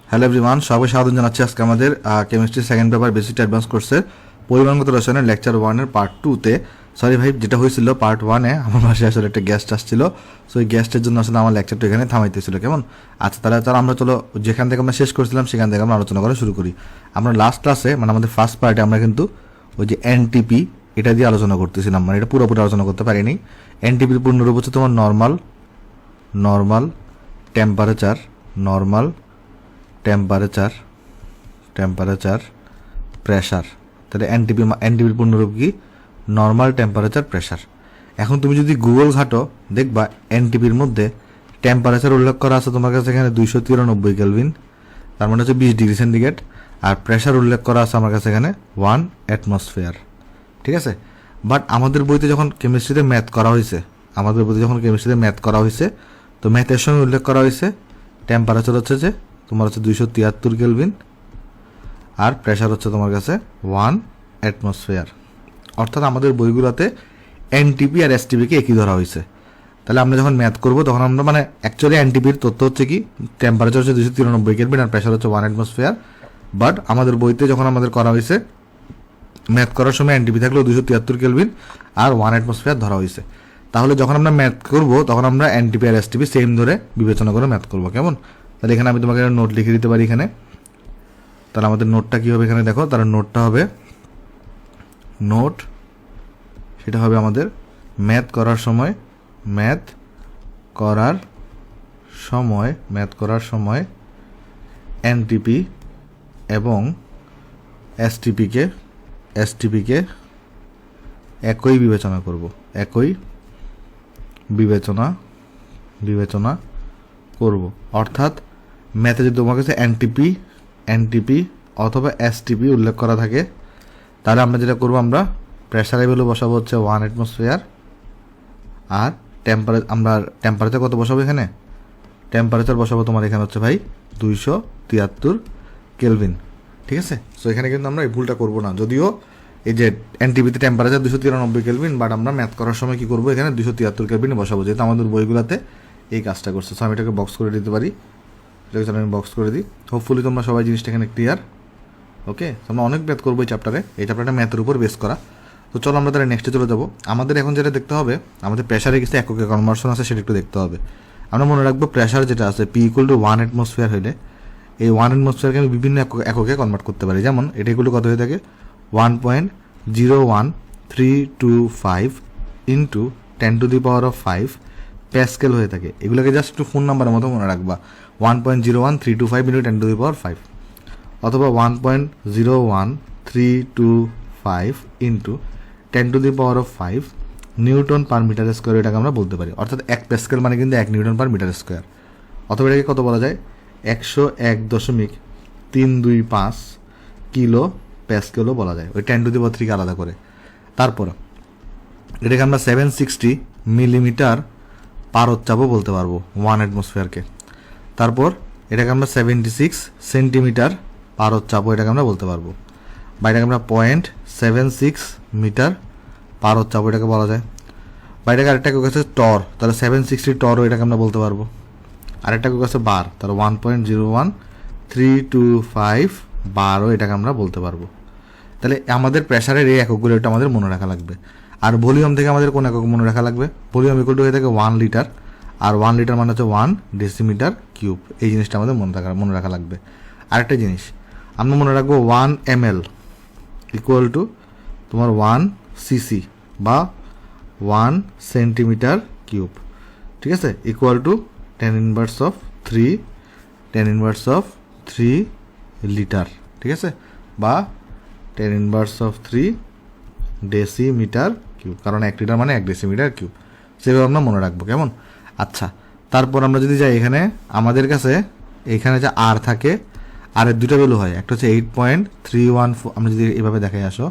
Hello everyone, সবাই স্বাগত জানাচ্ছি আজকে আমাদের chemistry second paper basic advance কোর্সের পরিমাণগত রসায়নের লেকচার 1-এর পার্ট 2-তে। সরি ভাই, যেটা হয়েছিল পার্ট 1-এ আমার বাসায় আসলে একটা গেস্ট আসছিল, সো এই গেস্টের জন্য আসলে আমার লেকচারটা এখানে থামাইতেছিল। কেমন? আচ্ছা, তাহলে আমরা চলো যেখান থেকে আমরা শেষ করছিলাম সেখান থেকে আমরা আলোচনা করা শুরু করি। আমরা লাস্ট ক্লাসে মানে আমাদের ফার্স্ট পার্টে আমরা কিন্তু ওই যে এনটিপি এটা দিয়ে আলোচনা করতেছিলাম, মানে এটা পুরোপুরি আলোচনা করতে পারিনি। এনটিপির পূর্ণরূপ হচ্ছে তোমার normal temperature, normal temperature pressure. তাহলে এনটিপির পূর্ণরূপ কি? Normal temperature pressure. এখন তুমি যদি গুগল ঘাটো দেখবা এনটিপির মধ্যে টেম্পারেচার উল্লেখ করা আছে তোমার কাছে এখানে 293 কেলভিন, তার মানে হচ্ছে 20 ডিগ্রি সেন্টিগ্রেড। আর প্রেশার উল্লেখ করা আছে আমার কাছে এখানে 1 অ্যাটমসফিয়ার। ঠিক আছে, বাট আমাদের বইতে যখন কেমিস্ট্রিতে ম্যাথ করা হয়েছে তো ম্যাথের সময় উল্লেখ করা হয়েছে টেম্পারেচার হচ্ছে যে তোমার হচ্ছে 273 কেলভিন, আর প্রেশার হচ্ছে তোমার কাছে 1 অ্যাটমসফিয়ার। অর্থাৎ আমাদের বইগুলোতে এনটিপি আর এসটিপিকে একই ধরা হয়েছে। তাহলে আমরা যখন ম্যাথ করবো তখন আমরা মানে অ্যাকচুয়ালি এনটিপির তথ্য হচ্ছে কি, টেম্পারেচার হচ্ছে 293 কেলভিন আর প্রেশার হচ্ছে 1 অ্যাটমসফিয়ার। বাট আমাদের বইতে যখন আমাদের করা হয়েছে ম্যাথ করার সময় এনটিপি থাকলেও 273 কেলভিন আর 1 অ্যাটমসফিয়ার ধরা হয়েছে। তাহলে যখন আমরা ম্যাথ করবো তখন আমরা এনটিপি আর এসটিপি সেম ধরে বিবেচনা করে ম্যাথ করবো। কেমন? তাহলে এখানে আমি তোমাকে নোট লিখে দিতে পারি এখানে। তাহলে আমাদের নোটটা কী হবে এখানে দেখো, তাহলে নোটটা হবে সেটা হবে আমাদের ম্যাথ করার সময় এনটিপি এবং এসটিপিকে একই বিবেচনা করব, অর্থাৎ ম্যাথে যদি তোমার কাছে এনটিপি অথবা এসটিপি উল্লেখ করা থাকে তাহলে আমরা যেটা করবো, আমরা প্রেশারের ভ্যালু বসাবো হচ্ছে 1 অ্যাটমসফিয়ার, আর টেম্পারেচার কত বসাবো এখানে? টেম্পারেচার বসাবো তোমার এখানে হচ্ছে ভাই 273 কেলভিন। ঠিক আছে, সো এখানে কিন্তু আমরা এই ভুলটা করবো না। যদিও এই যে এনটিপিতে টেম্পারেচার 293 কেলভিন, বাট আমরা ম্যাথ করার সময় কি করবো, এখানে 273 কেলভিন বসাবো, যেহেতু আমাদের বইগুলোতে এই কাজটা করছে। সো আমি এটাকে বক্স করে দিতে পারি, এটাকে আমি বক্স করে দিই। হোপফুলি তোমরা সবাই জিনিসটা এখানে ক্লিয়ার। ওকে, আমরা অনেক ম্যাথ করবো এই চ্যাপ্টারটা ম্যাথের উপর বেস করা। তো চলো আমরা তাহলে নেক্সটে চলে যাবো। আমাদের এখন যেটা দেখতে হবে, আমাদের প্রেশারে কিছু এককে কনভার্সন আছে সেটা একটু দেখতে হবে। আমরা মনে রাখবো প্রেশার যেটা আছে P = 1 অ্যাটমসফিয়ার হলে এই 1 অ্যাটমসফিয়ারকে আমি বিভিন্ন এককে কনভার্ট করতে পারি। যেমন এটা এগুলো কত হয়ে থাকে, 1.01325 ইন্টু 10⁵ প্যাসকেল হয়ে থাকে। এগুলোকে জাস্ট একটু ফোন নাম্বারের মতো মনে রাখবা, 1.01325 ইন্টু 10⁵, অথবা 1.01325 into 10⁵ newton per metre square, এটাকে আমরা বলতে পারি। অর্থাৎ 1 প্যাসকেল মানে কিন্তু 1 নিউটন পার মিটার স্কোয়ার। অথবা এটাকে কত বলা যায়, 101.325 কিলো প্যাসকেলও বলা যায়, ওই 10⁻³ আলাদা করে। তারপর এটাকে আমরা 760 মিলিমিটার পারদচাপও বলতে পারবো 1 অ্যাটমসফিয়ারকে। তারপর এটাকে আমরা 76 সেন্টিমিটার পারদচাপও এটাকে আমরা বলতে পারবো, বা এটাকে আমরা 0.76 মিটার পারদচাপও এটাকে বলা যায়। বা এটাকে আরেকটা কেউ কাছে টর, তাহলে 760 টরও এটাকে আমরা বলতে পারবো। আরেকটা কেউ কাছে বার, তাহলে 1.01325 বারও এটাকে আমরা বলতে পারবো। তাহলে আমাদের প্রেশারের এই এককগুলো এটা আমাদের মনে রাখা লাগবে। আর ভলিউম থেকে আমাদের কোন একক মনে রাখা লাগবে, ভলিউম = হয়ে থাকে 1 লিটার, আর 1 লিটার মানে হচ্ছে 1 ডেসিমিটার কিউব। এই জিনিসটা আমাদের মনে রাখা লাগবে। আরেকটা জিনিস আমরা মনে রাখবো 1 ml = তোমার 1 সিসি বা 1 সেন্টিমিটার কিউব। ঠিক আছে, = 10⁻³ লিটার। ঠিক আছে, বা 10⁻³ ডেসিমিটার কিউব, কারণ 1 লিটার মানে 1 ডেসিমিটার কিউব। সেভাবে আমরা মনে রাখবো। কেমন? আচ্ছা, তারপর আমরা যদি যাই এখানে, আমাদের কাছে এখানে যে আর থাকে, আর এর দুটো ভ্যালু হয়, একটা হচ্ছে 8.314। আমরা যদি এভাবে দেখাই আসো,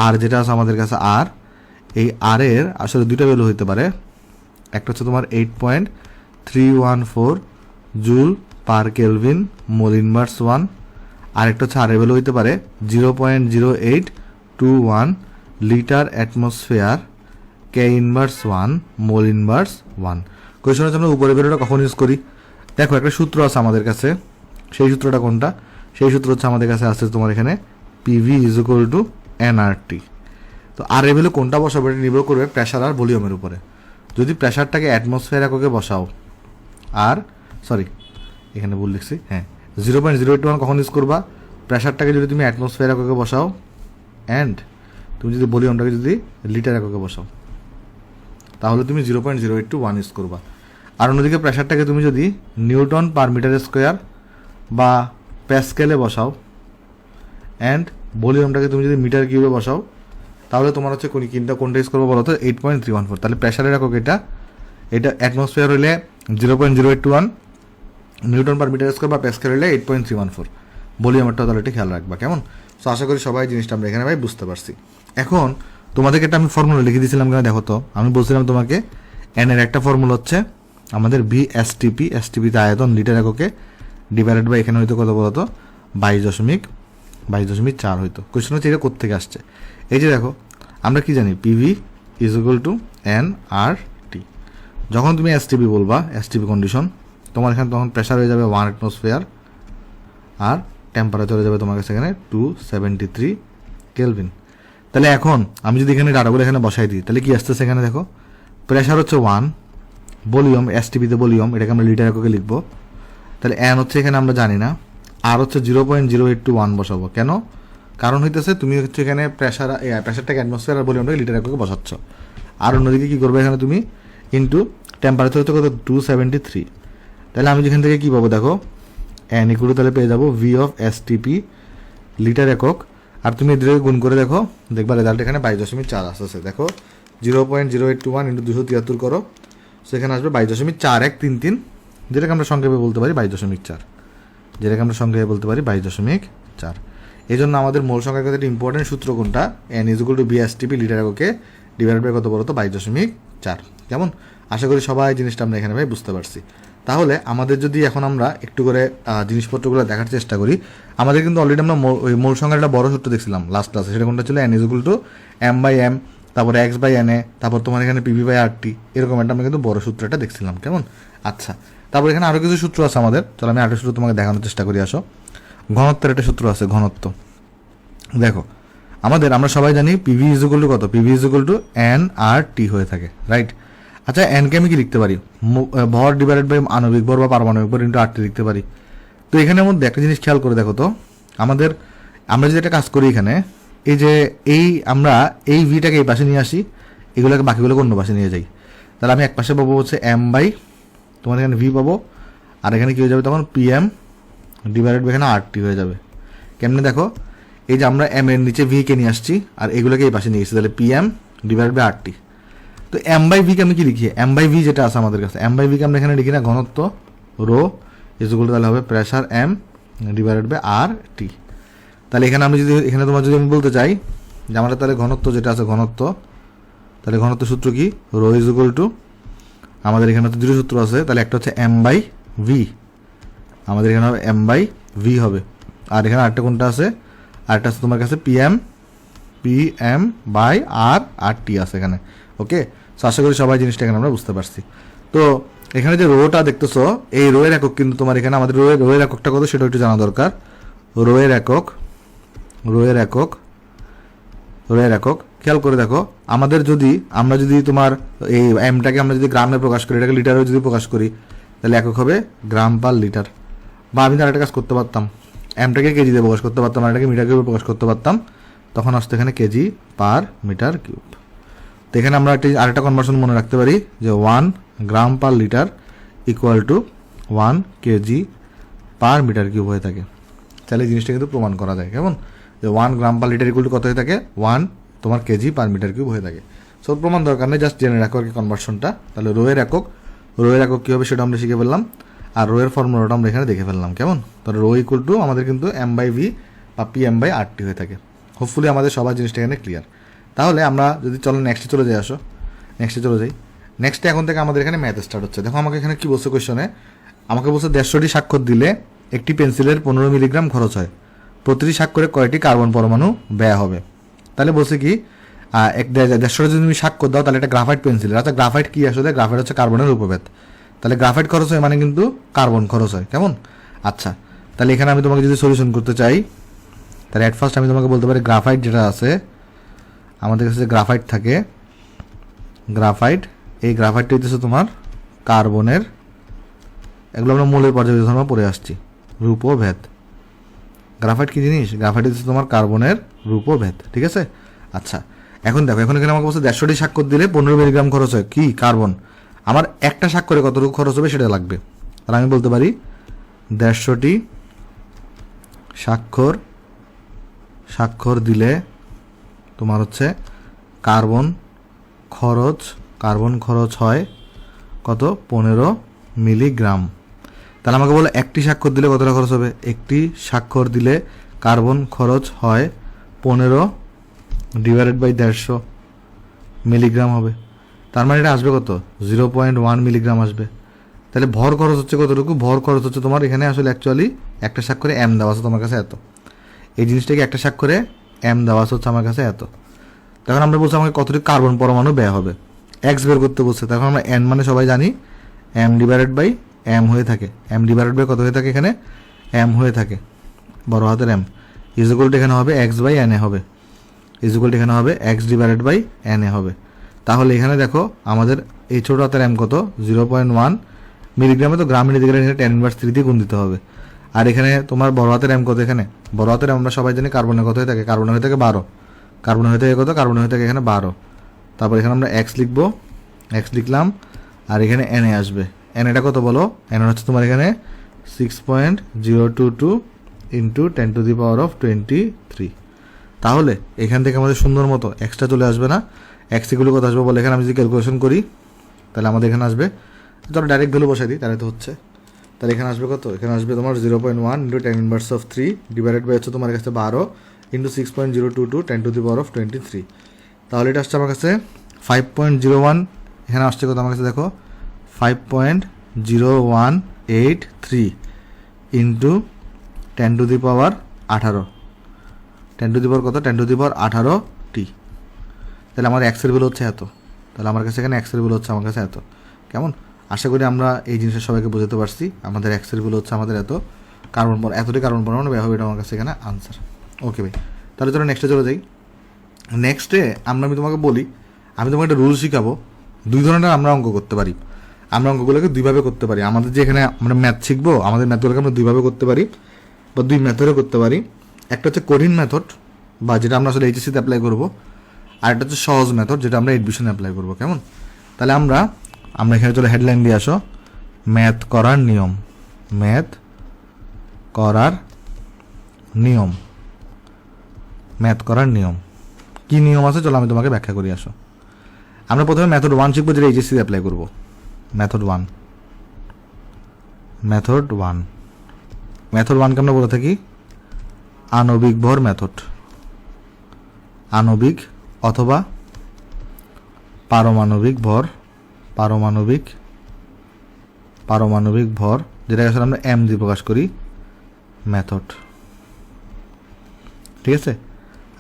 আর যেটা আছে আমাদের কাছে আর, এই আর এর আসলে দুটো ভ্যালু হতে পারে। একটা হচ্ছে তোমার 8.314 joule per kelvin mole inverse 1, আর একটা হচ্ছে আর এর ভ্যালু হতে পারে 0.0821 litre atmosphere K−1 mole inverse 1। কোয়েশনের জন্য উপরে ভ্যালুটা কখন ইউজ করি, দেখো একটা সূত্র আছে আমাদের কাছে, সেই সূত্রটা কোনটা? সেই সূত্র হচ্ছে আমাদের কাছে আছে তোমার এখানে PV is equal two nRT. তো আর এ ভ্যালু কোনটা বসাবো এটা নির্ভর করবে প্রেশার আর ভলিউমের উপরে। যদি প্রেশারটাকে অ্যাটমসফিয়ার এককে বসাও, আর সরি এখানে ভুল লিখছি, হ্যাঁ 0.081 কখন ইউজ করবা? প্রেশারটাকে যদি তুমি অ্যাটমসফিয়ার এককে বসাও অ্যান্ড তুমি যদি ভলিউমটাকে যদি লিটার এককে বসাও, তাহলে তুমি 0.081 ইউজ করবা। আর অন্যদিকে প্রেশারটাকে তুমি যদি নিউটন পার মিটার স্কোয়ার বা প্যাসকেলে বসাও অ্যান্ড ভলিউমটাকে তুমি যদি মিটার কিউবে বসাও, তাহলে তোমার হচ্ছে কোনটা ইউজ করবো বলো তো? 8.314। তাহলে প্রেশারের একক এটা অ্যাটমসফিয়ার হলে 0.081, নিউটন পার মিটার স্কোয়ার বা প্যাসকেল হলে 8.314। ভলিউমেরটাও তাহলে এটা খেয়াল রাখবা, কেমন? সো আশা করি সবাই জিনিসটা আমরা এখানে ভাই বুঝতে পারছি। এখন তোমাদেরকে এটা আমি ফর্মুলা লিখে দিয়েছিলাম কেন দেখো তো। আমি বলছিলাম তোমাকে এন এর একটা ফর্মুলা হচ্ছে আমাদের ভি এসটিপি, এসটিপিতে আয়তন লিটার এককে, ডিভাইডেড বাই এখানে হয়তো কত বলতো 22.4 হয়তো। কোয়েশ্চেন হচ্ছে এটা কোত্থেকে আসছে? এই যে দেখো আমরা কি জানি PV is equal to N R T. যখন তুমি এসটিপি বলবা, এসটিপি কন্ডিশন, তোমার এখানে তখন প্রেশার হয়ে যাবে 1 অ্যাটমসফিয়ার আর টেম্পারেচার হয়ে যাবে তোমার কাছে এখানে 273 কেলভিন। তাহলে এখন আমি যদি এখানে ডাটাগুলো এখানে বসাই দিই, তাহলে কি আসতেছে এখানে দেখো? প্রেশার হচ্ছে 1, ভলিউম এসটিপিতে ভলিউম, এটাকে আমরা লিটার এককে লিখবো। তাহলে এন হচ্ছে এখানে আমরা জানি না, আর হচ্ছে 0.081 বসাবো। কেন? কারণ হইতেছে তুমি হচ্ছে এখানে প্রেশারটাকে অ্যাটমসফিয়ার আর ভলিউমটাকে লিটার এককে বসাচ্ছ। আর অন্যদিকে কী করবে এখানে তুমি ইন্টু টেম্পারেচার হচ্ছে কত 273। তাহলে আমি যেখান থেকে কী পাবো দেখো এন ইকুয়াল তাহলে পেয়ে যাবো ভি অফ এসটিপি লিটার একক, আর তুমি এদিকে গুণ করে দেখো, দেখবা রেজাল্ট এখানে 22.4 আসতেছে। দেখো 0.081 ইন্টু 273 করো, সেখানে আসবে 22.4133, যেটাকে আমরা সংক্ষেপে বলতে পারি 22.4, যেটাকে আমরা সংক্ষেপে বলতে পারি 22.4। এই জন্য আমাদের মূল সংখ্যার ক্ষেত্রে ইম্পর্টেন্ট সূত্র কোনটা? N is equal two V STP litre এককে ডিভাইড বাই কত বলো তো 22.4। কেমন? আশা করি সবাই জিনিসটা আমরা এখানে ভাই বুঝতে পারছি। তাহলে আমাদের যদি এখন আমরা একটু করে জিনিসপত্রগুলো দেখার চেষ্টা করি, আমাদের কিন্তু অলরেডি আমরা ওই মূল সংখ্যার একটা বড় সূত্র দেখছিলাম লাস্ট ক্লাসে, সেটা কোনটা ছিল? N is equal to M by M, তারপরে এক্স বাই এন এ, তারপর তোমার এখানে পিভি বাই আর টি, এরকম একটা আমরা কিন্তু বড় সূত্রটা দেখছিলাম, কেমন? আচ্ছা, তারপর এখানে আরও কিছু সূত্র আছে আমাদের, চলো আমি আরেকটা সূত্র তোমাকে দেখানোর চেষ্টা করি। আসো, ঘনত্বের একটা সূত্র আছে, ঘনত্ব। দেখো আমরা সবাই জানি পিভি ইজ ইকুয়াল টু কত? PV is equal to N R T হয়ে থাকে, রাইট? আচ্ছা, এনকে আমি কি লিখতে পারি? ভর ডিভাইডেড বাই আণবিক ভর বা পারমাণবিক ভর ইন্টু আরটি লিখতে পারি। তো এখানের মধ্যে একটা জিনিস খেয়াল করে দেখো তো, আমরা যদি একটা কাজ করি এখানে, এই যে আমরা এই ভিটাকে এই পাশে নিয়ে আসি, এগুলোকে বাকিগুলোকে অন্য পাশে নিয়ে যাই, তাহলে আমি এক পাশে পাবো হচ্ছে এম বাই তোমার এখানে ভি পাবো, আর এখানে কি হয়ে যাবে তখন পি এম ডিভাইডেড বাই এখানে আরটি হয়ে যাবে। কেমনে দেখো, এই যে আমরা এম এর নিচে ভি কে নিয়ে আসছি আর এগুলোকে এই পাশে নিয়ে এসেছি, তাহলে P M divided by RT. তো এম বাই ভিকে আমি কি লিখি? এম বাই ভি যেটা আছে আমাদের কাছে, এম বাই ভিকে আমরা এখানে লিখি না ঘনত্ব রো ইজুগুলো, তাহলে হবে প্রেশার এম ডিভাইডেড বাই আর টি। তাহলে এখানে তোমার যদি আমি বলতে চাই যে আমরা তাহলে ঘনত্ব যেটা আছে ঘনত্ব, তাহলে ঘনত্ব সূত্র কি? রো ইজুগুল টু আমাদের এখানে তো দুটো সূত্র আছে, তাহলে একটা হচ্ছে এম বাই ভি, আমাদের এখানে হবে এম বাই ভি হবে, আর এখানে আরেকটা কোনটা আছে? আরেকটা আছে তোমার কাছে পি এম বাই আর টি আছে এখানে। ওকে, সো আশা করি সবাই জিনিসটা এখানে আমরা বুঝতে পারছি। তো এখানে যে রোটা দেখতেছো, এই রো এর একক কিন্তু তোমার এখানে আমাদের রো এর এককটা কত সেটা একটু জানা দরকার। রো এর একক খেয়াল করে দেখো, আমরা যদি তোমার এই এমটাকে আমরা যদি গ্রামে প্রকাশ করি, এটাকে লিটারে যদি প্রকাশ করি, তাহলে একক হবে গ্রাম পার লিটার। বা আমি আরেকটা কাজ করতে পারতাম, এমটাকে কেজিতে প্রকাশ করতে পারতাম, আর এটাকে মিটার কিউবে প্রকাশ করতে পারতাম, তখন আসতো এখানে কেজি পার মিটার কিউব। তো এখানে আমরা আরেকটা কনভার্সন মনে রাখতে পারি যে 1 gram per litre equal to 1 kg per metre cube হয়ে থাকে। তাহলে এই জিনিসটা কিন্তু প্রমাণ করা যায়, কেমন? যে 1 gram per litre equal to কত হয়ে থাকে? 1 তোমার কেজি পার মিটার কিউব হয়ে থাকে। সো প্রমাণ দরকার নেই, জাস্ট জেনে রাখো আর কি কনভার্সনটা। তাহলে রো এর একক কী হবে সেটা আমরা শিখে ফেললাম, আর রো এর ফর্মুলাটা আমরা এখানে দেখে ফেললাম, কেমন? তাহলে রো ইকুয়াল টু আমাদের কিন্তু এম বাই ভি বা P M by R T হয়ে থাকে। হোপফুলি আমাদের সবার জিনিসটা এখানে ক্লিয়ার। তাহলে আমরা যদি নেক্সটে চলে যাই, নেক্সটে এখন থেকে আমাদের এখানে ম্যাথ স্টার্ট হচ্ছে। দেখো আমাকে এখানে কি বলছে কোয়েশ্চনে, আমাকে বলছে 150টি স্বাক্ষর দিলে একটি পেন্সিলের 15 মিলিগ্রাম খরচ হয়, প্রতিটি স্বাক্ষরে কয়টি কার্বন পরমাণু ব্যয় হবে? তাহলে বলছে কি 150 যদি তুমি স্বাক্ষর দাও তাহলে একটা গ্রাফাইট পেন্সিলের, আচ্ছা গ্রাফাইট কি আসলে? গ্রাফাইট হচ্ছে কার্বনের উপভেদ, তাহলে গ্রাফাইট খরচ হয় মানে কিন্তু কার্বন খরচ হয়, কেমন? আচ্ছা, তাহলে এখানে আমি তোমাকে যদি সলিউশন করতে চাই, তাহলে অ্যাট ফার্স্ট আমি তোমাকে বলতে পারি গ্রাফাইট যেটা আছে আমাদের কাছে, গ্রাফাইট থাকে, গ্রাফাইট, এই গ্রাফাইটটা হচ্ছে তোমার কার্বনের, এগুলো আমরা মূলের পর্যায়ে ধর্ম পড়ে আসছি, রূপভেদ। গ্রাফাইট কি জিনিস? গ্রাফাইট হচ্ছে তোমার কার্বনের রূপভেদ, ঠিক আছে। আচ্ছা, এখন দেখো, এখন এখানে আমাকে বলছে 150টি স্বাক্ষর দিলে 15 মিলিগ্রাম খরচ হয় কি কার্বন। আমার একটা স্বাক্ষরে কতটুকু খরচ হবে সেটা লাগবে। তাহলে আমি বলতে পারি 150টি স্বাক্ষর দিলে তোমার হচ্ছে কার্বন খরচ হয় কত? 15 মিলিগ্রাম। তাহলে আমাকে বলে একটি স্বাক্ষর দিলে কতটা খরচ হবে? একটি স্বাক্ষর দিলে কার্বন খরচ হয় 15 ডিভাইডেড বাই 150 মিলিগ্রাম হবে। তার মানে এটা আসবে কত? 0.1 মিলিগ্রাম আসবে। তাহলে ভর খরচ হচ্ছে কতটুকু? ভর খরচ হচ্ছে তোমার এখানে আসলে অ্যাকচুয়ালি একটা স্বাক্ষরে এম দেওয়া আছে তোমার কাছে এত, এই জিনিসটাকে একটা স্বাক্ষরে এম দেওয়া আছে হচ্ছে আমার কাছে এত। তখন আমরা বলছি আমাকে কতটুকু কার্বন পরমাণু ব্যয় হবে, এক্স বের করতে বলছে। তখন আমরা এন মানে সবাই জানি এম ডিভাইডেড বাই এম হয়ে থাকে, এম ডিভাইডেড বাই কত হয়ে থাকে? এখানে এম হয়ে থাকে, বড় হাতের এম, ইজুকালটা এখানে হবে এক্স বাই এন এ হবে, ইজুকালটা এখানে হবে X divided by N A হবে। তাহলে এখানে দেখো আমাদের এই ছোট হাতের এম কত? 0.1 মিলিগ্রামে, তো গ্রাম মিলিগ্রাম এখানে 10⁻³ দিয়ে গুণ দিতে হবে। আর এখানে তোমার বড় হাতের এম কত? এখানে বড় হাতের এম আমরা সবাই জানি কার্বনের কত হয়ে থাকে? কার্বন হয়ে থাকে 12, কার্বন হয়ে থাকে কত? কার্বন হয়ে থাকে এখানে 12। তারপর এখানে আমরা এক্স লিখবো, এক্স লিখলাম, আর এখানে এন এ আসবে। এন এটা কত বলো? এন হচ্ছে তোমার এখানে 6.022 ইন্টু 10⁻23। তাহলে এখান থেকে আমাদের সুন্দর মতো এক্সট্রা চলে আসবে না? এক্স এগুলো কত আসবে বলে? এখানে আমি যদি ক্যালকুলেশন করি তাহলে আমাদের এখানে আসবে, ধরো ডাইরেক্ট ভ্যালু বসাই দিই তাহলে তো হচ্ছে, তাহলে এখানে আসবে কত? এখানে আসবে তোমার 0.1 ইন্টু 10⁻³ ডিভাইডেড বাই হচ্ছে তোমার কাছে 12 ইন্টু 6.022 10⁻23। তাহলে এটা আসছে আমার কাছে 5.01, এখানে আসছে কত আমার কাছে দেখো? 5.0183 ইন্টু 10⁻18, 10⁻ কত? 10⁻18টি। তাহলে আমার এক্সের ভ্যালু হচ্ছে এত। তাহলে আমার কাছে এখানে এক্সের ভ্যালু হচ্ছে আমার কাছে এত। কেমন? আশা করি আমরা এই জিনিসটা সবাইকে বোঝাতে পারছি। আমাদের এক্সের ভ্যালু হচ্ছে আমাদের এত, এতটি কার্বন পরমাণু ব্যয় হবে, এটা আমার কাছে এখানে আনসার। ওকে ভাই, তাহলে চলো নেক্সটে চলে যাই। নেক্সটে আমি তোমাকে বলি, আমি তোমাকে একটা রুল শিখাবো। দুই ধরনের আমরা অঙ্ক করতে পারি, আমরা অঙ্কগুলোকে দুইভাবে করতে পারি। আমাদের যে এখানে আমরা ম্যাথ শিখবো, আমাদের ম্যাথগুলোকে আমরা দুইভাবে করতে পারি বা দুই মেথডে করতে পারি। একটা হচ্ছে কঠিন মেথড বা যেটা আমরা আসলে এইচএসসিতে অ্যাপ্লাই করবো, আর একটা হচ্ছে সহজ মেথড যেটা আমরা এডমিশনে অ্যাপ্লাই করবো। কেমন? তাহলে আমরা এখানে চলে হেডলাইন দিয়ে আসো, ম্যাথ করার নিয়ম, ম্যাথ করার নিয়ম, ম্যাথ করার নিয়ম। কি নিয়ম আছে চলো আমি তোমাকে ব্যাখ্যা করি। আসো, আমরা প্রথমে মেথড 1 শিখবো যেটা এইচএসসিতে অ্যাপ্লাই করবো। মেথড 1, মেথড 1, মেথড 1কে আমরা বলে থাকি আণবিক ভর মেথড, আণবিক অথবা পারমাণবিক ভর, পারমাণবিক ভর, যেটাকে আসলে আমরা এম দিয়ে প্রকাশ করি, মেথড। ঠিক আছে?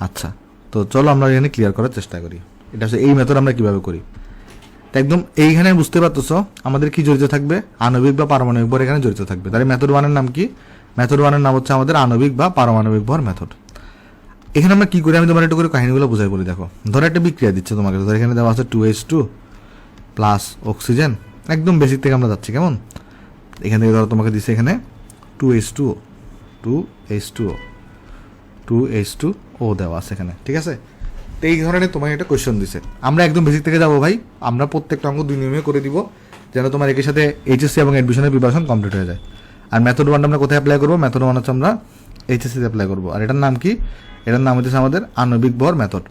আচ্ছা, তো চলো আমরা এখানে ক্লিয়ার করার চেষ্টা করি এটা হচ্ছে এই মেথড আমরা কিভাবে করি। তো একদম এইখানে বুঝতে পারতেছো আমাদের কি জড়িত থাকবে? আণবিক বা পারমাণবিক ভর এখানে জড়িত থাকবে। তাহলে মেথড 1-এর নাম কি? মেথড 1-এর নাম হচ্ছে আমাদের আণবিক বা পারমাণবিক ভর মেথড। এখানে আমরা কি করি আমি তোমার একটু করে কাহিনীগুলো বোঝাই বলি। দেখো, ধরো একটা বিক্রিয়া দিচ্ছে তোমাকে, ধরো এখানে দেওয়া আছে 2H2 প্লাস অক্সিজেন, একদম বেসিক থেকে আমরা যাচ্ছি। কেমন? এখান থেকে ধরো তোমাকে দিচ্ছে এখানে 2H2O দেওয়া আছে এখানে। ঠিক আছে? তো এই ধরনের তোমাকে একটা কোয়েশ্চেন দিছে, আমরা একদম বেসিক থেকে যাবো ভাই। আমরা প্রত্যেকটা অঙ্ক 2 নিয়মে করে দিব যেন তোমার একের সাথে এইচএসসি এবং অ্যাডমিশনের প্রিপারেশন কমপ্লিট হয়ে যায়। আর মেথড 1 আমরা কোথায় অ্যাপ্লাই করবো? মেথড 1 হচ্ছে আমরা এইচএসসিতে অ্যাপ্লাই করবো। আর এটার নাম কি? এটার নাম হচ্ছে আমাদের আণবিক ভর মেথড।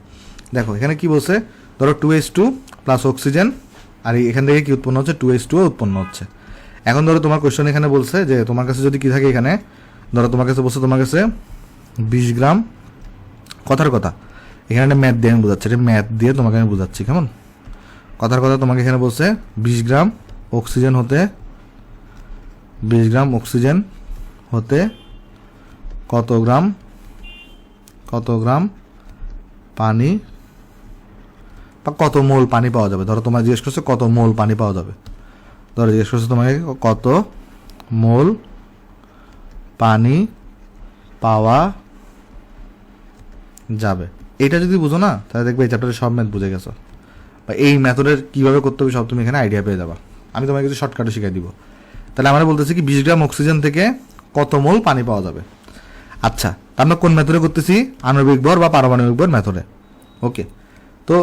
দেখো এখানে কি বলছে, ধরো 2H2 প্লাস অক্সিজেন, আর এখান থেকে কি উৎপন্ন হচ্ছে? 2H2 উৎপন্ন হচ্ছে। এখন ধরো তোমার কোয়েশ্চন এখানে বলছে যে তোমার কাছে যদি কি থাকে, এখানে ধরো তোমার কাছে বলছে তোমার কাছে 20 গ্রাম, কথার কথা এখানে একটা ম্যাথ দিয়ে আমি বোঝাচ্ছি, এটা ম্যাথ দিয়ে তোমাকে আমি বোঝাচ্ছি। কেমন? কথার কথা তোমাকে এখানে বলছে 20 গ্রাম অক্সিজেন হতে, 20 গ্রাম অক্সিজেন হতে কত গ্রাম পানি বা কত মোল পানি পাওয়া যাবে। ধরো তোমার জিজ্ঞেস করছে কত মোল পানি পাওয়া যাবে, ধরো জিজ্ঞেস করছে তোমাকে কত মোল পানি পাওয়া যাবে। এটা যদি বুঝো না তাহলে দেখবে এই চ্যাপ্টারে সব ম্যাথ বুঝে গেছো, বা এই ম্যাথডের কীভাবে করতে হবে সব তুমি এখানে আইডিয়া পেয়ে যাবা। আমি তোমাকে কিছু শর্টকাটে শিখিয়ে দিব। তাহলে আমরা বলতেছি কি 20 গ্রাম অক্সিজেন থেকে কত মোল পানি পাওয়া যাবে। আচ্ছা, আমরা কোন মেথডে করতেছি? আণবিক ভর বা পারমাণবিক ভর মেথডে। ওকে, তো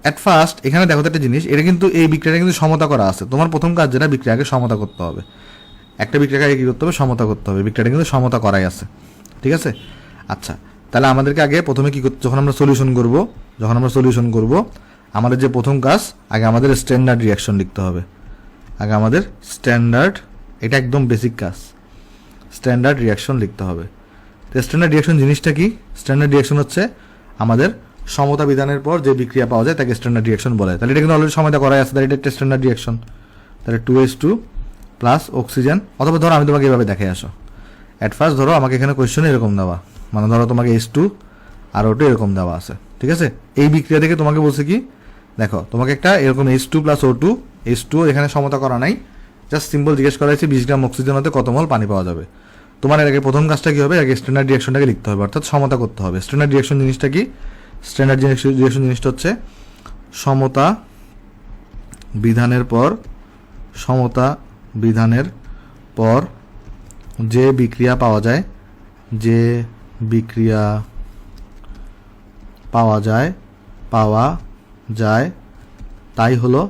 অ্যাট ফার্স্ট এখানে দেখো তো একটা জিনিস, এটা কিন্তু এই বিক্রিয়াটা কিন্তু সমতা করা আছে। তোমার প্রথম কাজ যেটা, বিক্রিয়াকে সমতা করতে হবে। একটা বিক্রিয়াকে কী করতে হবে? সমতা করতে হবে। বিক্রিয়াটা কিন্তু সমতা করাই আছে, ঠিক আছে? আচ্ছা, তাহলে আমাদেরকে আগে প্রথমে কী করতে, যখন আমরা সলিউশন করব আমাদের যে প্রথম কাজ, আগে আমাদের স্ট্যান্ডার্ড রিয়াকশন লিখতে হবে। এটা একদম বেসিক কাজ, স্ট্যান্ডার্ড রিয়াকশন লিখতে হবে। তো স্ট্যান্ডার্ড রিয়াকশন জিনিসটা কি? স্ট্যান্ডার্ড রিয়াকশন হচ্ছে আমাদের সমতা বিধানের পর যে বিক্রিয়া পাওয়া যায় তাকে স্ট্যান্ডার্ড রিয়াকশন বলে। তাহলে এটা কিন্তু অলরেডি সমতা করাই আছে, তাহলে এটা একটা স্ট্যান্ডার্ড রিয়াকশন। তাহলে 2H2 প্লাস অক্সিজেন, অথবা ধরো আমি তোমাকে এভাবে দেখে আসো। অ্যাট ফার্স্ট ধরো আমাকে এখানে কোয়েশ্চনে এরকম দেওয়া, মানে ধরো তোমাকে H2 আর O2 এরকম দেওয়া আছে, ঠিক আছে? এই বিক্রিয়া থেকে তোমাকে বলছে কি, দেখো তোমাকে একটা এরকম H2 প্লাস O2, H2 এখানে সমতা করা নাই, জাস্ট সিম্পল জিজ্ঞেস করা হয়েছে 20 গ্রাম অক্সিজেন হতে কত মোল পানি পাওয়া যাবে। তোমার এর আগে প্রথম কাজটা কি হবে? আগে স্ট্যান্ডার্ড রিয়াকশনটাকে লিখতে হবে, অর্থাৎ সমতা করতে হবে। স্ট্যান্ডার্ড রিয়াকশন জিনিসটা কি? স্ট্যান্ডার্ড রিয়াকশন জিনিসটা হচ্ছে সমতা বিধানের পর যে বিক্রিয়া পাওয়া যায় তাই হলো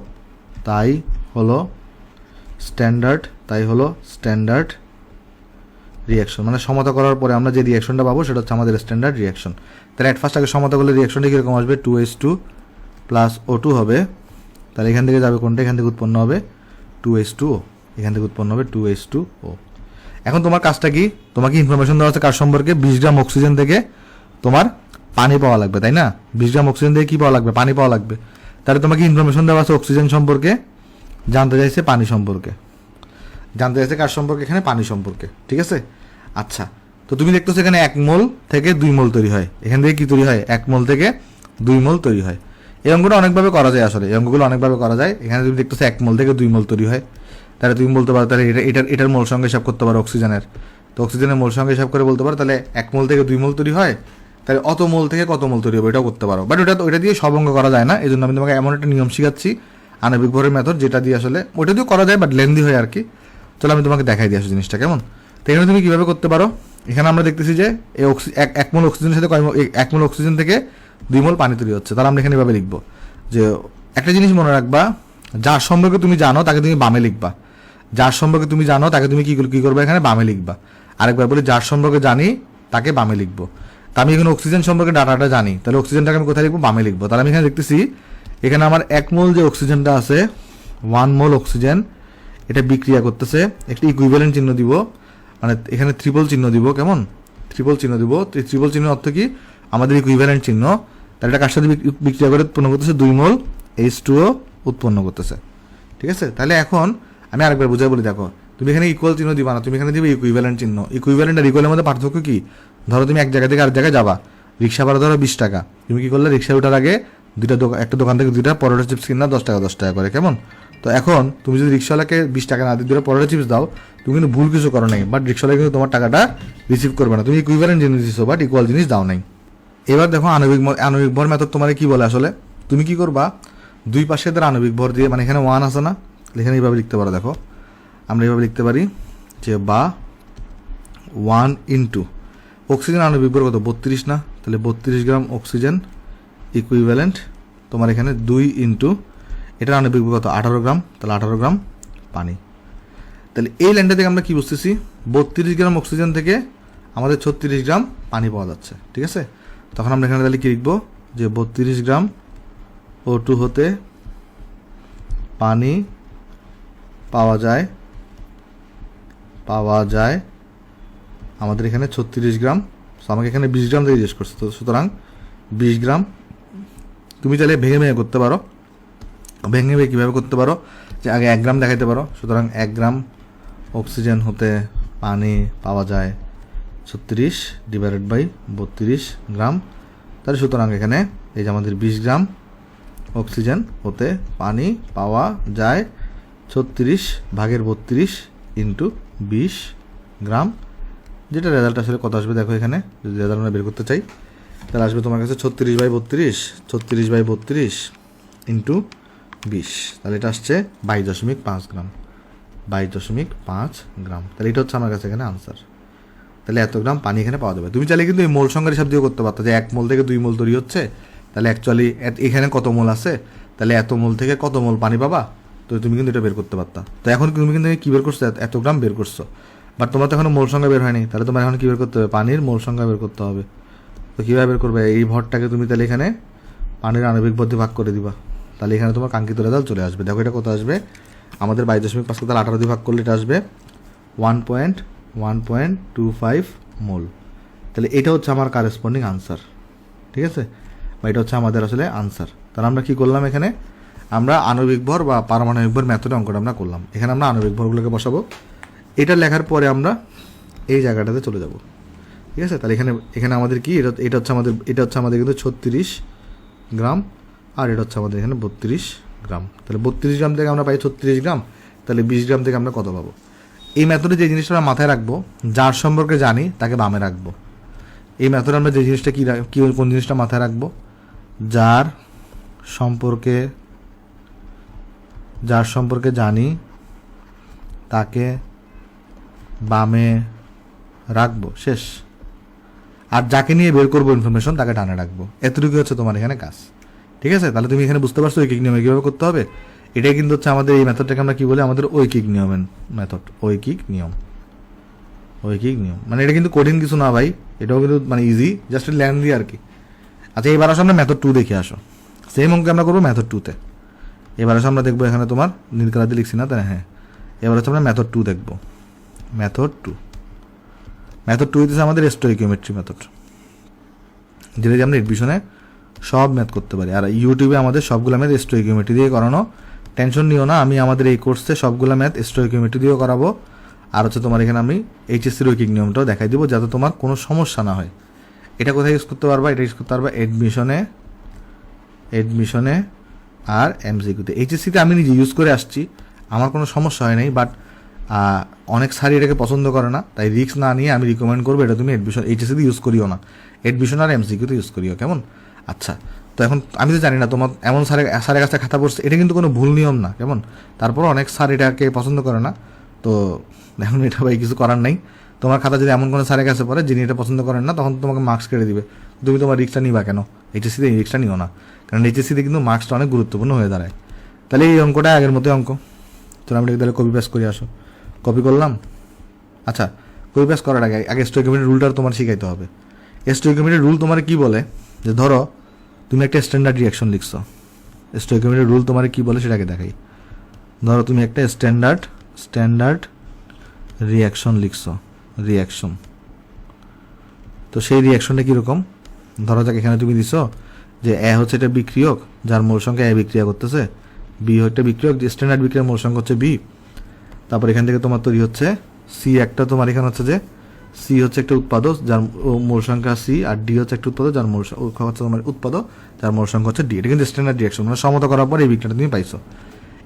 স্ট্যান্ডার্ড রিয়াকশন। মানে সমতা করার পরে আমরা যে রিয়াকশনটা পাবো সেটা হচ্ছে আমাদের স্ট্যান্ডার্ড রিয়াকশন। তাহলে অ্যাট ফার্স্ট আগে সমতা করলে রিয়াকশনটা কীরকম আসবে? 2H2 প্লাস O2 হবে। তাহলে এখান থেকে যাবে কোনটা? এখান থেকে উৎপন্ন হবে 2H2O। এখান থেকে উৎপন্ন হবে 2H2O। এখন তোমার কাজটা কি? তোমাকে ইনফরমেশন দেওয়া আছে কার সম্পর্কে? 20 গ্রাম অক্সিজেন থেকে তোমার পানি পাওয়া লাগবে, তাই না? 20 গ্রাম অক্সিজেন থেকে কী পাওয়া লাগবে? পানি পাওয়া লাগবে। তাহলে তোমাকে ইনফরমেশন দেওয়া আছে অক্সিজেন সম্পর্কে, জানতে চাইছে পানি সম্পর্কে, জানতে চাইছে কার সম্পর্কে? এখানে পানি সম্পর্কে, ঠিক আছে? আচ্ছা, তো তুমি দেখতেছো এখানে 1 মোল থেকে 2 মোল তৈরি হয়। এখান থেকে কি তৈরি হয়? 1 মোল থেকে 2 মোল তৈরি হয়। এই অঙ্কটা অনেকভাবে করা যায়, আসলে এই অঙ্কগুলো অনেকভাবে করা যায়। এখানে তুমি দেখতেছো 1 মোল থেকে 2 মোল তৈরি হয়, তাহলে তুমি বলতে পারো তাহলে এটার মোল সংখ্যা হিসাব করতে পারো অক্সিজেনের। তো অক্সিজেনের মোল সংখ্যা হিসাব করে বলতে পারো তাহলে 1 মোল থেকে 2 মোল তৈরি হয়, তাহলে অত মোল থেকে কত মোল তৈরি হবে এটাও করতে পারো। বাট ওটা দিয়ে সব অঙ্ক করা যায় না, এই জন্য আমি তোমাকে এমন একটা নিয়ম শিখাচ্ছি আণবিক ভরের মেথড, যেটা দিয়ে আসলে ওটা দিয়েও করা যায় বাট লেন্দি হয় আর কি। চলো আমি তোমাকে দেখাই দিই আসলে জিনিসটা কেমন। তো এখানে তুমি কীভাবে করতে পারো? এখানে আমরা দেখতেছি যে এই 1 মোল অক্সিজেনের সাথে 1 মোল অক্সিজেন থেকে 2 মোল পানি তৈরি হচ্ছে। তাহলে আমরা এখানে এভাবে লিখবো যে, একটা জিনিস মনে রাখবা, যার সম্পর্কে তুমি জানো তাকে তুমি বামে লিখবা, যার সম্পর্কে তুমি জানো তাকে তুমি কী করবে? এখানে বামে লিখবা। আরেকবার বলি, যার সম্পর্কে জানি তাকে বামে লিখবো। তা আমি এখানে অক্সিজেন সম্পর্কে ডাটাটা জানি, তাহলে অক্সিজেনটাকে আমি কোথায় লিখবো? বামে লিখবো। তাহলে আমি এখানে দেখতেছি এখানে আমার 1 মোল যে অক্সিজেনটা আছে, 1 মোল অক্সিজেন, এটা বিক্রিয়া করতেছে, একটি ইকুইভ্যালেন্ট চিহ্ন দিব, মানে এখানে ট্রিপল চিহ্ন দিব। কেমন? ট্রিপল চিহ্ন দিব। ট্রিপল চিহ্ন অর্থ কি? আমাদের ইকুইভ্যালেন্ট চিহ্ন। তাহলে এটা কার সাথে বিক্রিয়া করে উৎপন্ন করতেছে? 2 মোল H2O উৎপন্ন করতেছে, ঠিক আছে? তাহলে এখন আমি আরেকবার বুঝাই বলি, দেখো তুমি এখানে ইকুয়াল চিহ্ন দিবা না, তুমি এখানে দিবে ইকুইভ্যালেন্ট চিহ্ন। ইকুইভ্যালেন্ট আর ইকুয়ালের মধ্যে পার্থক্য কি? ধরো তুমি এক জায়গা থেকে আরেক জায়গায় যাবা, রিক্সা ভাড়া ধরো 20 টাকা, তুমি কি করলে? রিক্সা ওঠার আগে একটা দোকান থেকে 2টা পরোটা চিপস কিনা 10 টাকা করে, কেমন? তো এখন তুমি যদি রিক্সাওয়ালাকে 20 টাকা না দিয়ে 2টা পরোটা চিপস দাও, তুমি কিন্তু ভুল কিছু করো নাই, বাট রিক্সাওয়ালা কিন্তু তোমার টাকাটা রিসিভ করবে না। তুমি ইকুইভ্যালেন্ট জিনিস দিচ্ছ বাট ইকুয়াল জিনিস দাও নাই। এবার দেখো আণবিক ভর মেথড তোমার কি বলে আসলে? তুমি কি করবা? দুই পাশে তার আণবিক ভর দিয়ে, মানে এখানে 1 আছে না, এখানে এইভাবে লিখতে পারো। দেখো আমরা এইভাবে লিখতে পারি যে, বা 1 ইন্টু অক্সিজেন আণবিক ভর কত? 32 না? তাহলে 32 গ্রাম অক্সিজেন ইকুইভ্যালেন্ট তোমার এখানে 2 ইন্টু এটার আণবিক ভর কত? 18 গ্রাম, তাহলে 18 গ্রাম পানি। তাহলে এই লাইনটা থেকে আমরা কি বুঝতেছি? 32 গ্রাম অক্সিজেন থেকে আমাদের 36 গ্রাম পানি পাওয়া যাচ্ছে, ঠিক আছে? তখন আমরা এখানে তাহলে কি লিখবো? যে 32 গ্রাম O2 হতে পানি পাওয়া যায় আমাদের এখানে 36 গ্রাম। আমাকে এখানে 20 গ্রাম থেকে জিজ্ঞেস করছে, তো সুতরাং 20 গ্রাম। তুমি চাইলে ভেঙে করতে পারো, ভেঙে কীভাবে করতে পারো? যে আগে 1 গ্রাম দেখাইতে পারো। সুতরাং 1 গ্রাম অক্সিজেন হতে পানি পাওয়া যায় 36 ডিভাইডেড বাই 32 গ্রাম। তাহলে সুতরাং এখানে এই যে আমাদের 20 গ্রাম অক্সিজেন হতে পানি পাওয়া যায় 36 ভাগের 32 ইন্টু 20 গ্রাম। যেটা রেজাল্ট আসলে কত আসবে দেখো এখানে, যদি রেজাল্ট আমরা বের করতে চাই তাহলে আসবে তোমার কাছে 36/32 ইন্টু 20, তাহলে এটা আসছে 22.5 গ্রাম, 22.5 গ্রাম। তাহলে এটা হচ্ছে আমার কাছে এখানে আনসার। তাহলে এত গ্রাম পানি এখানে পাওয়া যাবে। তুমি চাইলে কিন্তু এই মোল সংখ্যার হিসাব দিয়ে করতে পারতো যে 1 মোল থেকে 2 মোল তৈরি হচ্ছে, তাহলে অ্যাকচুয়ালি এখানে কত মোল আছে, তাহলে এত মোল থেকে কত মোল পানি পাবা, তো তুমি কিন্তু এটা বের করতে পারতা। তো এখন তুমি কিন্তু কী বের করছো, এত গ্রাম বের করছো, বাট তোমার তো এখনো মোল সংখ্যা বের হয়নি, তাহলে তোমার এখন কী বের করতে হবে, পানির মোল সংখ্যা বের করতে হবে। তো কীভাবে বের করবে, এই ভরটাকে তুমি তাহলে এখানে পানির আণবিক ভর দিয়ে ভাগ করে দিবা, তাহলে এখানে তোমার কাঙ্ক্ষিত রেজাল্ট চলে আসবে। দেখো এটা কত আসবে, আমাদের 22.5 তাহলে 18 দিয়ে ভাগ করলে এটা আসবে 1.25 মোল। তাহলে এটা হচ্ছে আমার কারেসপন্ডিং আনসার, ঠিক আছে, বা এটা হচ্ছে আমাদের আসলে আনসার। তাহলে আমরা কী করলাম, এখানে আমরা আণবিক ভর বা পারমাণবিক ভর মেথডে অঙ্কটা আমরা করলাম। এখানে আমরা আণবিক ভরগুলোকে বসাবো, এটা লেখার পরে আমরা এই জায়গাটাতে চলে যাব, ঠিক আছে। তাহলে এখানে আমাদের কি, এটা হচ্ছে আমাদের কিন্তু 36 গ্রাম, আর এটা হচ্ছে আমাদের এখানে 32 গ্রাম। তাহলে 32 গ্রাম থেকে আমরা পাই 36 গ্রাম, তাহলে 20 গ্রাম থেকে আমরা কত পাবো। এই মেথডে যে জিনিসটা আমরা মাথায় রাখবো, যার সম্পর্কে জানি তাকে বামে রাখবো। এই মেথডে আমরা যে জিনিসটা কোন জিনিসটা মাথায় রাখবো, যার সম্পর্কে জানি তাকে বামে রাখবো, শেষ। আর যাকে নিয়ে বের করবো ইনফরমেশন তাকে ডানে রাখবো, এতটুকু হচ্ছে তোমার এখানে কাজ, ঠিক আছে। তাহলে তুমি এখানে বুঝতে পারছো ঐকিক নিয়মে কীভাবে করতে হবে। এটাই কিন্তু হচ্ছে আমাদের এই মেথডটাকে আমরা কী বলি, আমাদের ঐকিক নিয়মের মেথড, ঐকিক নিয়ম। মানে এটা কিন্তু কঠিন কিছু না ভাই, এটাও কিন্তু মানে ইজি, জাস্ট ল্যান্ড দিয়ে আর কি। আচ্ছা এবার আসো আমরা মেথড 2 দেখে আসো, সেম অঙ্ক আমরা করবো মেথড 2তে। এবার আসো আমরা দেখবো এখানে তোমার নীল দিয়ে লিখছি না, তাই হ্যাঁ, এবার হচ্ছে আমরা মেথড 2 দেখবো। মেথড 2 হচ্ছে আমাদের স্টোইকিওমেট্রি মেথড, যেটা দিয়ে আমরা এডমিশনে সব ম্যাথ করতে পারি। আর ইউটিউবে আমাদের সবগুলো ম্যাথ স্টোইকিওমেট্রি দিয়ে করানো, টেনশন নিও না, আমি আমাদের এই কোর্সে সবগুলো ম্যাথ স্টোইকিওমেট্রি দিয়েও করাবো। আর হচ্ছে তোমার এখানে আমি এইচএসসির ঐকিক নিয়মটাও দেখাই দিব, যাতে তোমার কোনো সমস্যা না হয়। এটা কোথায় ইউজ করতে পারবা, এটা ইউজ করতে পারবা এডমিশনে আর এমসিকিউতে। এইচএসসিতে আমি নিজে ইউজ করে আসছি, আমার কোনো সমস্যা হয় নাই, বাট অনেক স্যারই এটাকে পছন্দ করে না, তাই রিস্ক না নিয়ে আমি রিকমেন্ড করবো এটা তুমি এইচএসসিতে ইউজ করিও না, এডমিশন আর এমসিকিউতে ইউজ করিও, কেমন। আচ্ছা, তো এখন আমি তো জানি না তোমার এমন স্যারের কাছে খাতা পড়ছে, এটা কিন্তু কোনো ভুল নিয়ম না, কেমন। তারপর অনেক স্যার এটাকে পছন্দ করে না, তো এখন এটা ভাই কিছু করার নাই। তোমার খাতা যদি এমন কোনো স্যারের কাছে পড়ে যিনি এটা পছন্দ করেন না, তখন তোমাকে মার্কস কেটে দিবে। তুমি তোমার রিস্কটা নিবা কেন, এইচএসসিতে এই রিস্কটা নিও না, কারণ এইচএসসিতে কিন্তু মার্কসটা অনেক গুরুত্বপূর্ণ হয়ে দাঁড়ায়। তাহলে এই অঙ্কটা আগের মতোই অঙ্ক, তো আমি তাহলে কপি পেস্ট করে আসো। কপি করলাম। আচ্ছা, কপি পেস্ট করার আগে স্টোইকিওমেট্রির রুলটা তোমার শিখাইতে হবে। স্টোইকিওমেট্রির রুল তোমার কি বলে, যে ধরো তুমি একটা স্ট্যান্ডার্ড রিয়াকশন লিখছো, স্টোইকিওমেট্রির রুল তোমার কি বলে সেটাকে দেখাই। ধরো তুমি একটা স্ট্যান্ডার্ড রিয়াকশন লিখছো, রিয়াকশন, তো সেই রিয়াকশনটা কীরকম, ধরো যাক এখানে তুমি দিছো যে এ হচ্ছে এটা বিক্রিয়ক, যার মোল সংখ্যা এ বিক্রিয়া করতেছে, বি হচ্ছে বিক্রিয়ক, স্ট্যান্ডার্ড বিক্রিয়ার মোল সংখ্যা হচ্ছে বি। তারপর এখান থেকে তোমার তৈরি হচ্ছে সি, একটা তোমার এখানে হচ্ছে যে সি হচ্ছে একটা উৎপাদক যার মোল সংখ্যা সি, আর ডি হচ্ছে একটা উৎপাদক যার মোল সংখ্যা হচ্ছে তোমার উৎপাদক যার মোল সংখ্যা হচ্ছে ডি। এটা কিন্তু স্ট্যান্ডার্ড রিয়াকশন, মানে সমতা করার পর এই বিক্রিয়াটা তুমি পাইছো।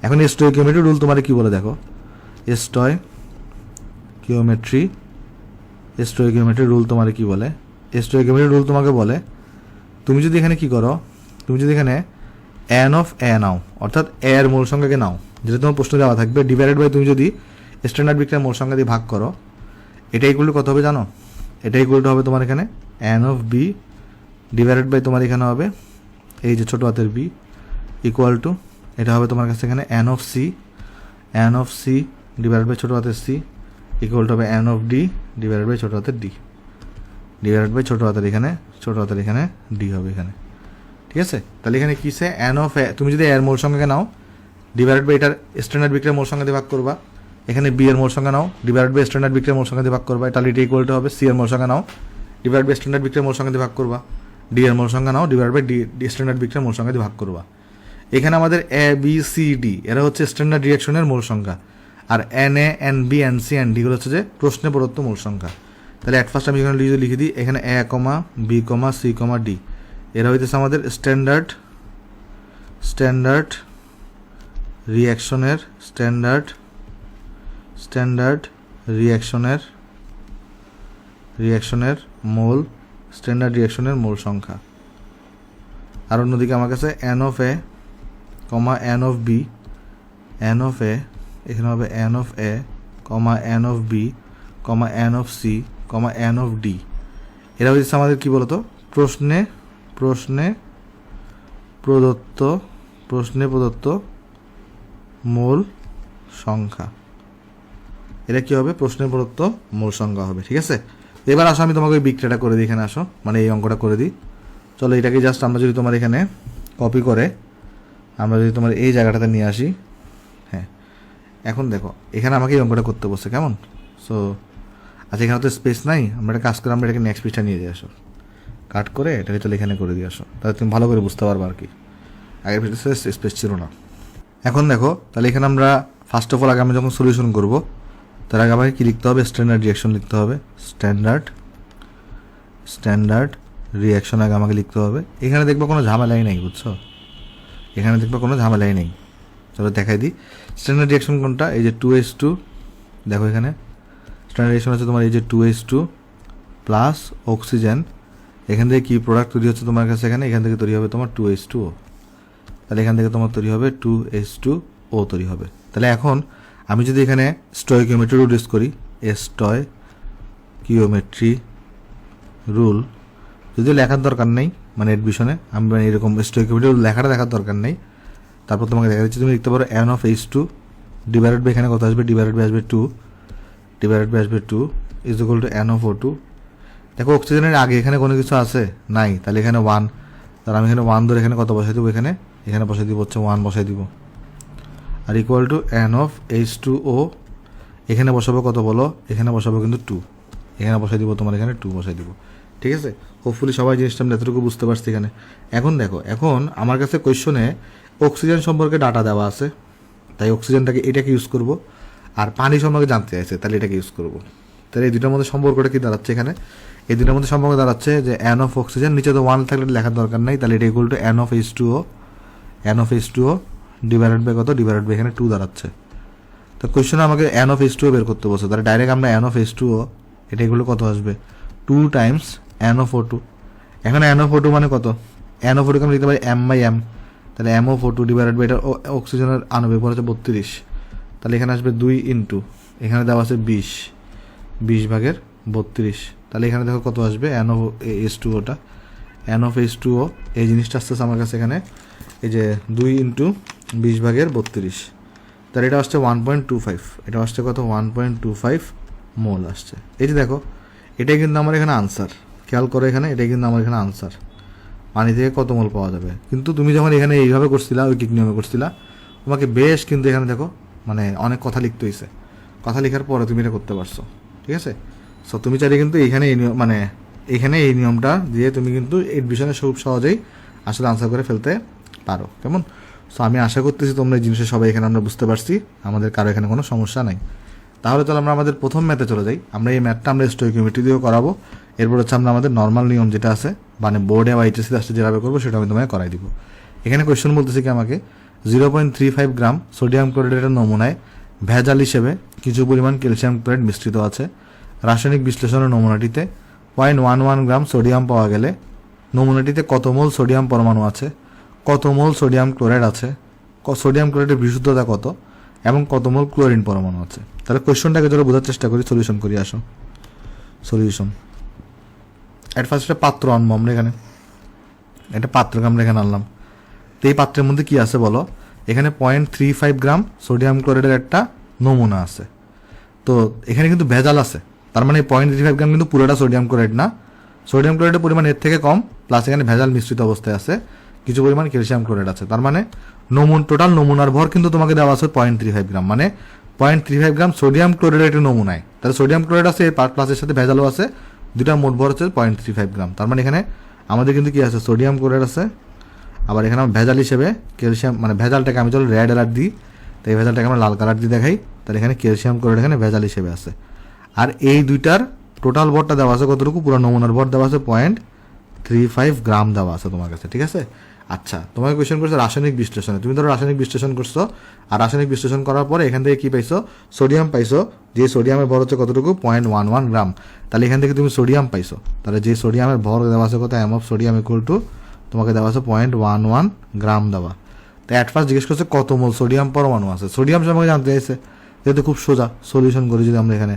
এখন স্টোইকিওমেট্রির রুল তোমার কি বলে দেখো, স্টোইকিওমেট্রির রুল তোমার কি বলে, স্টোইকিওমেট্রির রুল তোমাকে বলে তুমি যদি এখানে কি করো, তুমি যদি এখানে এন অফ এ নাও, অর্থাৎ এর মূল সংখ্যাকে নাও, যেটা তোমার প্রশ্ন দেওয়া থাকবে, ডিভাইডেড বাই তুমি যদি স্ট্যান্ডার্ড বিক্রিয়ার মূল সংখ্যা দিয়ে ভাগ করো, এটা ইকুয়াল টু কত হবে জানো, এটা ইকুয়াল টু হবে তোমার এখানে N of B divided by তোমার এখানে হবে এই যে ছোটো হাতের বি, ইকুয়াল টু এটা হবে তোমার কাছে এখানে N of C divided by ছোটো হাতের সি, ইকুয়াল টু হবে N of D divided by ছোটো হাতের ডি, ডিভাইডেড বাই ছোটো হাতের এখানে ডি হবে এখানে, ঠিক আছে। তাহলে এখানে কী সে এন অফ এ, তুমি যদি এর মূল সংখ্যাকে নাও ডিভাইডেড বাই এটার স্ট্যান্ডার্ড বিক্রিয়ার মূল সংখ্যা দিয়ে ভাগ করবা, এখানে বি এর মূল সংখ্যা নাও ডিভাইডেড বাই স্ট্যান্ডার্ড বিক্রিয়ার মূল সংখ্যা দিয়ে ভাগ করবা, তাহলে এটা ইকুয়াল টু হবে সি এর মূল সংখ্যা নাও ডিভাইড বাই স্ট্যান্ডার্ড বিক্রিয়ার মূল সংখ্যা দিয়ে ভাগ করবা, ডি এর মূল সংখ্যা নাও ডিভাইড বাই ডি স্ট্যান্ডার্ড বিক্রিয়ার মূল সংখ্যা দিয়ে ভাগ করবা। এখানে আমাদের এ বি সি ডি এরা হচ্ছে স্ট্যান্ডার্ড রিয়াকশনের মূল সংখ্যা, আর N A N B N C N ডিগুলো হচ্ছে যে প্রশ্নে প্রদত্ত মূল সংখ্যা। তাহলে অ্যাট ফার্স্ট আমি এখানে লিখে দিই, এখানে এ কমা B comma c comma D এরা হইতেছে আমাদের স্ট্যান্ডার্ড রিয়াকশনের রিঅ্যাকশনের মোল, স্ট্যান্ডার্ড রিঅ্যাকশনের মোল সংখ্যা। আর অন্যদিকে আমার কাছে N of A comma N of B, N of A এখানে হবে N of A comma N of B comma N of C comma N of D. এরা হচ্ছে আমাদের কী বলতো প্রশ্নে প্রদত্ত মূল সংখ্যা। এটা কি হবে? প্রশ্নে প্রদত্ত মূল সংখ্যা হবে। ঠিক আছে, এবার আসো আমি তোমাকে ওই বিক্রিয়াটা করে দিই। এখানে আসো, মানে এই অঙ্কটা করে দিই। চলো এটাকে জাস্ট আমরা যদি তোমার এখানে কপি করে আমরা যদি তোমার এই জায়গাটাতে নিয়ে আসি। হ্যাঁ, এখন দেখো এখানে আমাকে এই অঙ্কটা করতে বসছে, কেমন? সো আচ্ছা, এখানে তো স্পেস নাই, আমরা একটা কাজ করে আমরা এটাকে নেক্সট পেজটা নিয়ে যাই। আসো, কাট করে এটাকে চলে এখানে করে দিয়ে আসো, তাহলে তুমি ভালো করে বুঝতে পারবে আর কি। আগের পেজে স্পেস ছিল না। এখন দেখো তাহলে এখানে আমরা ফার্স্ট অফ অল আগে আমরা যখন সলিউশন করব তার আগে আমাকে কী লিখতে হবে? স্ট্যান্ডার্ড রিঅ্যাকশন লিখতে হবে। স্ট্যান্ডার্ড রিঅ্যাকশন আগে আমাকে লিখতে হবে। এখানে দেখবো কোনো ঝামেলাই নেই, বুঝছো? এখানে দেখবো কোনো ঝামেলাই নেই। চলো দেখাই দিই স্ট্যান্ডার্ড রিঅ্যাকশন কোনটা। এই যে 2H2, দেখো এখানে স্ট্যান্ডার্ড রিঅ্যাকশন হচ্ছে তোমার এই যে 2H2 প্লাস অক্সিজেন। এখান থেকে কী প্রোডাক্ট তৈরি হচ্ছে তোমার কাছে? এখান থেকে তৈরি হবে তোমার 2H2O। তাহলে এখান থেকে তোমার তৈরি হবে 2H2O তৈরি হবে। তাহলে এখন আমি যদি এখানে স্টয়কিওমেট্রি রুল ইউজ করি, স্টয়কিওমেট্রি রুল যদিও লেখার দরকার নেই, মানে এডমিশনে আমি মানে এরকম স্টয়কিওমেট্রি রুল লেখাটা দেখার দরকার নেই। তারপর তোমাকে দেখা যাচ্ছে তুমি লিখতে পারো N of H2 divided by এখানে কত আসবে? ডিভাইডেড বাই আসবে 2 is equal to N of O2। দেখো অক্সিজেনের আগে এখানে কোনো কিছু আছে নাই, তাহলে এখানে 1, তাহলে আমি এখানে 1 ধরে এখানে কত বসাই দেবো? এখানে বসাই দিব হচ্ছে 1 বসাই দিব। আর equal to N of H2O, এখানে বসাবো কত বলো? এখানে বসাবো কিন্তু 2, এখানে বসাই দিব তোমার এখানে 2 বসাই দিব। ঠিক আছে, হোপফুলি সবাই জিনিসটা আমি এতটুকু বুঝতে পারছি এখানে। এখন দেখো, এখন আমার কাছে কোয়েশ্চনে অক্সিজেন সম্পর্কে ডাটা দেওয়া আছে, তাই অক্সিজেনটাকে এটাকে ইউজ করব। আর পানি সম্পর্কে জানতে চাইছে, তাহলে এটাকে ইউজ করব। তাহলে এই দুটার মধ্যে সম্পর্কটা কি দাঁড়াচ্ছে? এখানে এই দুটার মধ্যে সম্পর্ক দাঁড়াচ্ছে যে এন অফ অক্সিজেন, নিচে তো 1 থাকলে লেখার দরকার নাই, তাহলে এটা equal to N of H2O divided by কত? ডিভাইডেড বাই এখানে 2 দাঁড়াচ্ছে। তো কোয়েশ্চনে আমাকে এন অফ H2O বের করতে বলছে, তাহলে ডাইরেক্ট আমরা এন অফ H2O এটা এগুলো কত আসবে? 2 টাইমস এন অফ O2। এখন এন অফ O2 মানে কত? এন অফ O2 কে আমরা লিখতে পারি M/M, তাহলে M of O2 divided by এটা অক্সিজেনের আণবিক ভর হচ্ছে 32, তাহলে এখানে আসবে 2 ইন্টু এখানে দেওয়া আছে 20 ভাগের 32, তাহলে এখানে দেখো কত আসবে? এন অফ H2Oটা, এন অফ H2O এই জিনিসটা আসতেছে আমার কাছে এখানে এই যে 2 ইন্টু 20 ভাগের 32, তাহলে এটা আসছে 1.25, এটা আসছে কত? 1.25 মোল আসছে। এই যে দেখো এটাই কিন্তু আমার এখানে আনসার, খেয়াল করো এখানে এটাই কিন্তু আমার এখানে আনসার। পানি থেকে কত মোল পাওয়া যাবে? কিন্তু তুমি যখন এখানে এইভাবে করছিলা, ঐকিক নিয়মে করছিলা, তোমাকে বেশ কিন্তু এখানে দেখো মানে অনেক কথা লিখতে হয়েছে। কথা লেখার পরে তুমি এটা করতে পারছো। ঠিক আছে, সো তুমি চাইলে কিন্তু এখানে এই নিয়ম মানে এখানে এই নিয়মটা দিয়ে তুমি কিন্তু এডমিশনে খুব সহজেই আসলে আনসার করে ফেলতে পারো, কেমন? সো আমি আশা করতেছি তোমরা এই জিনিসটা সবাই এখানে আমরা বুঝতে পারছি, আমাদের কারো এখানে কোনো সমস্যা নাই। তাহলে চলো আমরা আমাদের প্রথম ম্যাথে চলে যাই। আমরা এই ম্যাথটা আমরা স্টয়কিওমেট্রি দিয়েও করাবো। এরপর হচ্ছে আমরা আমাদের নর্মাল নিয়ম যেটা আছে মানে বোর্ডে বা এইচএসসি আসতে যেভাবে করবো সেটা আমি তোমায় করাই দিব। এখানে কোয়েশ্চেন বলতেছি কি আমাকে 0.35 গ্রাম সোডিয়াম ক্লোরাইডের নমুনায় ভেজাল হিসেবে কিছু পরিমাণ ক্যালসিয়াম ক্লোরাইড মিশ্রিত আছে। রাসায়নিক বিশ্লেষণের নমুনাটিতে 0.11 গ্রাম সোডিয়াম পাওয়া গেলে নমুনাটিতে কত মোল সোডিয়াম পরমাণু আছে, কত মোল সোডিয়াম ক্লোরাইড আছে, সোডিয়াম ক্লোরাইডের বিশুদ্ধতা কত এবং কত মোল ক্লোরিন পরমাণু আছে। তাহলে কোয়েশ্চনটাকে চলো বোঝার চেষ্টা করি, সলিউশন করি। আসো সলিউশন। এট ফার্স্ট একটা পাত্র আনবো আমরা এখানে, একটা পাত্রকে আমরা এখানে আনলাম। তো এই পাত্রের মধ্যে কি আছে বলো? এখানে 0.35 গ্রাম সোডিয়াম ক্লোরাইডের একটা নমুনা আছে। তো এখানে কিন্তু ভেজাল আছে, তার মানে 0.35 গ্রাম কিন্তু পুরোটা সোডিয়াম ক্লোরাইড না, সোডিয়াম ক্লোরাইডের পরিমাণ এর থেকে কম, প্লাস এখানে ভেজাল মিশ্রিত অবস্থায় আছে, কিছু পরিমাণ ক্যালসিয়াম ক্লোরাইড আছে। তার মানে টোটাল নমুনার ভর কিন্তু তোমাকে দেওয়া আছে 0.35 গ্রাম, মানে 0.35 গ্রাম সোডিয়াম ক্লোরাইডের একটা নমুনায়। তাহলে সোডিয়াম ক্লোরাইড আছে, প্লাসের সাথে ভেজালও আছে, দুটা মোট ভর হচ্ছে 0.35 গ্রাম। তার মানে এখানে আমাদের কিন্তু কি আছে? সোডিয়াম ক্লোরাইড আছে, আবার এখানে ভেজাল হিসেবে ক্যালসিয়াম, মানে ভেজালটাকে আমি চলো রেড কালার দিই, তাই এই ভেজালটাকে আমরা লাল কালার দিয়ে দেখাই। তাহলে এখানে ক্যালসিয়াম ক্লোরাইড এখানে ভেজাল হিসেবে আছে। আর এই দুইটার টোটাল ভরটা দেওয়া আছে কতটুকু? পুরো নমুনার ভর দেওয়া আছে 0.35 গ্রাম দেওয়া আছে তোমার কাছে। ঠিক আছে, আচ্ছা, তোমাকে কোয়েশ্চেন করছে রাসায়নিক বিশ্লেষণে। তুমি ধরো রাসায়নিক বিশ্লেষণ করছো, আর রাসায়নিক বিশ্লেষণ করার পরে এখান থেকে কি পাইছো? সোডিয়াম পাইছো। যে সোডিয়ামের ভর হচ্ছে কতটুকু? 0.11 গ্রাম। তাহলে এখান থেকে তুমি সোডিয়াম পাইছো। তাহলে যে সোডিয়ামের ভর দেওয়া আছে কত? M of sodium equal to তোমাকে দেওয়া আছে 0.11 গ্রাম দেওয়া। তো অ্যাট ফার্স্ট জিজ্ঞেস করছে কত মোল সোডিয়াম পরমাণু আছে। সোডিয়াম সম্পর্কে জানতে চাইছে, যেহেতু খুব সোজা সলিউশন করি যদি আমরা এখানে।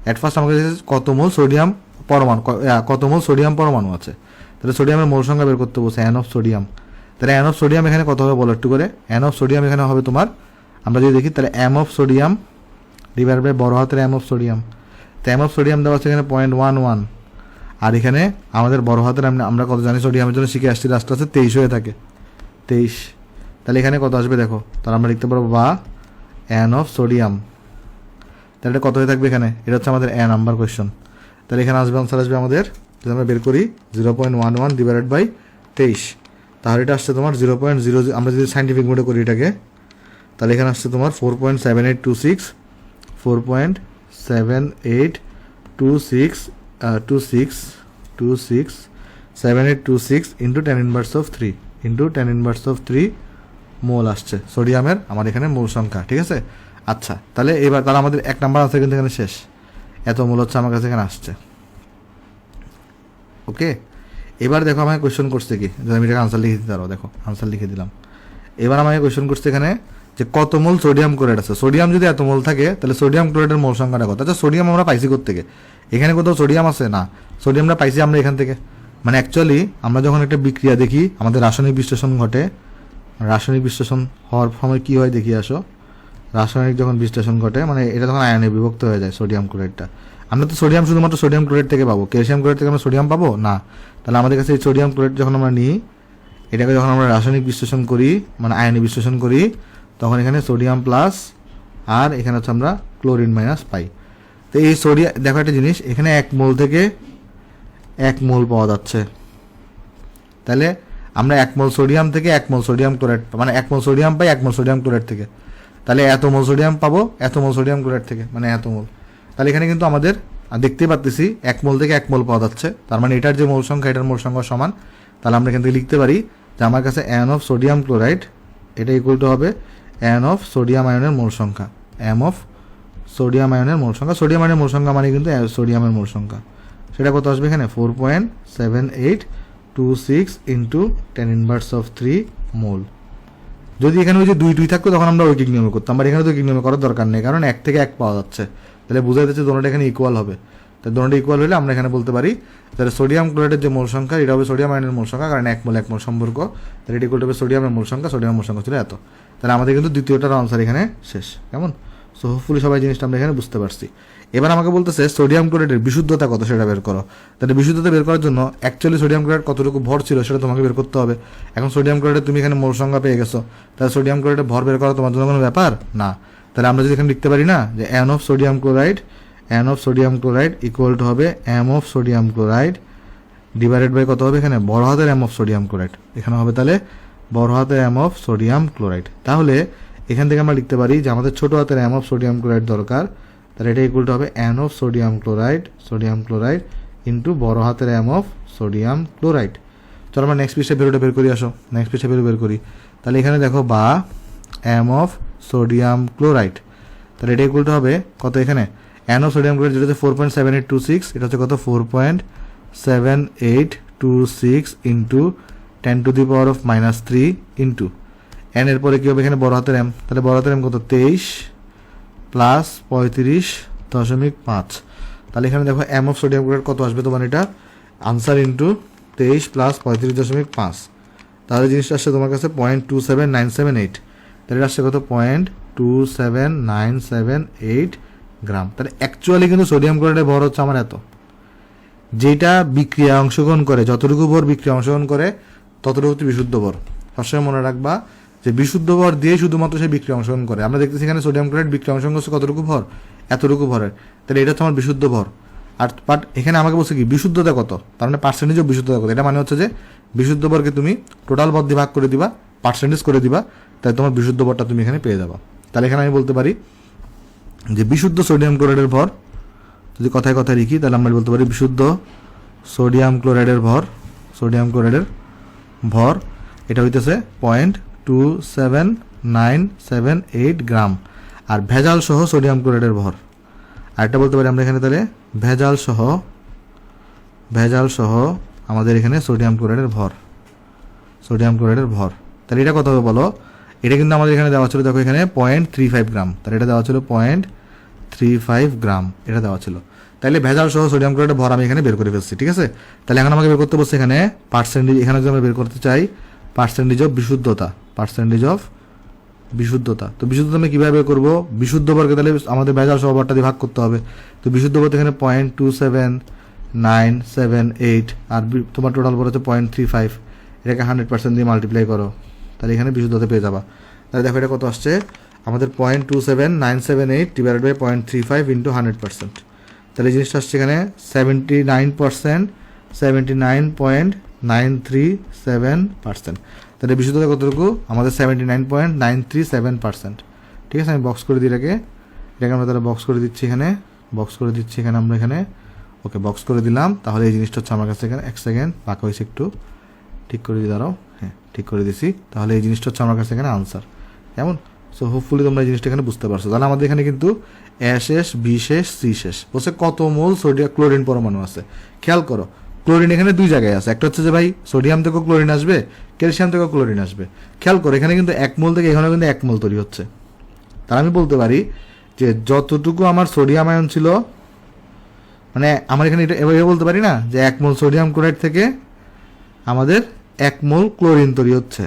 অ্যাট ফার্স্ট আমাকে কত মোল সোডিয়াম পরমাণু, কত মোল সোডিয়াম পরমাণু আছে। তাহলে সোডিয়ামের মোল সংখ্যা বের করতে বলছে, এন অফ সোডিয়াম। তাহলে এন অফ সোডিয়াম এখানে কত হবে বলো একটু করে? এন অফ সোডিয়াম এখানে হবে তোমার, আমরা যদি দেখি তাহলে M of sodium divide by বড় হাতের এম অফ সোডিয়াম। তো এম অফ সোডিয়াম দেওয়া আছে এখানে 0.11, আর এখানে আমাদের বড় হাতের আমরা কত জানি সোডিয়ামের জন্য শিখে আসছি রাস্তা আছে 23 হয়ে থাকে, 23। তাহলে এখানে কত আসবে দেখো, তাহলে আমরা লিখতে পারবো বা এন অফ সোডিয়াম। তাহলে এটা কত হয়ে থাকবে এখানে? এটা হচ্ছে আমাদের এ নাম্বার কোয়েশ্চন। তাহলে এখানে আসবে আনসার আসবে আমাদের, যদি আমরা বের করি 0.11 ডিভাইডেড বাই 23, তাহলে এটা আসছে তোমার 0.00। আমরা যদি সাইন্টিফিক মোডে করি এটাকে, তাহলে এখানে আসছে তোমার 4.7826 7826 ইন্টু 10⁻³ ইন্টু 10⁻³ মোল আসছে সোডিয়ামের আমার এখানে মোল সংখ্যা। ঠিক আছে? আচ্ছা, তাহলে এবার তাহলে আমাদের 1 নাম্বার আনসার কিন্তু এখানে শেষ। এত মোল হচ্ছে আমার কাছে এখানে আসছে। ওকে, এবার দেখো আমাকে কোয়েশ্চেন করছে কি, যদি আমি এটাকে আনসার লিখে দিতে পারো, দেখো আনসার লিখে দিলাম। এবার আমাকে কোয়েশ্চেন করছে এখানে যে কত মোল সোডিয়াম ক্লোরাইড আছে। সোডিয়াম যদি এত মোল থাকে তাহলে সোডিয়াম ক্লোরাইডের মোল সংখ্যাটা কত? আচ্ছা, সোডিয়াম আমরা পাইছি থেকে? এখানে কোথাও সোডিয়াম আছে না, সোডিয়ামটা পাইছি আমরা এখান থেকে। মানে অ্যাকচুয়ালি আমরা যখন একটা বিক্রিয়া দেখি, আমাদের রাসায়নিক বিশ্লেষণ ঘটে, রাসায়নিক বিশ্লেষণ হওয়ার সময় কী হয় দেখি আসো। রাসায়নিক যখন বিশ্লেষণ ঘটে মানে এটা তখন আয়নে বিভক্ত হয়ে যায় সোডিয়াম ক্লোরাইডটা। আমরা তো সোডিয়াম শুধুমাত্র সোডিয়াম ক্লোরাইড থেকে পাবো, ক্যালসিয়াম ক্লোরাইড থেকে আমরা সোডিয়াম পাবো না। তাহলে আমাদের কাছে এই সোডিয়াম ক্লোরাইড যখন আমরা নিই, এটাকে যখন আমরা রাসায়নিক বিশ্লেষণ করি মানে আয়নে বিশ্লেষণ করি, তখন এখানে সোডিয়াম প্লাস আর এখানে হচ্ছে আমরা ক্লোরিন মাইনাস পাই। তো এই সোডিয়াম দেখো একটা জিনিস, এখানে 1 মোল থেকে 1 মোল পাওয়া যাচ্ছে। তাহলে আমরা 1 মোল সোডিয়াম থেকে 1 মোল সোডিয়াম ক্লোরাইড, মানে 1 মোল সোডিয়াম পাই 1 মোল সোডিয়াম ক্লোরাইড থেকে। তাহলে এত মোল সোডিয়াম পাবো এত মোল সোডিয়াম ক্লোরাইড থেকে, মানে এত মোল। তাহলে এখানে কিন্তু আমাদের দেখতেই পাচ্ছি 1 মোল থেকে 1 মোল পাওয়া যাচ্ছে, তার মানে এটার যে মোল সংখ্যা এটার মোল সংখ্যা সমান। তাহলে আমরা এখান থেকে লিখতে পারি যে আমার কাছে এন অফ সোডিয়াম ক্লোরাইড এটা ইকুয়াল টু হবে এন অফ সোডিয়াম আয়নের মোল সংখ্যা, এম অফ সোডিয়াম আয়নের মোল সংখ্যা। সোডিয়াম আয়নের মোল সংখ্যা মানে কিন্তু সোডিয়ামের মোল সংখ্যা, সেটা কত আসবে এখানে 4.7826 ইন্টু 10⁻³ মোল। যদি এখানে ওই যে 2 থাকতো তখন আমরা ঐকিক নিয়মে করতাম, আর এখানে তো ঐকিক নিয়মে করার দরকার নেই, কারণ 1 থেকে 1 পাওয়া যাচ্ছে। তাহলে বোঝা যাচ্ছে দোনোটা এখানে ইকুয়াল হবে। তাই দোনোটা ইকুয়াল হলে আমরা এখানে বলতে পারি তাহলে সোডিয়াম ক্লোরাইডের যে মোল সংখ্যা এটা হবে সোডিয়াম আয়নের মোল সংখ্যা, কারণ 1 মোল 1 মোল সম্পর্ক। তাহলে এটা ইকুয়াল হবে সোডিয়ামের মোল সংখ্যা, সোডিয়ামের মোল সংখ্যা ছিল এত। তাহলে আমাদের কিন্তু দ্বিতীয়টার আনসার এখানে শেষ। কেমন? সো হোপফুলি সবাই জিনিসটা আমরা এখানে বুঝতে পারছি। এবার আমাকে বলতেছে সোডিয়াম ক্লোরাইডের বিশুদ্ধতা কত সেটা বের করো। তাহলে বিশুদ্ধতা বের করার জন্য অ্যাকচুয়ালি সোডিয়াম ক্লোরাইড কতটুকু ভর ছিল সেটা তোমাকে বের করতে হবে। এখন সোডিয়াম ক্লোরাইডের তুমি এখানে মোল সংখ্যা পেয়ে গেছো, তাহলে সোডিয়াম ক্লোরাইডের ভর বের করা তোমার জন্য কোনো ব্যাপার না। তাহলে আমরা যদি এখানে লিখতে পারি না যে N of sodium chloride equal to হবে M of sodium chloride divided by কত হবে এখানে বড় হাতের এম অফ সোডিয়াম ক্লোরাইড, এখানে হবে তাহলে বড় হাতের এম অফ সোডিয়াম ক্লোরাইড। তাহলে এখান থেকে আমরা লিখতে পারি যে আমাদের ছোট হাতের এম অফ সোডিয়াম ক্লোরাইড দরকার, তাহলে এটা ইকুয়াল টু হবে N of sodium chloride into বড় হাতের এম অফ সোডিয়াম ক্লোরাইড। চলো আমরা নেক্সট পৃষ্ঠা ভ্যালুটা বের করি, আসো নেক্সট পৃষ্ঠা ভ্যালু বের করি। তাহলে এখানে দেখো বা এম অফ সোডিয়াম ক্লোরাইড, তাহলে এটা ইকুয়াল টু হবে কত এখানে এন অফ সোডিয়াম ক্লোরাইড যেটা হচ্ছে 4.7826, এটা হচ্ছে কত 4.7826 ইন্টু 10⁻³ ইন্টু এন এর পরে কী হবে এখানে বড় হাতের এম, তাহলে বড় হাতের এম কত 23 প্লাস 35.5। তাহলে এখানে দেখো এম অফ সোডিয়াম ক্লোরাইড কত আসবে তোমার এটা আনসার ইন্টু 23 প্লাস 35.5, তাহলে জিনিসটা আসছে তোমার কাছে 0.27978, তাহলে এটা আসছে কত 0.27978 গ্রাম। তাহলে অ্যাকচুয়ালি কিন্তু সোডিয়াম ক্লোরাইডের ভর হচ্ছে আমার এত, যেটা বিক্রিয়া অংশগ্রহণ করে যতটুকু ভর বিক্রিয়া অংশগ্রহণ করে ততটুকু বিশুদ্ধ ভর। সবসময় মনে রাখবা যে বিশুদ্ধ ভর দিয়ে শুধুমাত্র সে বিক্রিয়া অংশগ্রহণ করে। আমরা দেখতেছি এখানে সোডিয়াম ক্লোরাইড বিক্রিয়া অংশগ্রহণ করছে কতটুকু ভর, এতটুকু ভরের, তাহলে এটা হচ্ছে আমার বিশুদ্ধ ভর। আর বাট এখানে আমাকে বলছে কি বিশুদ্ধতা কত, তার মানে পার্সেন্টেজ অফ বিশুদ্ধতা কত। এটা মানে হচ্ছে যে বিশুদ্ধ ভরকে তুমি টোটাল ভর দিয়ে ভাগ করে দিবা, পার্সেন্টেজ করে দিবা, তাই তোমার বিশুদ্ধ ভরটা তুমি এখানে পেয়ে যাবা। তাহলে এখানে আমি বলতে পারি যে বিশুদ্ধ সোডিয়াম ক্লোরাইডের ভর যদি কথায় কথায় লিখি তাহলে আমরা বলতে পারি বিশুদ্ধ সোডিয়াম ক্লোরাইডের ভর এটা হইতেছে 0.27978 গ্রাম। আর ভেজাল সহ সোডিয়াম ক্লোরাইডের ভর, আরেকটা বলতে পারি আমরা এখানে তাহলে ভেজাল সহ আমাদের এখানে সোডিয়াম ক্লোরাইডের ভর, তাহলে এটা কত হবে বলো? এটা কিন্তু আমাদের এখানে দেওয়া ছিল, দেখো এখানে 0.35 গ্রাম, তাহলে এটা দেওয়া ছিল 0.35 গ্রাম, এটা দেওয়া ছিল। তাহলে ভেজাল সহ সোডিয়াম ক্লোরাইডের ভর আমি এখানে বের করে ফেলছি, ঠিক আছে? তাহলে এখন আমাকে বের করতে বলছে এখানে পার্সেন্টেজ, এখানে যদি আমরা বের করতে চাই পার্সেন্টেজ অফ বিশুদ্ধতা, তো বিশুদ্ধতা আমি কীভাবে বের করবো? বিশুদ্ধ বর্গে তাহলে আমাদের ভেজাল সহ ভরটা দিয়ে ভাগ করতে হবে। তো বিশুদ্ধ বর্গ এখানে 0.27978 আর তোমার টোটাল ভর হচ্ছে 0.35, এটাকে 100% দিয়ে মাল্টিপ্লাই করো, তাহলে এখানে বিশুদ্ধতা পেয়ে যাবা। তাহলে দেখো এটা কত আসছে আমাদের 0.27978 ডিভাইডেড বাই 0.35 ইন্টু 100%, তাহলে এই জিনিসটা আসছে এখানে 79.937%। তাহলে বিশুদ্ধতা কতটুকু? আমাদের 79.937%, ঠিক আছে? আমি বক্স করে দিই এটাকে আমরা তাহলে বক্স করে দিচ্ছি এখানে, আমরা এখানে ওকে বক্স করে দিলাম। তাহলে এই জিনিসটা হচ্ছে আমার কাছে এখানে 1 সেকেন্ড বাঁকা হয়েছে, একটু ঠিক করে দিয়ে দাঁড়াও, হ্যাঁ ঠিক করে দিছি। তাহলে এই জিনিসটা হচ্ছে আমার কাছে এখানে আনসার, কেমন? সো হোপফুলি তোমরা এই জিনিসটা এখানে বুঝতে পারছো। তাহলে আমাদের এখানে কিন্তু A শেষ, B শেষ, C শেষ, বলছে কত মোল সোডিয়াম ক্লোরিন পরমাণু আছে। খেয়াল করো ক্লোরিন এখানে দুই জায়গায় আছে, একটা হচ্ছে যে ভাই সোডিয়াম থেকেও ক্লোরিন আসবে, ক্যালসিয়াম থেকেও ক্লোরিন আসবে। খেয়াল করো এখানে কিন্তু 1 মোল থেকে এখানে কিন্তু 1 মোল তৈরি হচ্ছে। তাহলে আমি বলতে পারি যে যতটুকু আমার সোডিয়াম আয়ন ছিল, মানে আমার এখানে এটা এভাবে বলতে পারি না যে 1 মোল সোডিয়াম ক্লোরাইড থেকে আমাদের 1 মোল ক্লোরিন তৈরি হচ্ছে,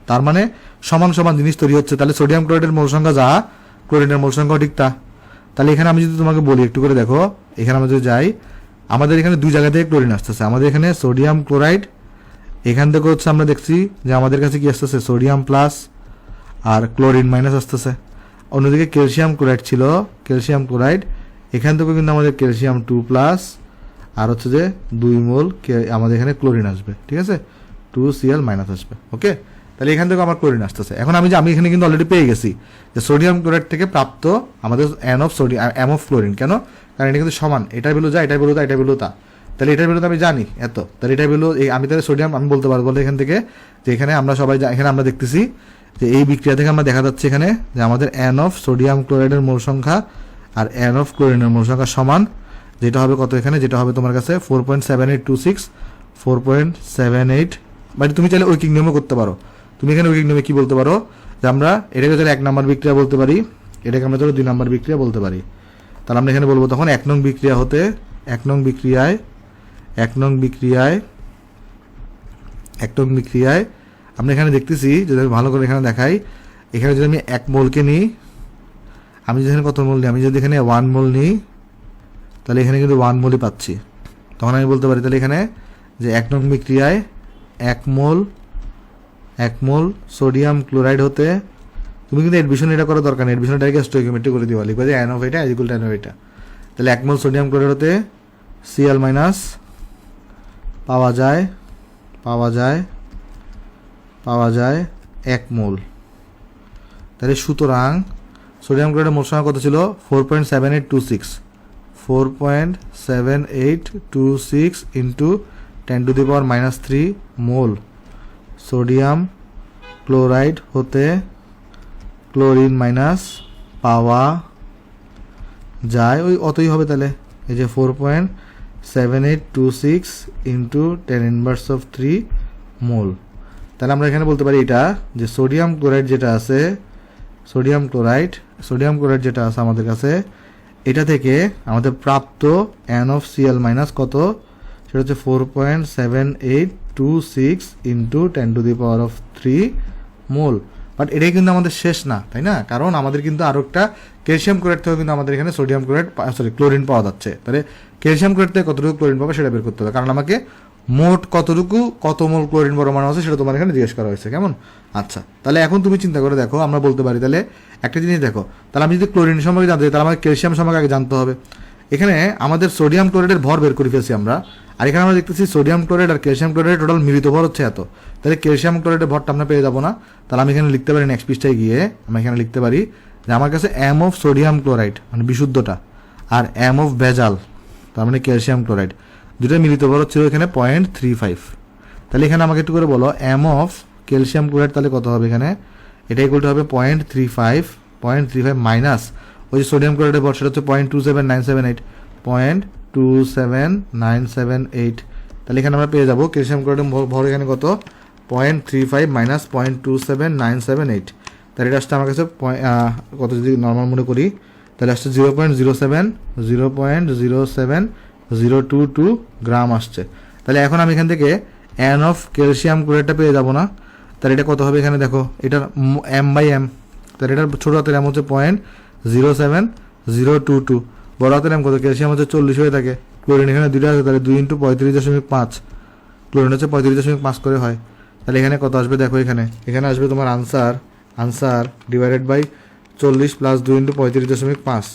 তার মানে সমান সমান জিনিস তৈরি হচ্ছে। তাহলে সোডিয়াম ক্লোরাইডের মোল সংখ্যা যা, ক্লোরিনের মোল সংখ্যা ঠিক তা। তাহলে এখানে আমি যদি তোমাকে বলি একটু করে দেখো, এখানে আমরা যদি যাই, আমাদের এখানে দুই জায়গা থেকে ক্লোরিন আসতেছে। আমাদের এখানে সোডিয়াম ক্লোরাইড, এখান থেকে হচ্ছে আমরা দেখছি যে আমাদের কাছে কি আসতেছে সোডিয়াম প্লাস আর ক্লোরিন মাইনাস আসতেছে। অন্যদিকে ক্যালসিয়াম ক্লোরাইড ছিল, এখান থেকেও কিন্তু আমাদের ক্যালসিয়াম 2+ আর হচ্ছে যে 2 মোল আমাদের এখানে ক্লোরিন আসবে, ঠিক আছে? 2Cl- আসবে, ওকে? তাহলে এখান থেকে আমার ক্লোরিন আসতেছে। এখন আমি এখানে কিন্তু অলরেডি পেয়ে গেছি যে সোডিয়াম ক্লোরাইড থেকে প্রাপ্ত আমাদের এম অফ ক্লোরিন। কেন? কারণ এটা কিন্তু সমান, এটার ভ্যালু যা, এটার ভ্যালু তা, এটার ভ্যালু তা। তাহলে এটার ভ্যালু আমি জানি এত, তাহলে এটার ভ্যালু আমি তাহলে সোডিয়াম আমি বলতে পারবো এখান থেকে যে এখানে আমরা সবাই এখানে আমরা দেখতেছি যে এই বিক্রিয়া থেকে আমরা দেখা যাচ্ছে এখানে যে আমাদের এন অফ সোডিয়াম ক্লোরাইডের মোল সংখ্যা আর এন অফ ক্লোরিনের মোল সংখ্যা সমান, যেটা হবে কত এখানে, যেটা হবে তোমার কাছে 4.7826, 4.78। মানে তুমি চাইলে ঐকিক নিয়মও করতে পারো। তুমি এখানে ঐকিক নিয়মে কি বলতে পারো যে আমরা এটাকে চাইলে 1 নম্বর বিক্রিয়া বলতে পারি, এটাকে আমরা ধরো 2 নম্বর বিক্রিয়া বলতে পারি। তাহলে আমরা এখানে বলবো তখন 1 নং বিক্রিয়ায় আমরা এখানে দেখতেছি যদি আমি ভালো করে এখানে দেখাই, এখানে যদি আমি 1 মোলকে নিই, আমি যদি এখানে কত মোল নিই, আমি যদি এখানে 1 মোল নিই, তাহলে এখানে কিন্তু 1 মোলই পাচ্ছি। তখন আমি বলতে পারি তাহলে এখানে যে 1 নং বিক্রিয়ায় 1 মোল সোডিয়াম ক্লোরাইড হতে, তুমি কিন্তু এডমিশন এটা করার দরকার নেই, এডমিশন ডাইরেক্ট স্টোইকিওমেট্রি করে দিবা, লিখবা যে এন অফ এটা ইকুয়াল টু এন অফ এটা। তাহলে 1 মোল সোডিয়াম ক্লোরাইড হতে Cl- পাওয়া যায় 1 মোল। তাহলে সুতরাং সোডিয়াম ক্লোরাইডের মোল সংখ্যা কত ছিল? 4.7826 ইন্টু 10⁻³ মোল সোডিয়াম ক্লোরাইড হতে ক্লোরিন মাইনাস পাওয়া যায়, ওই অতই হবে। তাহলে এই যে 4.7826 ইন্টু 10⁻³ মোল। তাহলে আমরা এখানে বলতে পারি এটা যে সোডিয়াম ক্লোরাইড যেটা আছে আমাদের কাছে, এটা থেকে আমাদের প্রাপ্ত এন অফ Cl- কত, সেটা হচ্ছে 4.7826 ইন্টু 10⁻³ মোল। বাট এটাই কিন্তু আমাদের শেষ না, তাই না? কারণ আমাদের কিন্তু আরও একটা ক্যালসিয়াম ক্লোরাইড থেকে কিন্তু আমাদের এখানে ক্লোরিন পাওয়া যাচ্ছে। তাহলে ক্যালসিয়াম ক্লোরাইড থেকে কতটুকু ক্লোরিন পাবে সেটা বের করতে হবে, কারণ আমাকে মোট কত মোল ক্লোরিন পরমাণু আছে সেটা তোমার এখানে জিজ্ঞেস করা হয়েছে, কেমন? আচ্ছা, তাহলে এখন তুমি চিন্তা করে দেখো, আমরা বলতে পারি তাহলে একটা জিনিস দেখো, তাহলে আমি যদি ক্লোরিন সম্পর্কে জানতে চাই তাহলে আমাকে ক্যালসিয়াম সম্পর্কে আগে জানতে হবে। এখানে আমাদের সোডিয়াম ক্লোরাইডের ভর বের করে ফেলছি আমরা, আর এখানে আমরা দেখতেছি সোডিয়াম ক্লোরাইড আর ক্যালসিয়াম ক্লোরাইড টোটাল মিলিত ভর হচ্ছে এত। তাহলে ক্যালসিয়াম ক্লোরাইডের ভরটা আমরা পেয়ে যাবো না। তাহলে আমি এখানে লিখতে পারি নেক্সট পৃষ্ঠায় গিয়ে, আমি এখানে লিখতে পারি যে আমার কাছে এম অফ সোডিয়াম ক্লোরাইড মানে বিশুদ্ধটা আর এম অফ ভেজাল তার মানে ক্যালসিয়াম ক্লোরাইড দুটো মিলিত ভর হচ্ছে এখানে 0.35। তাহলে এখানে আমাকে একটু করে বলো এম অফ ক্যালসিয়াম ক্লোরাইড তাহলে কত হবে এখানে, এটা ইকুয়াল টু হবে 0.35 মাইনাস ওই যে সোডিয়াম ক্লোরাইডের ভর সেটা হচ্ছে 0.27978 0.27978, তাহলে এখানে আমরা পেয়ে যাবো ক্যালসিয়াম ক্লোরাইডের ভর এখানে কত 0.35 মাইনাস 0.27978, তাহলে এটা আসছে আমার কাছে কত যদি নর্মাল মনে করি তাহলে আসছে 0.07 গ্রাম আসছে। তাহলে এখন আমি এখান থেকে এন অফ ক্যালসিয়াম ক্লোরাইডটা পেয়ে যাবো না, তাহলে এটা কত হবে এখানে দেখো এটার m/m, তাহলে এটার ছোটো হাতের m হচ্ছে 0.07022, বড় হাতের m কত ক্যালসিয়াম হচ্ছে 40 হয়ে থাকে, ক্লোরিন এখানে 2টা আছে তাহলে 2 × 35.5, ক্লোরিন হচ্ছে 35.5 করে হয়, তাহলে এখানে কত আসবে দেখো এখানে আসবে তোমার আনসার ডিভাইডেড বাই 40 প্লাস 2 × 35.5,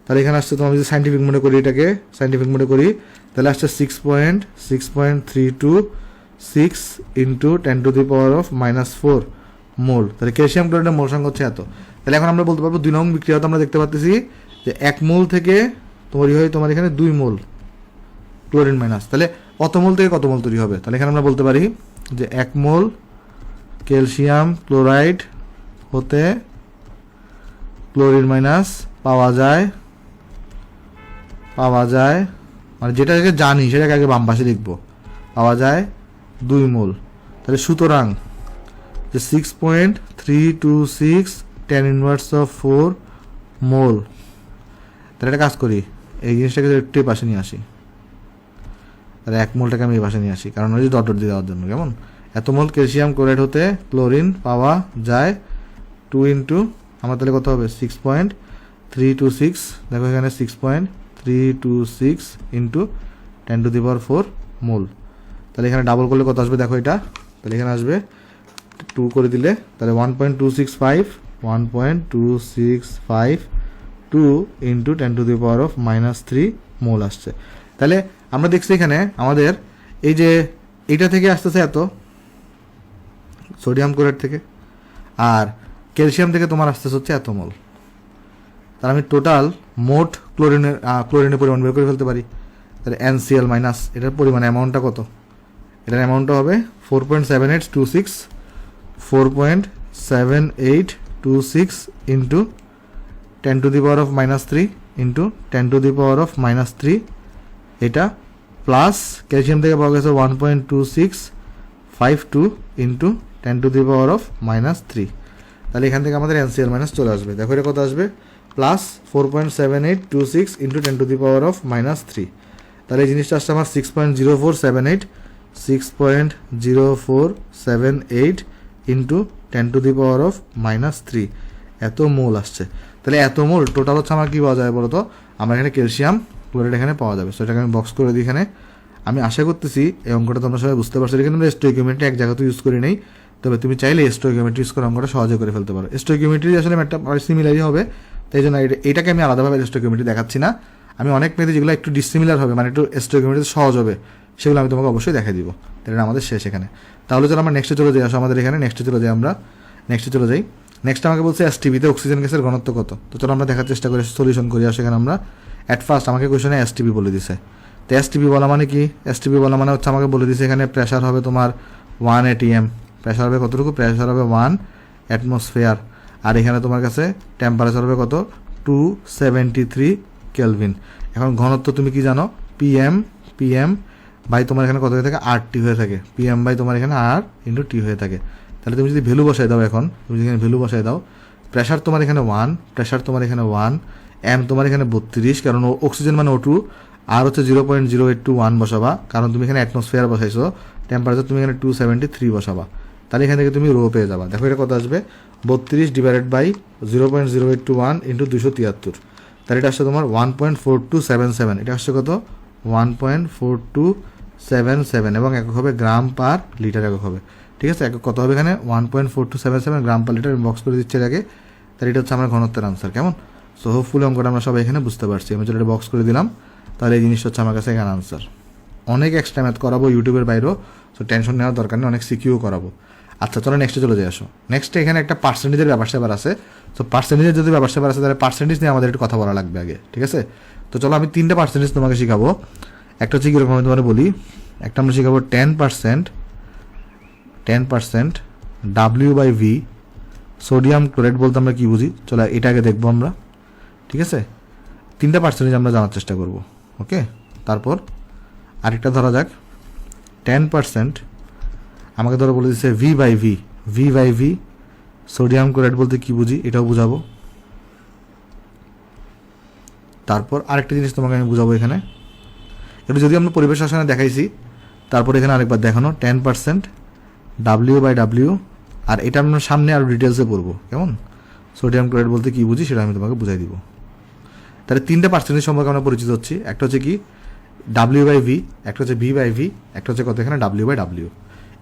তাহলে এখানে আসছে তোমার যদি সাইন্টিফিক মোডে করি এটাকে সাইন্টিফিক মোডে করি তাহলে আসছে 6.326 ইন্টু 10⁻⁻⁴ মোল, তাহলে ক্যালসিয়াম ক্লোরাইডের মোল সংখ্যা হচ্ছে এত। তাহলে এখন আমরা বলতে পারবো 2 নং বিক্রিয়াতে আমরা দেখতে পাচ্ছি যে 1 মোল থেকে তৈরি হয় তোমার এখানে 2 মোল ক্লোরিন মাইনাস, তাহলে কত মোল থেকে কত মোল তৈরি হবে, তাহলে এখানে আমরা বলতে পারি যে 1 মোল ক্যালসিয়াম ক্লোরাইড হতে ক্লোরিন মাইনাস পাওয়া যায় মানে যেটাকে জানি সেটাকে আগে বাম পাশে লিখবো, পাওয়া যায় 2 মোল, তাহলে সুতরাং যে 6.326 10⁻⁴ মোল, তাহলে একটা কাজ করি এই জিনিসটাকে একটু পাশে নিয়ে আসি, তাহলে 1 মোলটাকে আমি এই পাশে নিয়ে আসি কারণ ওই যে ডট দিয়ে দেওয়ার জন্য, কেমন এত মোল ক্যালসিয়াম ক্লোরাইড হতে ক্লোরিন পাওয়া যায় 2 ইন্টু আমার তাহলে কত হবে 6.326, দেখো এখানে 6.326 ইন্টু 10⁻⁴ মোল, তাহলে এখানে ডাবল করলে কত আসবে দেখো এটা, তাহলে এখানে আসবে 2 করে দিলে তাহলে 1.265 ইন্টু 10⁻³ মোল আসছে। তাহলে আমরা দেখছি এখানে আমাদের এই যে এইটা থেকে আসতেছে এত সোডিয়াম ক্লোরাইড থেকে, আর ক্যালসিয়াম থেকে তোমার আসতেছে হচ্ছে এত মোল, তাহলে আমি টোটাল মোট ক্লোরিনের পরিমাণ বের করে ফেলতে পারি, তাহলে NCl মাইনাস এটার পরিমাণ অ্যামাউন্টটা কত, এটার অ্যামাউন্টটা হবে 4.7826 ইন্টু 10⁻³ ইন্টু 10⁻³ এটা প্লাস ক্যালসিয়াম থেকে পাওয়া গেছে 1.2652 ইন্টু 10⁻³ তাহলে এখান থেকে আমাদের NCl মাইনাস চলে আসবে, দেখো এটা কত আসবে প্লাস 4.7826 ইন্টু 10⁻³ তাহলে এই জিনিসটা আসছে আমার 6.0478 ইন্টু 10⁻³ এত মোল আসছে। তাহলে এত মোল টোটাল হচ্ছে আমার কী পাওয়া যাবে বলতো, আমার এখানে ক্যালসিয়াম ক্লোরাইড এখানে পাওয়া যাবে, সেটাকে আমি বক্স করে দিই এখানে। আমি আশা করতেছি এই অঙ্কটা তোমরা সবাই বুঝতে পারছো, এখানে আমরা স্টোইকিওমেট্রি এক জায়গাতে ইউজ করি নেই, তবে তুমি চাইলে স্টোইকিওমেট্রি ইউজ করে অঙ্কটা সহজে করে ফেলতে পারো। স্টোইকিওমেট্রি আসলে একটা সিমিলারই হবে, তাই জন্য এটাকে আমি আলাদাভাবে স্টোইকিওমেট্রি দেখাচ্ছি না, আমি অনেক মেয়েদের যেগুলো একটু ডিসিমিলার হবে মানে একটু স্টোইকিওমেট্রি সহজ হবে সেগুলো আমি তোমাকে অবশ্যই দেখাই দিব। তাহলে আমাদের শেষ এখানে, তাহলে চলো আমরা নেক্সটে চলে যাই। আসো আমাদের এখানে নেক্সটে চলে যাই। নেক্সট আমাকে বলছে এসটিপিতে অক্সিজেন গ্যাসের ঘনত্ব কত, তো চলো আমরা দেখার চেষ্টা করি সলিউশন করি। আসো এখানে আমরা অ্যাট ফার্স্ট আমাকে কোয়েশনে এসটিপি বলে দিছে, তো এসটিপি বলা মানে কি, এসটিপি বলা মানে হচ্ছে আমাকে বলে দিছে এখানে প্রেশার হবে তোমার 1 atm, প্রেশার হবে কতটুকু, প্রেশার হবে 1 atmosphere, আর এখানে তোমার কাছে টেম্পারেচার হবে কত 273 কেলভিন। এখন ঘনত্ব তুমি কি জানো, পিএম বাই তোমার এখানে কত হয়ে থাকে RT হয়ে থাকে, পিএম বাই তোমার এখানে R ইন্টু টি হয়ে থাকে। তাহলে তুমি যদি ভ্যালু বসাই দাও, এখন তুমি যদি এখানে ভ্যালু বসাই দাও, প্রেশার তোমার এখানে 1, প্রেশার তোমার এখানে 1, এম তোমার এখানে 32 কারণ অক্সিজেন মানে O2, আর হচ্ছে 0.0821 বসাবা কারণ তুমি এখানে অ্যাটমসফিয়ার বসাইছো, টেম্পারেচার তুমি এখানে 273 বসাবা, তাহলে এখান থেকে তুমি রো পেয়ে যাবা। দেখো এটা কত আসবে 32 ডিভাইডেড বাই 0.0821 ইন্টু 273, তাহলে এটা আসছে তোমার 1.4277, এটা আসছে কত 1.4277 এবং একক হবে গ্রাম পার লিটার একক হবে, ঠিক আছে। একক কত হবে এখানে 1.4277 গ্রাম পার লিটার, বক্স করে দিচ্ছে এর আগে, তাহলে এটা হচ্ছে আমার ঘনত্বের আনসার। কেমন, সো হোপফুলি অঙ্কটা আমরা সবাই এখানে বুঝতে পারছি। আমি চলে এটা বক্স করে দিলাম, তাহলে এই জিনিসটা হচ্ছে আমার কাছে এখানে আনসার। অনেক এক্সট্রা ম্যাথ করাবো ইউটিউবের বাইরেও, সো টেনশন নেওয়ার দরকার নেই, অনেক সিকিউ করাবো। আচ্ছা চলো নেক্সটে চলে যাই। আসো নেক্সটে এখানে একটা পার্সেন্টেজের ব্যাপার স্যাপার আছে, সো পার্সেন্টেজের যদি ব্যাপার স্যাপার আছে তাহলে পার্সেন্টেজ নিয়ে আমাদের একটু কথা বলা লাগবে আগে, ঠিক আছে। তো চলো আমি 3টা পার্সেন্টেজ তোমাকে শিখাবো, একটা হচ্ছে কীরকম আমি তোমাকে বলি, একটা আমরা শিখাবো 10%, W/V সোডিয়াম ক্লোরাইড বলতে আমরা কি বুঝি, চলো এটা আগে দেখবো আমরা। ঠিক আছে, 3টা পার্সেন্টেজ আমরা জানার চেষ্টা করব। ওকে, তারপর আরেকটা ধরা যাক 10%, আমাকে ধরো বলে দিচ্ছে V/V সোডিয়াম ক্লোরাইড বলতে কি বুঝি এটাও বুঝাবো। তারপর আরেকটা জিনিস তোমাকে আমি বুঝাবো এখানে, এটা যদি আমরা পরিবেশ রসায়নে দেখাইছি, তারপর এখানে আরেকবার দেখানো 10% W/W, আর এটা আমরা সামনে আরও ডিটেলসে পড়বো কেমন। সোডিয়াম ক্লোরাইড বলতে কি বুঝি সেটা আমি তোমাকে বুঝাই দিব। তাহলে 3টা পার্সেন্টেজ সম্পর্কে আমরা পরিচিত হচ্ছি, একটা হচ্ছে কি W/V, একটা হচ্ছে V/V, একটা হচ্ছে কত এখানে W/W।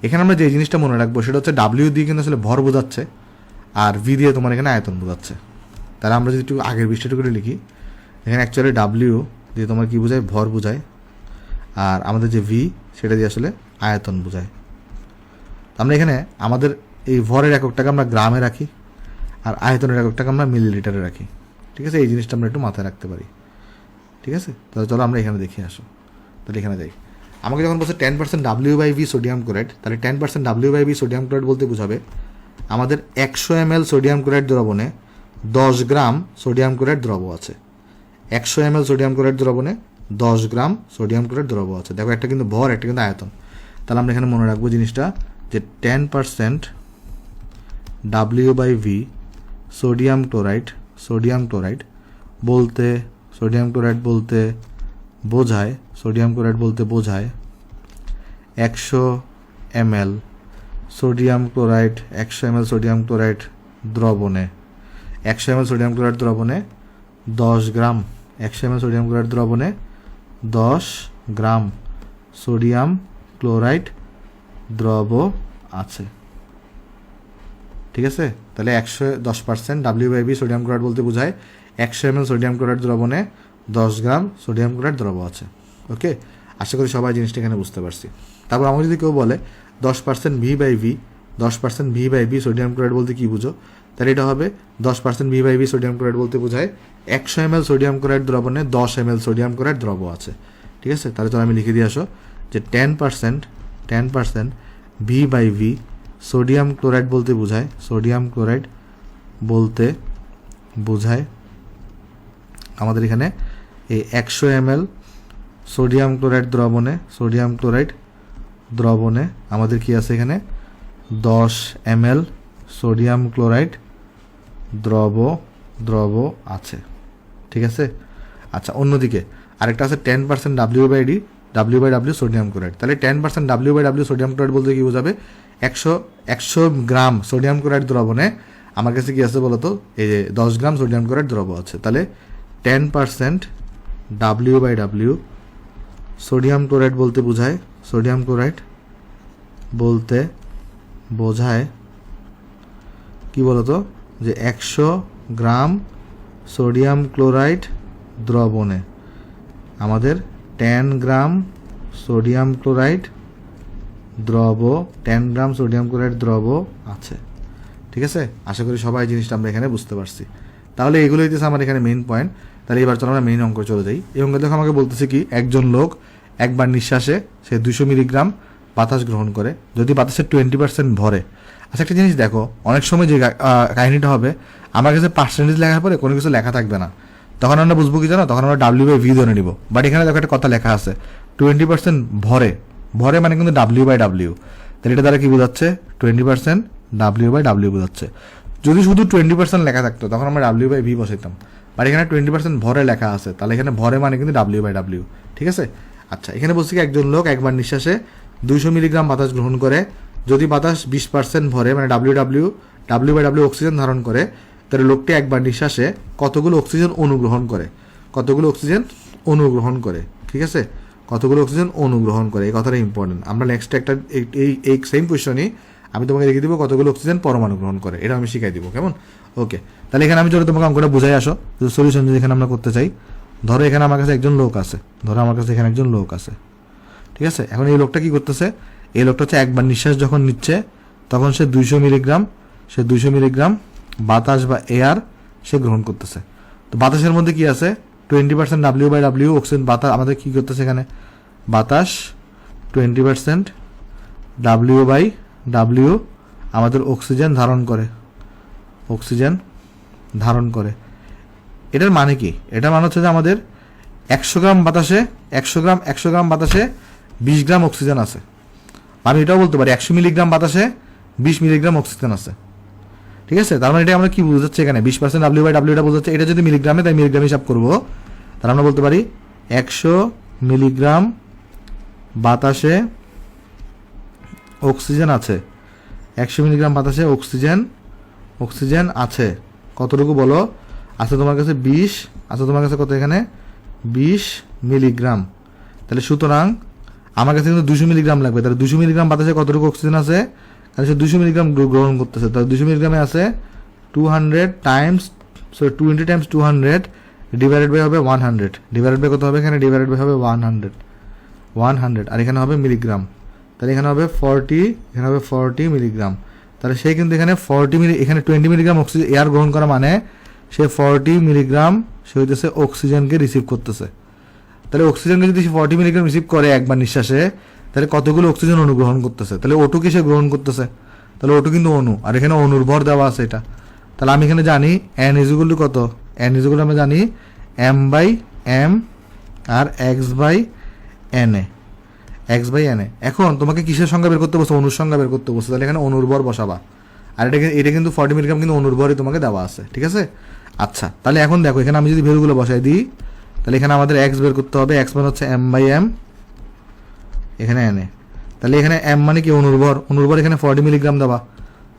এখানে আমরা যে জিনিসটা মনে রাখবো সেটা হচ্ছে W দিয়ে কিন্তু আসলে ভর বোঝাচ্ছে, আর V দিয়ে তোমার এখানে আয়তন বোঝাচ্ছে। তাহলে আমরা যদি একটু আগের বিষয়টা করে লিখি, এখানে অ্যাকচুয়ালি W দিয়ে তোমার কি বোঝায়, ভর বোঝায়, আর আমাদের যে V সেটা দিয়ে আসলে আয়তন বোঝায়। আমরা এখানে আমাদের এই ভরের এককটাকে আমরা গ্রামে রাখি, আর আয়তনের এককটাকে আমরা মিলিলিটারে রাখি। ঠিক আছে, এই জিনিসটা আমরা একটু মাথায় রাখতে পারি। ঠিক আছে, তাহলে চলো আমরা এখানে দেখে আসো। তাহলে এখানে যাই, আমাকে যখন বলছে 10% W/V সোডিয়াম ক্লোরাইড, তাহলে 10% W/V সোডিয়াম ক্লোরাইড বলতে বোঝাবে আমাদের 100 ml সোডিয়াম ক্লোরাইড দ্রবণে 10 গ্রাম সোডিয়াম ক্লোরাইড দ্রব আছে। 100 ml সোডিয়াম ক্লোরাইড দ্রবণে 10 গ্রাম সোডিয়াম ক্লোরাইড দ্রব আছে। দেখো, একটা কিন্তু ভর, একটা কিন্তু আয়তন। তাহলে আমরা এখানে মনে রাখবো জিনিসটা যে 10% W/V সোডিয়াম ক্লোরাইড বলতে বোঝায় 100 ml সোডিয়াম ক্লোরাইড দ্রবণে 100 ml সোডিয়াম ক্লোরাইড দ্রবণে 10 গ্রাম 100 ml সোডিয়াম ক্লোরাইড দ্রবণে 10 গ্রাম সোডিয়াম ক্লোরাইড দ্রব আছে। ঠিক আছে, তাহলে 10% W/V সোডিয়াম ক্লোরাইড বলতে বোঝায় 100 ml সোডিয়াম ক্লোরাইড দ্রবণে 10 গ্রাম সোডিয়াম ক্লোরাইড দ্রব আছে। ওকে, আশা করি সবাই জিনিসটা এখানে বুঝতে পারছি। তারপর আমাকে যদি কেউ বলে 10% V/V সোডিয়াম ক্লোরাইড বলতে কি বুঝো, তাহলে এটা হবে 10% V/V সোডিয়াম ক্লোরাইড বলতে বোঝায় 100 ml সোডিয়াম ক্লোরাইড দ্রবণে 10 ml সোডিয়াম ক্লোরাইড দ্রব আছে। ঠিক আছে, তাহলে চলো আমি লিখে দিয়ে আসো যে 10% V/V সোডিয়াম ক্লোরাইড বলতে বোঝায় আমাদের এখানে এই 100 ml সোডিয়াম ক্লোরাইড দ্রবণে আমাদের কি আছে এখানে 10 ml সোডিয়াম ক্লোরাইড দ্রব আছে। ঠিক আছে, আচ্ছা, অন্যদিকে আরেকটা আছে 10% W/W সোডিয়াম ক্লোরাইড। তাহলে 10% W/W সোডিয়াম ক্লোরাইড বলতে কি বোঝাবে 100 গ্রাম সোডিয়াম ক্লোরাইড দ্রবণে আমার কাছে কি আছে বলতো, এই যে 10 গ্রাম সোডিয়াম ক্লোরাইড দ্রব আছে। তাহলে 10% W/W সোডিয়াম ক্লোরাইড বলতে বোঝায় কি বলতো, যে 100 গ্রাম সোডিয়াম ক্লোরাইড দ্রবণে আমাদের 10 গ্রাম সোডিয়াম ক্লোরাইড দ্রব আছে। ঠিক আছে, আশা করি সবাই জিনিসটা আমরা এখানে বুঝতে পারছি। তাহলে এগুলো হইতেছে আমার এখানে মেইন পয়েন্ট। তাহলে এবার চলো আমরা মেইন অঙ্ক চলে যাই। এই অঙ্কে দেখো আমাকে বলতেছে কি, একজন লোক একবার নিঃশ্বাসে সে 200 মিলিগ্রাম বাতাস গ্রহণ করে যদি বাতাসের 20% ভরে। আচ্ছা, একটা জিনিস দেখো, অনেক সময় যে কাহিনীটা হবে, আমার কাছে পার্সেন্টেজ লেখার পরে কোনো কিছু লেখা থাকবে না, তখন আমরা বুঝবো কি জানো, তখন আমরা W/V ধরে নিব। বাট এখানে দেখো একটা কথা লেখা আছে 20% ভরে মানে কিন্তু W/W। তাহলে এটা দ্বারা কি বোঝাচ্ছে 20% W/W বোঝাচ্ছে। যদি শুধু 20% লেখা থাকতো তখন আমরা W/V বসাইতাম, বাট এখানে 20% ভরে লেখা আছে, তাহলে এখানে ভরে মানে কিন্তু W/W। ঠিক আছে, আচ্ছা, এখানে বলছি কি একজন লোক একবার নিঃশ্বাসে 200 মিলিগ্রাম বাতাস গ্রহণ করে যদি বাতাস 20% ভরে মানে W/W অক্সিজেন ধারণ করে, তাহলে লোকটি একবার নিঃশ্বাসে কতগুলো অক্সিজেন অনুগ্রহণ করে। ঠিক আছে, কতগুলো অক্সিজেন অনুগ্রহণ করে, এই কথাটা ইম্পর্টেন্ট। আমরা নেক্সট একটা এই সেম কোয়েশ্চনই আমি তোমাকে লিখে দিব কতগুলো অক্সিজেন পরমাণু গ্রহণ করে, এটা আমি শিখাই দিব কেমন। ওকে, তাহলে এখানে আমি যদি তোমাকে অঙ্কটা বুঝাই আসো, সলিউশন যদি এখানে আমরা করতে চাই, ধরো এখানে আমার কাছে একজন লোক আছে, ঠিক আছে। এখন এই লোকটা কি করতেছে, এই লোকটা হচ্ছে একবার নিঃশ্বাস যখন নিচ্ছে তখন সে 200 মিলিগ্রাম বাতাস বা এয়ার সে গ্রহণ করতেছে। তো বাতাসের মধ্যে কি আছে 20% W/W অক্সিজেন। বাতাস আমাদের কি করতেছে এখানে, বাতাস 20% W/W আমাদের অক্সিজেন ধারণ করে, অক্সিজেন ধারণ করে। এটার মানে কি? এটার মানে হচ্ছে যে আমাদের 100 গ্রাম বাতাসে 100 গ্রাম বাতাসে 20 গ্রাম অক্সিজেন আছে। আমি এটাও বলতে পারি 100 মিলিগ্রাম বাতাসে 20 মিলিগ্রাম অক্সিজেন আছে। ঠিক আছে, তার মানে এটা আমরা কি বোঝাচ্ছে এখানে 20% W/W এটা বোঝাচ্ছে। এটা যদি মিলিগ্রামে, তাই মিলিগ্রাম হিসাব করবো, তাহলে আমরা বলতে পারি 100 মিলিগ্রাম বাতাসে অক্সিজেন আছে, 100 মিলিগ্রাম বাতাসে অক্সিজেন আছে। কতটুকু বলো? আছে তোমার কাছে 20, আছে তোমার কাছে কত এখানে 20 মিলিগ্রাম। তাহলে সুতরাং আমার কাছে কিন্তু 200 মিলিগ্রাম লাগবে। তাহলে 200 মিলিগ্রাম বাতাসে কতটুকু অক্সিজেন আছে? তাহলে সে 200 মিলিগ্রাম গ্রহণ করতেছে। তাহলে 200 মিলিগ্রামে আছে 200 times, sorry 20 times 200 divided by হবে 100, ডিভাইডেড বাই কত হবে এখানে? ডিভাইডেড বাই হবে 100, আর এখানে হবে মিলিগ্রাম। তাহলে এখানে হবে 40, এখানে হবে 40 মিলিগ্রাম। তাহলে সে কিন্তু এখানে 40 এখানে 20 মিলিগ্রাম অক্সিজেন এয়ার গ্রহণ করা মানে সে 40 মিলিগ্রাম সে হইতেছে অক্সিজেনকে রিসিভ করতেছে। তাহলে অক্সিজেনকে যদি সে 40 মিলিগ্রাম রিসিভ করে একবার নিঃশ্বাসে, তাহলে কতগুলো অক্সিজেন অণু গ্রহণ করতেছে? তাহলে O2 কে সে গ্রহণ করতেছে। তাহলে O2 কিন্তু অণু, আর এখানে অণুর ভর দেওয়া আছে এটা। তাহলে আমি এখানে জানি n ইকুয়াল টু কত? n ইকুয়াল টু আমরা জানি m/m আর x/na, x/na। এখন তোমাকে কিসের সংখ্যা বের করতে বলছে? অণুর সংখ্যা বের করতে বলছে। তাহলে এখানে অণুর ভর বসাবা। আর এটা কিন্তু 40 মিলিগ্রাম কিন্তু অণুর ভরই তোমাকে দেওয়া আছে। ঠিক আছে, আচ্ছা। তাহলে এখন দেখো এখানে আমি যদি ভ্যালুগুলো বসাই দিই, তাহলে এখানে আমাদের x বের করতে হবে। x মানে হচ্ছে m/m, এখানে na। তাহলে এখানে m মানে কি? অণুর ভর এখানে 40 মিলিগ্রাম দেওয়া,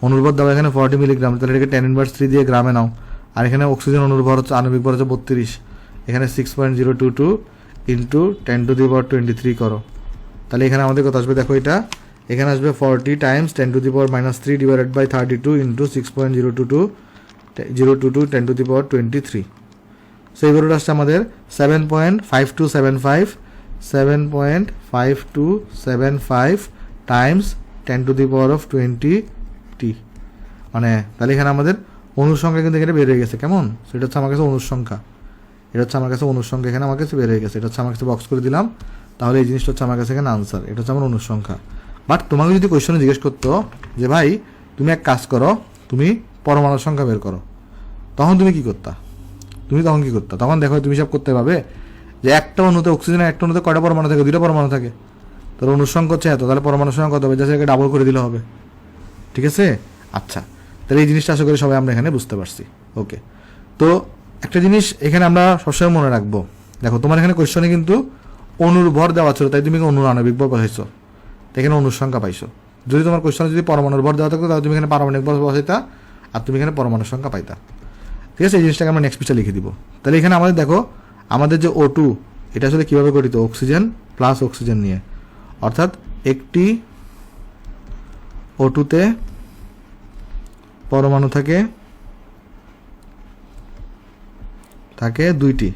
অণুর ভর দেওয়া এখানে 40 মিলিগ্রাম। তাহলে এটাকে 10⁻³ দিয়ে গ্রামে নাও। আর এখানে অক্সিজেন অণুর ভর হচ্ছে, আণবিক ভর হচ্ছে 32, এখানে 6.022 ইন্টু 10⁻23 করো। তাহলে এখানে আমাদের কত আসবে দেখো, এটা এখানে আসবে 40 times 10⁻³ divided by 32 into 6.022 10⁻23। So এই ভ্যালুটা আসছে আমাদের 7.5275 টাইমস 10⁻20t। মানে তাহলে এখানে আমাদের অণুর সংখ্যা কিন্তু এখানে বের হয়ে গেছে। কেমন? সেটা হচ্ছে আমার কাছে অণুর সংখ্যা, এটা হচ্ছে আমার কাছে অণুর সংখ্যা, এখানে আমার কাছে বের হয়ে গেছে। এটা হচ্ছে আমার কাছে বক্স করে দিলাম। তাহলে এই জিনিসটা হচ্ছে আমার কাছে এখানে আনসার, এটা হচ্ছে আমার অণুর সংখ্যা। বাট তোমাকে যদি কোয়েশ্চনে জিজ্ঞেস করতো যে ভাই তুমি এক কাজ করো, তুমি পরমাণুর সংখ্যা বের করো, তখন তুমি কি করতা? তখন দেখো তুমি সব করতে পারবে যে একটা অণুতে অক্সিজেনের একটা অণুতে কয়টা পরমাণু থাকে? 2টা পরমাণু থাকে। তাহলে অণুর সংখ্যা হচ্ছে এত, তাহলে পরমাণুর সংখ্যা কত হবে? জাস্ট এটাকে ডাবল করে দিলে হবে। ঠিক আছে, আচ্ছা। তাহলে এই জিনিসটা আশা করি সবাই আমরা এখানে বুঝতে পারছি। ওকে, তো একটা জিনিস এখানে আমরা সবসময় মনে রাখবো, দেখো তোমার এখানে কোয়েশ্চনে কিন্তু অণুর ভর দেওয়া ছিল, তাই তুমি অণুর আণবিক ভর বসাইছো, এখানে অণুর সংখ্যা পাইছো। যদি তোমার কোয়েশ্চনে যদি পরমাণুর ভর দেওয়া থাকতো, তাহলে তুমি এখানে পারমাণবিক ভর বসাইতা, আর তুমি এখানে পরমাণুর সংখ্যা পাইতা। ঠিক আছে, এই জিনিসটাকে আমরা নেক্সট পেজে লিখে দিব। তাহলে এখানে আমাদের দেখো, আমাদের যে O2 এটা আসলে কীভাবে গঠিত? অক্সিজেন প্লাস অক্সিজেন নিয়ে, অর্থাৎ একটি O2-তে পরমাণু থাকে 2টি।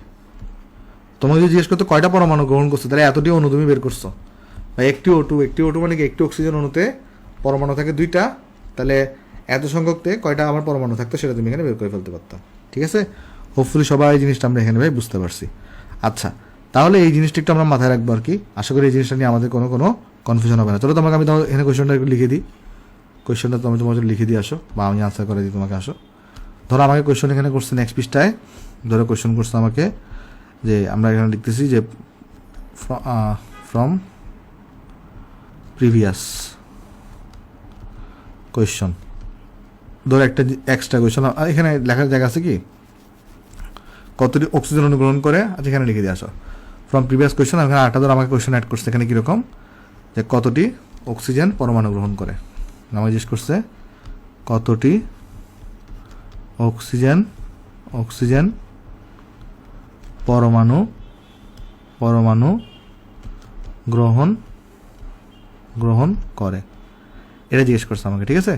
তোমাকে যদি জিজ্ঞেস করতো কয়টা পরমাণু গ্রহণ করছো, তাহলে এতটি অণু তুমি বের করছো। বা একটি O2 মানে কি? একটি অক্সিজেন অণুতে পরমাণু থাকে 2টা, তাহলে এত সংখ্যকতে কয়টা আমার পরমাণু থাকতো সেটা তুমি এখানে বের করে ফেলতে পারতাম। ঠিক আছে, হোপফুলি সবাই এই জিনিসটা আমরা এখানে ভাই বুঝতে পারছি। আচ্ছা, তাহলে এই জিনিসটা একটু আমরা মাথায় রাখবো আর কি। আশা করি এই জিনিসটা নিয়ে আমাদের কোনো কনফিউশন হবে না। চলো তোমাকে আমি এখানে কোয়েশ্চনটা লিখে দিই, কোয়েশ্চনটা তুমি তোমার জন্য লিখে দিয়ে আসো, বা আমি আনসার করে দিই তোমাকে। আসো, ধরো আমাকে কোয়েশ্চন এখানে করছে নেক্সট পৃষ্ঠায়, ধরো কোয়েশ্চন করছে আমাকে যে আমরা এখানে লিখতেছি যে ফ্রম প্রিভিয়াস কোয়েশ্চন, ধরো একটা এক্সট্রা কোয়েশ্চন এখানে লেখার জায়গা আছে কি কতটি অক্সিজেন অনুগ্রহণ করে, আচ্ছা এখানে লিখে দিয়ে আসো ফ্রম প্রিভিয়াস কোয়েশ্চন। এখানে 8টা ধরো আমাকে কোয়েশ্চন অ্যাড করছে, এখানে কীরকম যে কতটি অক্সিজেন পরমাণু গ্রহণ করে, আমাকে জিজ্ঞেস করছে কতটি অক্সিজেন পরমাণু গ্রহণ করে, এটা জিজ্ঞেস করছে আমাকে। ঠিক আছে,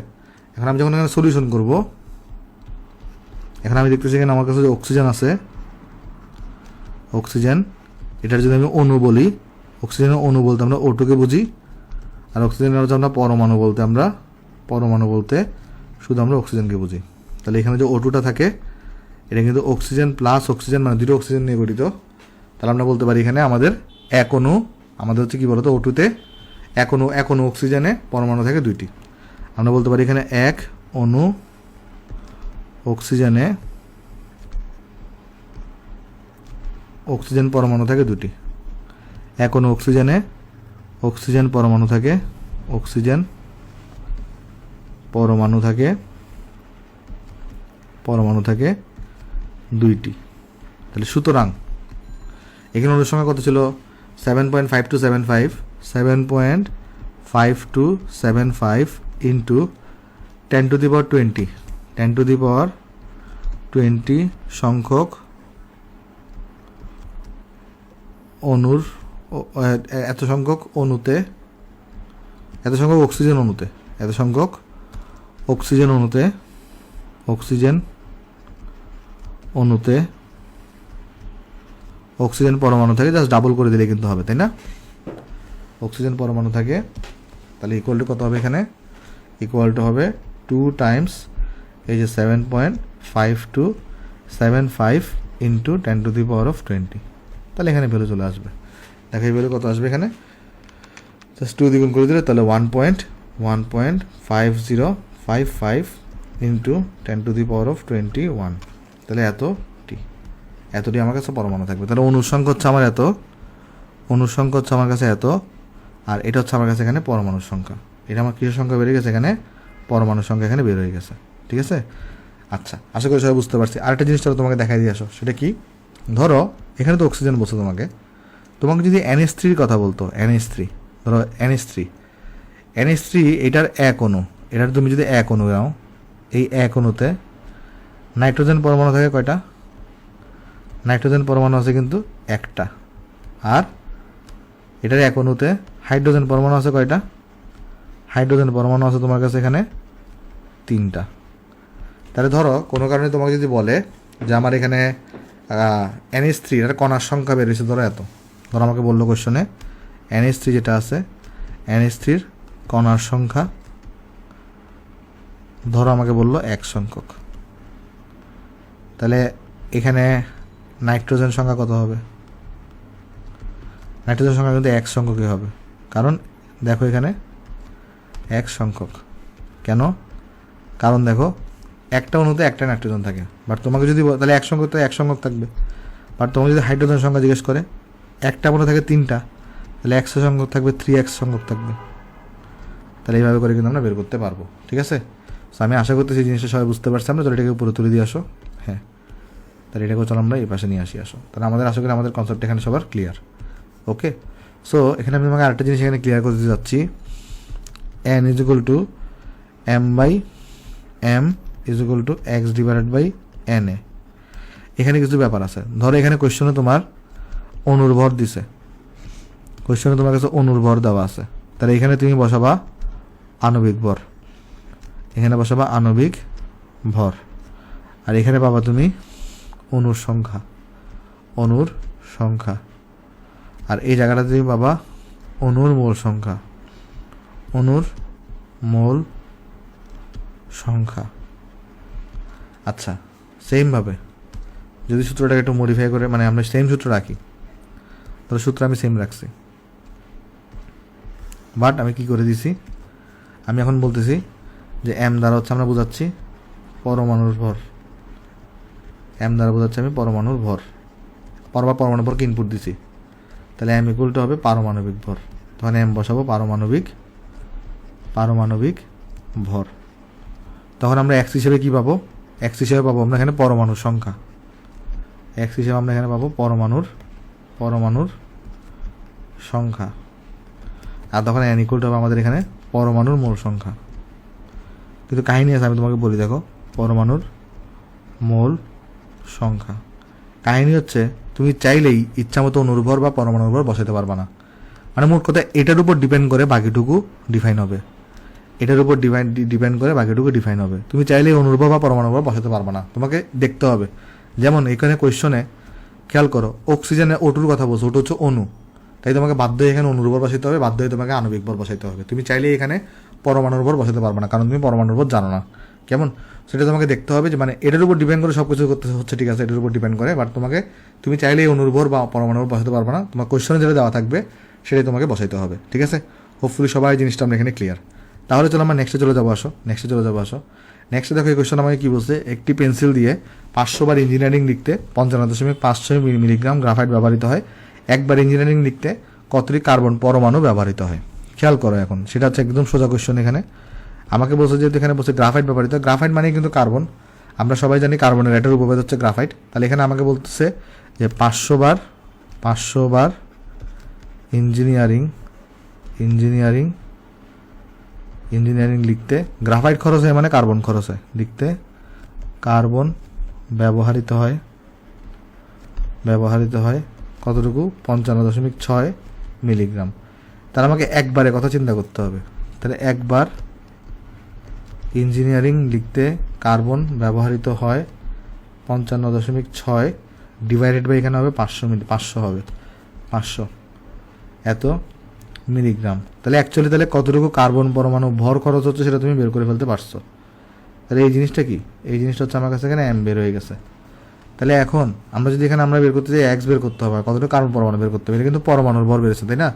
এখন আমি যখন এখানে সলিউশন করব, এখন আমি দেখতেছি এখানে আমার কাছে যে অক্সিজেন আছে, অক্সিজেন এটার যদি আমি অণু বলি, অক্সিজেনের অণু বলতে আমরা O2-কে বুঝি, আর অক্সিজেনের হচ্ছে আমরা পরমাণু বলতে শুধু আমরা অক্সিজেনকে বুঝি। তাহলে এখানে যে O2টা থাকে এটা কিন্তু অক্সিজেন প্লাস অক্সিজেন, মানে 2টো অক্সিজেন নিয়ে গঠিত। তাহলে আমরা বলতে পারি এখানে আমাদের এক অণু, আমাদের হচ্ছে কি বলতো O2-তে এক অণু অক্সিজেনে পরমাণু থাকে 2টি। আমরা বলতে পারি এখানে 1 অণু অক্সিজেনে অক্সিজেন পরমাণু থাকে 2টি। 1 অণু অক্সিজেনে অক্সিজেন পরমাণু থাকে, অক্সিজেন পরমাণু থাকে 2টি। তাহলে সুতরাং এখানে অণুর সংখ্যা কত ছিল? 7.5275 7.5275 into 10 to the power 20 10 to the power 20 সংখ্যক অণুর এত সংখ্যক অণুতে, এত সংখ্যক অক্সিজেন অণুতে, এত সংখ্যক অক্সিজেন অণুতে, অক্সিজেন অণুতে অক্সিজেন পরমাণু থাকে, জাস্ট ডাবল করে দিলে কিন্তু হবে, তাই না? অক্সিজেন পরমাণু থাকে, তাহলে ইকুয়াল টু কত হবে এখানে? ইকুয়াল টু হবে 2 টাইমস এই যে 7.5275 into 10 to the power of 20। তাহলে এখানে ভ্যালু চলে আসবে। দেখো এই ভ্যালু কত আসবে এখানে, জাস্ট 2 দ্বিগুণ করে দিলে তাহলে 1.5055 into 10 to the power of 21। তাহলে এতটি আমার কাছে পরমাণু থাকবে। তাহলে অণুর সংখ্যা হচ্ছে আমার এত, অণুর সংখ্যা হচ্ছে আমার কাছে এত, আর এটা হচ্ছে আমার কাছে এখানে পরমাণুর সংখ্যা। এটা আমার কিসের সংখ্যা বেড়ে গেছে? এখানে পরমাণুর সংখ্যা এখানে বের হয়ে গেছে। ঠিক আছে, আচ্ছা, আশা করি সবাই বুঝতে পারছি। আরেকটা জিনিসটা তোমাকে দেখাই দিয়ে আসো, সেটা কি? ধরো এখানে তো অক্সিজেন বলছো, তোমাকে যদি NH3 কথা বলতো, NH3, ধরো NH3 এটার 1 অণু, এটার তুমি যদি 1 অণু নাও, এই 1 অণুতে নাইট্রোজেন পরমাণু থাকে কয়টা? নাইট্রোজেন পরমাণু আছে কিন্তু একটা। আর এটার 1 অণুতে হাইড্রোজেন পরমাণু আছে কয়টা? হাইড্রোজেন পরমাণু আছে তোমার কাছে এখানে 3টা। তাহলে ধরো কোনো কারণে তোমাকে যদি বলে যে আমার এখানে NH3 এর কণার সংখ্যা বেরিয়েছে, ধরো এত, ধরো আমাকে বললো কোশ্চনে NH3 যেটা আছে, NH3 কণার সংখ্যা ধরো আমাকে বললো 1 সংখ্যক। তাহলে এখানে নাইট্রোজেন সংখ্যা কত হবে? নাইট্রোজেন সংখ্যা কিন্তু 1 সংখ্যকই হবে, কারণ দেখো এখানে 1 সংখ্যক। কেন? কারণ দেখো একটা অণুতে একটা নাইট্রোজেন থাকে, বাট তোমাকে যদি তাহলে 1 সংখ্যক তো 1 সংখ্যক থাকবে। বাট তোমাকে যদি হাইড্রোজেন সংখ্যা জিজ্ঞেস করে, একটা অণু থাকে 3টা, তাহলে 100 সংখ্যক থাকবে, 3x সংখ্যক থাকবে। তাহলে এইভাবে করে কিন্তু আমরা বের করতে পারবো। ঠিক আছে, সো আমি আশা করতেছি জিনিসটা সবাই বুঝতে পারছি। আমরা চলো এটাকে উপরে তুলে দিয়ে আসো। হ্যাঁ, তাহলে এটাকে চলো আমরা এই পাশে নিয়ে আসো। তাহলে আমাদের আশা করি আমাদের কনসেপ্ট এখানে সবার ক্লিয়ার। ওকে, সো এখানে আমি তোমাকে আরেকটা জিনিস এখানে ক্লিয়ার করতে যাচ্ছি। n = m/m = x/na। এখানে কিছু ব্যাপার আছে। ধরো এখানে কোশ্চেনে তোমার অণুর ভর দিছে, কোশ্চেনে তোমার কাছে অণুর ভর দেওয়া আছে, তাহলে এখানে তুমি বসাবা আণবিক ভর, এখানে বসাবা আণবিক ভর, আর এখানে পাবা তুমি অণুর সংখ্যা, আর এই জায়গাটা তুমি পাবা অণুর মোল সংখ্যা। আচ্ছা, সেমভাবে যদি সূত্রটাকে একটু মডিফাই করে, মানে আমরা সেম সূত্র রাখি, তাহলে সূত্র আমি সেম রাখছি, বাট আমি কি করে দিছি, আমি এখন বলতেছি যে m দ্বারা হচ্ছে আমরা বোঝাচ্ছি পরমাণুর ভর, m দ্বারা বোঝাচ্ছি আমি পরমাণুর ভর, পরমাণুর ভরকে ইনপুট দিছি। তাহলে m = হবে পারমাণবিক ভর, তখন m বসাবো পারমাণবিক ভর। তখন আমরা x হিসেবে কি পাবো? x হিসেবে পাবো আমরা এখানে পরমাণুর সংখ্যা, x হিসেবে আমরা এখানে পাবো পরমাণুর সংখ্যা। আর তখন n = হবে আমাদের এখানে পরমাণুর মোল সংখ্যা। কিন্তু কাহিনী আছে, আমি তোমাকে বলি, দেখো পরমাণুর মোল সংখ্যা কাহিনী হচ্ছে তুমি চাইলেই ইচ্ছা মতো অণুর ভর বা পরমাণুর ভর বসাতে পারবা না। মানে মোট কথা এটার উপর ডিপেন্ড করে বাকিটুকু ডিফাইন হবে, এটার উপর ডিপেন্ড করে বাকিটুকু ডিফাইন হবে। তুমি চাইলেই অণুর ভর বা পরমাণুর ভর বসাতে পারবা না, তোমাকে দেখতে হবে। যেমন এখানে কোয়েশ্চনে খেয়াল করো, অক্সিজেনে O2 কথা বলছো, ওটা হচ্ছে অণু, তাই তোমাকে বাধ্য হয়ে এখানে অণুর ভর বসাতে হবে, বাধ্য হয়ে তোমাকে আণবিক ভর বসাতে হবে। তুমি চাইলেই এখানে পরমাণুর ভর বসাতে পারবে না, কারণ তুমি পরমাণুর ভর জানো না। কেমন? সেটা তোমাকে দেখতে হবে যে মানে এটার উপর ডিপেন্ড করে সব কিছু করতে হচ্ছে, ঠিক আছে, এটার উপর ডিপেন্ড করে, বাট তুমি চাইলেই অণুর ভর বা পরমাণুর ভর বসাতে পারবে না, তোমার কোয়েশ্চনে যেটা দেওয়া থাকবে সেটাই তোমাকে বসাইতে হবে। ঠিক আছে, হোপফুলি সবাই জিনিসটা আমরা এখানে ক্লিয়ার। তাহলে চলো আমরা নেক্সটে চলে যাবো আসো। নেক্সটে দেখো এই কোয়েশ্চন আমাকে কী বলছে, একটি পেন্সিল দিয়ে 500 বার ইঞ্জিনিয়ারিং লিখতে 55.56 মিলিগ্রাম গ্রাফাইট ব্যবহৃত হয়, একবার ইঞ্জিনিয়ারিং লিখতে কতটি কার্বন পরমাণু ব্যবহৃত হয়। খেয়াল করো এখন, সেটা হচ্ছে একদম সোজা কোয়েশ্চন। এখানে আমাকে বলছে, যেহেতু এখানে বলছে গ্রাফাইট ব্যবহৃত, গ্রাফাইট মানে কিন্তু কার্বন, আমরা সবাই জানি কার্বনের এটার উপভেদ হচ্ছে গ্রাফাইট। তাহলে এখানে আমাকে বলতেছে যে 500 বার ইঞ্জিনিয়ারিং লিখতে গ্রাফাইট খরচ হয় মানে কার্বন খরচ হয়, লিখতে কার্বন ব্যবহৃত হয় কতটুকু, 55.6 মিলিগ্রাম। তাহলে আমাকে একবারে কথা চিন্তা করতে হবে। তাহলে একবার ইঞ্জিনিয়ারিং লিখতে কার্বন ব্যবহৃত হয় 55.6 ডিভাইডেড বাই এখানে হবে 500 হবে 500 এত মিলিগ্রাম। তাহলে অ্যাকচুয়ালি তাহলে কতটুকু কার্বন পরমাণু ভর খরচ হচ্ছে সেটা তুমি বের করে ফেলতে পারছো। তাহলে এই জিনিসটা কি, এই জিনিসটা হচ্ছে আমার কাছে এখানে এম বের হয়ে গেছে। তাহলে এখন আমরা যদি এখানে আমরা বের করতে চাই এক্স বের করতে হবে, কতটুকু কার্বন পরমাণু বের করতে হবে, এটা কিন্তু পরমাণুর ভর বেড়েছে তাই না,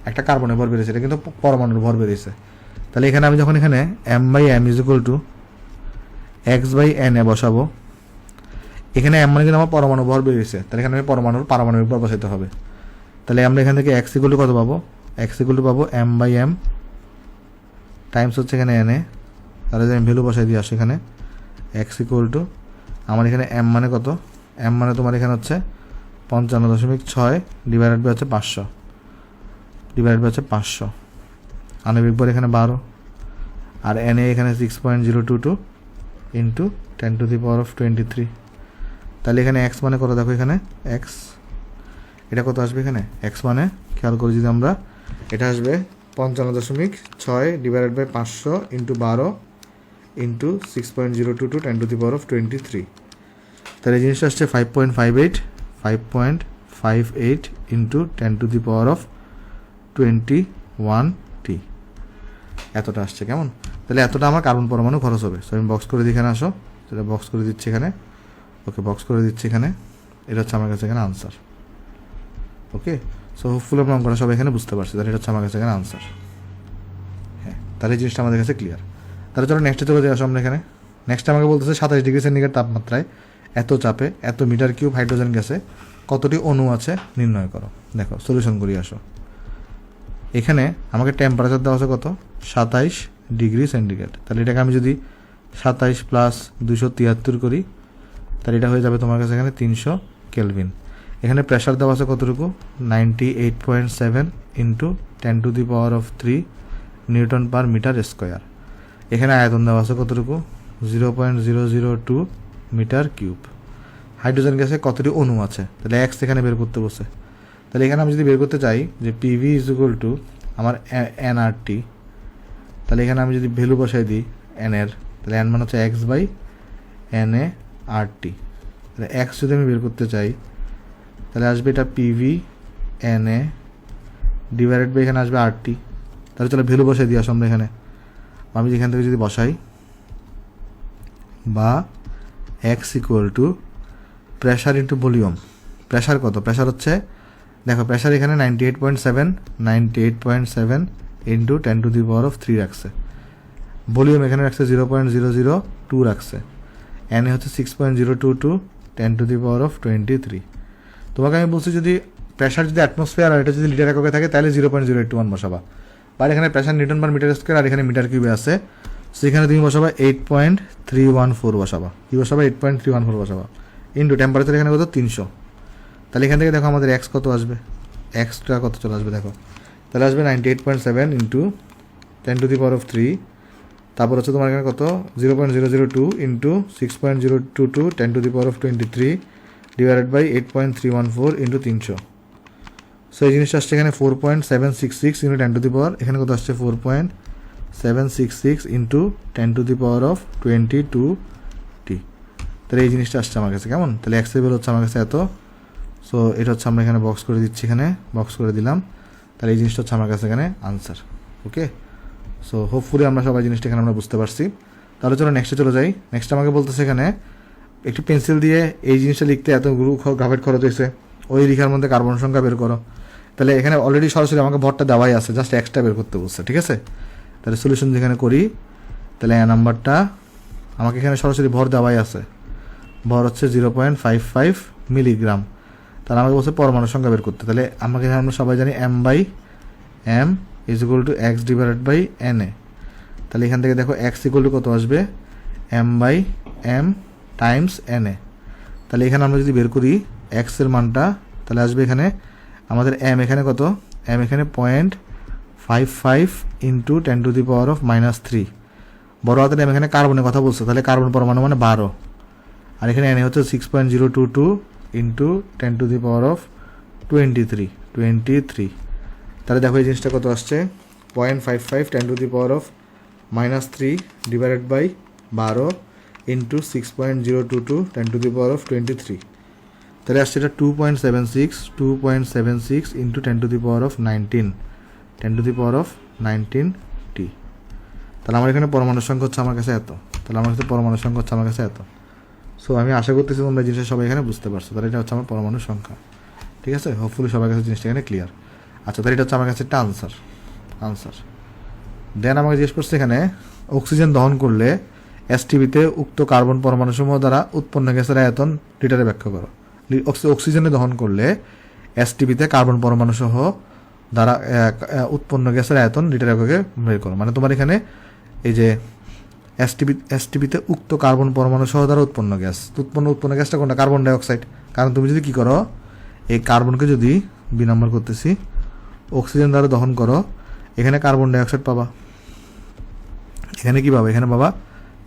একটা কার্বনের ভর বেড়েছে, এটা কিন্তু পরমাণুর ভর বেড়েছে। তাহলে এখানে আমি যখন এখানে M by M is equal to X by N A বসাবো, এখানে এম মানে কিন্তু আমার পরমাণু ভর বেরিয়েছে, তাহলে এখানে আমি পারমাণবিক ভর বসাতে হবে। তাহলে আমরা এখান থেকে এক্স ইকুয়াল টু কত পাবো, এক্স ইকুয়াল টু পাবো এম বাই এম টাইমস হচ্ছে এখানে এন এ। তাহলে আমি ভ্যালু বসাই দিয়ে আসি এখানে এক্স ইকুয়াল টু আমার এখানে এম মানে কত, এম মানে তোমার এখানে হচ্ছে 55.6 ডিভাইডেড বাই হচ্ছে 500 আণবিক ভর এখানে 12 আর এন এ এখানে 6.022 ইন্টু 10⁻23। তাহলে এখানে এক্স মানে কত দেখো, এখানে এক্স এটা কত আসবে, এখানে এক্স মানে খেয়াল করে যদি আমরা এটা আসবে 55.6 ডিভাইডেড বাই 500 ইন্টু 12 ইন্টু 6.022 10⁻23। তাহলে এই জিনিসটা আসছে 5.58 ইন্টু 10⁻21t এতটা আসছে। কেমন, তাহলে এতটা আমার কার্বন পরমাণু খরচ হবে। সো আমি বক্স করে দিই, এখানে আসো, তাহলে বক্স করে দিচ্ছি এখানে, ওকে বক্স করে দিচ্ছি এখানে, এটা হচ্ছে আমার কাছে এখানে আনসার। ওকে, সো হোপফুলি আমরা অঙ্কটা সবাই এখানে বুঝতে পারছি, তাহলে এটা হচ্ছে আমার কাছে এখানে আনসার। তাহলে এই জিনিসটা আমাদের কাছে ক্লিয়ার। তাহলে চলো নেক্সটে চলে যাই আসো আমরা এখানে। নেক্সট আমাকে বলতেছে 27°C তাপমাত্রায় এত চাপে এত মিটার কিউব হাইড্রোজেন গ্যাসে কতটি অণু আছে নির্ণয় করো। দেখো সলিউশন করি আসো। এখানে আমাকে টেম্পারেচার দেওয়া আছে কত, 27°C। তাহলে এটাকে আমি যদি 27 প্লাস 273 করি তাহলে এটা হয়ে যাবে তোমার কাছে এখানে 300 কেলভিন। এখানে প্রেশার দেওয়া আছে কতটুকু, 98.7 into 10⁻³ newton per metre square. এখানে আয়তন দেওয়া আছে কতটুকু, 0.002 মিটার কিউব। হাইড্রোজেন গ্যাসে কতটি অণু আছে, তাহলে এক্স এখানে বের করতে বসে। তাহলে এখানে আমি যদি বের করতে চাই যে পিভি ইজ ইকুয়াল টু আমার এনআরটি, তাহলে এখানে আমি যদি ভ্যালু বসাই দিই এন এর, তাহলে এন মানে হচ্ছে এক্স বাই এন এ আর টি। তাহলে এক্স যদি আমি বের করতে চাই তাহলে আসবে এটা PV N A divided by এখানে আসবে আর টি। তাহলে চলো ভ্যালু বসাই দিয়ে আসো আমরা এখানে। আমি এখান থেকে যদি বসাই বা x equal to pressure into volume. Pressure কত, প্রেশার হচ্ছে দেখো প্রেশার এখানে 98.7 ইন্টু 10⁻³ রাখছে। ভলিউম এখানে রাখছে 0.002 রাখছে। এন এ হচ্ছে 6.022 10⁻23। তোমাকে আমি বলছি যদি প্রেশার যদি অ্যাটমসফিয়ার আর এটা যদি লিটার এককে থাকে তাহলে 0.081 বসাবা। আর এখানে pressure newton per metre square আর এখানে মিটার কিউবে আছে, সেখানে তুমি বসাবা 8.314 বসাবা। কি বসাবা, 8.314 বসাবা ইন্টু টেম্পারেচার এখানে কত 300। তাহলে এখান থেকে দেখো আমাদের এক্স কত আসবে, এক্সটা কত চলে আসবে দেখো, তাহলে আসবে 98.7 ইন্টু 10⁻³ তারপর হচ্ছে তোমার এখানে কত 0.002 into 6.022 10⁻23 divided by 8.314 into 300। So এই জিনিসটা আসছে এখানে 4.766 ইন্টু 10⁻, এখানে কত আসছে 4.766 ইন্টু 10⁻22t। তাহলে এই জিনিসটা আসছে আমার কাছে। কেমন, তাহলে এক্স লেভেল হচ্ছে আমার কাছে এত। সো এটা হচ্ছে আমরা এখানে বক্স করে দিচ্ছি, এখানে বক্স করে দিলাম। তাহলে এই জিনিসটা হচ্ছে আমার কাছে এখানে আনসার। ওকে, সো হোপফুলি আমরা সবাই জিনিসটা এখানে আমরা বুঝতে পারছি। তাহলে চলো নেক্সটে চলে যাই। নেক্সট আমাকে বলতেছে এখানে একটি পেন্সিল দিয়ে এই জিনিসটা লিখতে এত গ্রাফাইট খরচ হয়েছে, ওই লেখার মধ্যে কার্বন সংখ্যা বের করো। তাহলে এখানে অলরেডি সরাসরি আমাকে ভরটা দেওয়াই আছে, জাস্ট এক্সট্রা বের করতে বলছে। ঠিক আছে, তাহলে সলিউশন যেখানে করি তাহলে এ নাম্বারটা আমাকে এখানে সরাসরি ভর দেওয়াই আছে, ভর হচ্ছে 0.55 মিলিগ্রাম। তাহলে আমাকে বলছে পরমাণু সংখ্যা বের করতে। তাহলে আমাকে এখানে আমরা সবাই জানি m/m = x / na। তাহলে এখান থেকে দেখো x = কত আসবে, m/m টাইমস na। তাহলে এখানে আমরা যদি বের করি x এর মানটা, তাহলে আসবে এখানে আমাদের m এখানে কত, m এখানে 0.55 × 10⁻³ বড় হাতের m এখানে কার্বনের কথা বলছে, তাহলে কার্বন পরমাণু মানে 12, আর এখানে na হচ্ছে 6.022 × 10⁻23। তাহলে দেখো এই জিনিসটা কত আসছে, 0.55 10⁻³ ডিভাইডেড বাই 12 × 6.022 10⁻23। তাহলে আসছে এটা 2.76 × 10⁻19 তাহলে আমার এখানে পরমাণুর সংখ্যা হচ্ছে আমার কাছে এত। তাহলে আমার কাছে পরমাণুর সংখ্যা হচ্ছে আমার কাছে এত। সো আমি আশা করতেছি তোমরা জিনিসটা সবাই এখানে বুঝতে পারছো। তাহলে এটা হচ্ছে আমার পরমাণুর সংখ্যা, ঠিক আছে? হোপফুলি সবার কাছে জিনিসটা এখানে ক্লিয়ার। আচ্ছা, তাহলে এটা হচ্ছে আমার কাছে একটা আনসার। দেন আমাকে জিজ্ঞেস করছে এখানে অক্সিজেন দহন করলে এসটিপিতে উক্ত কার্বন পরমাণুসমূহ দ্বারা উৎপন্ন গ্যাসের আয়তন লিটারে ব্যাখ্যা করো। অক্সিজেনে দহন করলে এসটিপিতে কার্বন পরমাণু সহ দ্বারা উৎপন্ন গ্যাসের আয়তন লিটার এককে বের করো। মানে তোমার এখানে এই যে এসটিপিতে উক্ত কার্বন পরমাণু সহ দ্বারা উৎপন্ন গ্যাসটা কোনটা, কার্বন ডাইঅক্সাইড। কারণ তুমি যদি কি করো, এই কার্বনকে যদি বি নাম্বার করতেছি অক্সিজেন দ্বারা দহন করো, এখানে কার্বন ডাইঅক্সাইড পাবা, এখানে কি পাবা, এখানে পাবা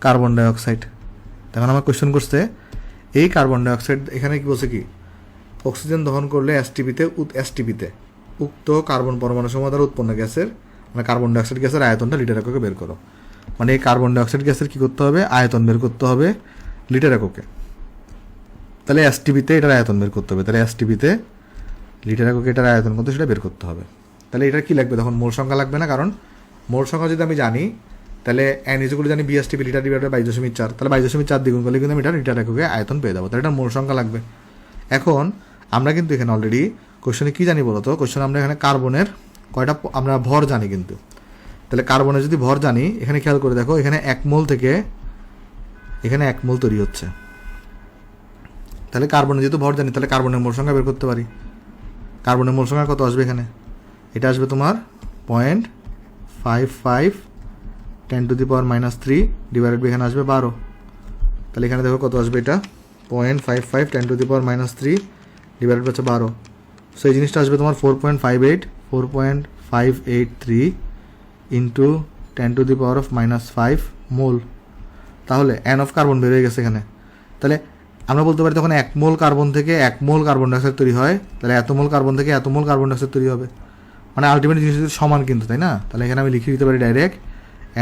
কার্বন ডাইঅক্সাইড। তখন আমার কোয়েশ্চেন করছে এই কার্বন ডাইঅক্সাইড এখানে কি বলছে, কি অক্সিজেন দহন করলে এসটিপিতে উক্ত কার্বন পরমাণু সমূহ দ্বারা উৎপন্ন গ্যাসের মানে কার্বন ডাইঅক্সাইড গ্যাসের আয়তনটা লিটার এককে বের করো। মানে এই কার্বন ডাইঅক্সাইড গ্যাসের কি করতে হবে, আয়তন বের করতে হবে লিটার এককে। তাহলে এসটিপিতে এটার আয়তন বের করতে হবে। তাহলে এসটিপিতে লিটার এককে এটার আয়তন কত সেটা বের করতে হবে। তাহলে এটা কি লাগবে, তখন মোল সংখ্যা লাগবে না, কারণ মোল সংখ্যা যদি আমি জানি তাহলে n = জানি BSTP লিটার ডিভাইডেড বাই 22.4, তাহলে 22.4 দ্বিগুণ করলে কিন্তু আমি এটা লিটার এককে আয়তন পেয়ে যাবো। তাহলে এটা মোল সংখ্যা লাগবে। এখন আমরা কিন্তু এখানে অলরেডি কোশ্চেনে কি জানি বলতো, কোশ্চেন আমরা এখানে কার্বনের কয়টা আমরা ভর জানি কিন্তু। তাহলে কার্বনের যদি ভর জানি, এখানে খেয়াল করে দেখো এখানে 1 মোল থেকে এখানে 1 মোল তৈরি হচ্ছে। তাহলে কার্বনের যেহেতু ভর জানি, তাহলে কার্বনের মোল সংখ্যা বের করতে পারি। কার্বনের মোল সংখ্যা কত আসবে, এখানে এটা আসবে তোমার 0.55 10⁻³ ডিভাইডেড বাই এখানে আসবে 12। তাহলে এখানে দেখো কত আসবে, এটা 0.55 10⁻³ ডিভাইডেড বাই 12। সো এই জিনিসটা আসবে তোমার 4.583 ইন্টু 10⁻⁻5 মোল। তাহলে n অফ কার্বন বের হয়ে গেছে এখানে। তাহলে আমরা বলতে পারি তখন 1 মোল কার্বন থেকে 1 মোল কার্বন ডাইঅক্সাইড তৈরি হয়, তাহলে এত মোল কার্বন থেকে এত মোল কার্বন ডাইঅক্সাইড তৈরি হবে। মানে আলটিমেট জিনিসটা সমান কিন্তু, তাই না? তাহলে এখানে আমি লিখে দিতে পারি direct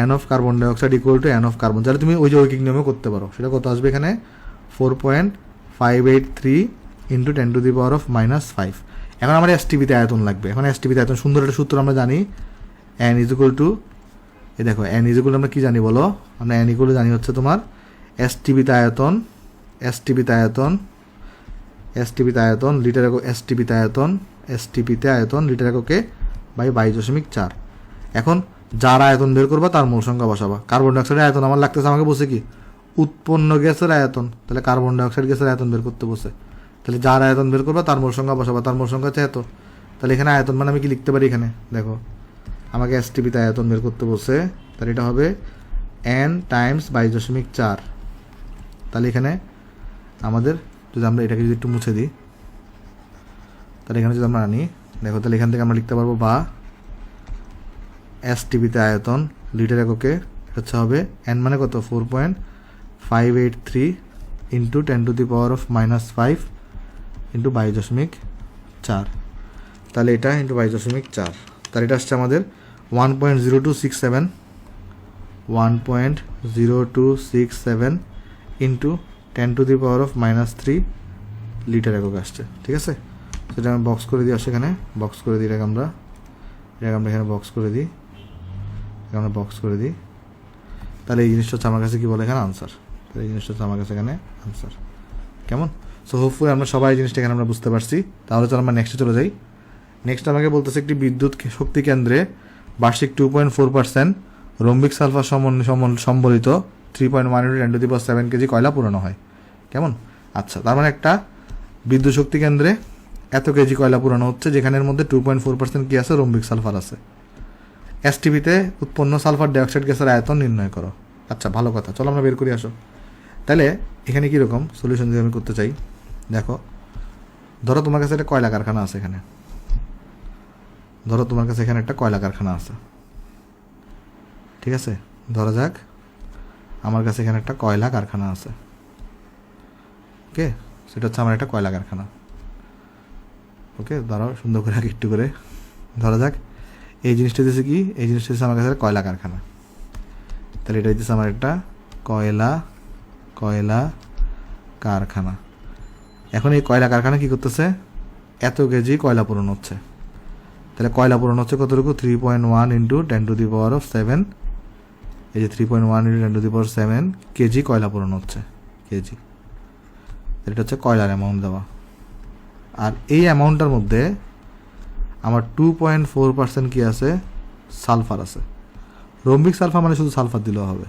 n of carbon dioxide equal to n of carbon. তাহলে তুমি ওই যে ঐকিক নিয়মে করতে পারো। সেটা কত আসবে এখানে 4.583 ইন্টু 10⁻⁻5। এখন আমার এসটিপিতে আয়তন লাগবে। এখন এসটিপিতে আয়তন সুন্দর একটা সূত্র আমরা জানি, n = এই দেখো n = আমরা কি জানি বলো, আমরা n = জানি হচ্ছে তোমার এসটিপিতে আয়তন লিটার একক এসটিপিতে আয়তন লিটার এককে বাই 22.4। এখন যার আয়তন বের করবা তার মোল সংখ্যা বসাবা। কার্বন ডাইঅক্সাইডের আয়তন আমার লাগতেছে, আমাকে বসে কি উৎপন্ন গ্যাসের আয়তন, তাহলে কার্বন ডাইঅক্সাইড গ্যাসের আয়তন বের করতে বসে। তাহলে যার আয়তন বের করবা তার মোল সংখ্যা বসাবা, তার মোল সংখ্যা হচ্ছে এত। তাহলে এখানে আয়তন মানে আমি কি লিখতে পারি, এখানে দেখো আমাকে এসটিপিতে আয়তন বের করতে বসে, তাহলে এটা হবে n টাইমস 22.4। তাহলে এখানে আমাদের যদি আমরা এটাকে যদি একটু মুছে দিই, তাহলে এখানে যদি আমরা আনি দেখো, তাহলে এখান থেকে আমরা লিখতে পারবো বা এসটিপিতে আয়তন লিটার এককে হচ্ছে হবে n মানে কত 4.583 ইন্টু 10⁻⁻5 ইন্টু 22.4। তাহলে এটা ইন্টু 22.4, তাহলে এটা আসছে আমাদের 1.0267 ইন্টু 10⁻³ লিটার একক আসছে। ঠিক আছে, সেটা আমি বক্স করে দিই, আসে এখানে বক্স করে দিই, এটাকে আমরা এখানে বক্স করে দিই, তাহলে এই জিনিসটা হচ্ছে আমার কাছে কি বলে এখানে আনসার। তাহলে এই জিনিসটা হচ্ছে আমার কাছে এখানে আনসার। কেমন? সো হোপফুলি আমরা সবাই এই জিনিসটা এখানে আমরা বুঝতে পারছি। তাহলে চলো আমরা নেক্সটে চলে যাই। নেক্সট আমাকে বলতেছে একটি বিদ্যুৎ শক্তি কেন্দ্রে বার্ষিক 2.4% রম্বিক সালফার সম্বলিত 3.1 × 10⁻7 কেজি কয়লা পুরানো হয়। কেমন? আচ্ছা, তার মানে একটা বিদ্যুৎ শক্তি কেন্দ্রে এত কেজি কয়লা পুরানো হচ্ছে, যেখানের মধ্যে 2.4% কি আছে? রম্বিক সালফার আছে। এসটিপিতে উৎপন্ন সালফার ডাইঅক্সাইড গ্যাসের আয়তন নির্ণয় করো। আচ্ছা, ভালো কথা, চলো আমরা বের করি আসো। তাহলে এখানে কীরকম সলিউশন যদি আমি করতে চাই, দেখো, ধরো তোমার কাছে একটা কয়লা কারখানা আছে এখানে, ধরো তোমার কাছে এখানে একটা কয়লা কারখানা আছে, ঠিক আছে? ধরা যাক আমার কাছে এখানে একটা কয়লা কারখানা আছে, ওকে? সেটা হচ্ছে আমার একটা কয়লা কারখানা, ওকে? ধরো সুন্দর করে একটু করে ধরা যাক এই জিনিসটা দিচ্ছে কি? এই জিনিসটা দিচ্ছে আমার কাছে কয়লা কারখানা। তাহলে এটা দিচ্ছে আমার একটা কয়লা কারখানা। এখন এই কয়লা কারখানা কি করতেছে? এত কেজি কয়লা পূরণ হচ্ছে। তাহলে কয়লা পূরণ হচ্ছে কতটুকু? 3.1 × 10⁻7। এই যে 3.1 × 10⁻7 কেজি কয়লা পূরণ হচ্ছে, কেজি। এটা হচ্ছে কয়লার অ্যামাউন্ট দেওয়া। আর এই অ্যামাউন্টটার মধ্যে আমার 2.4% কি আছে? সালফার আছে। রম্বিক সালফার মানে শুধু সালফার দিলেও হবে।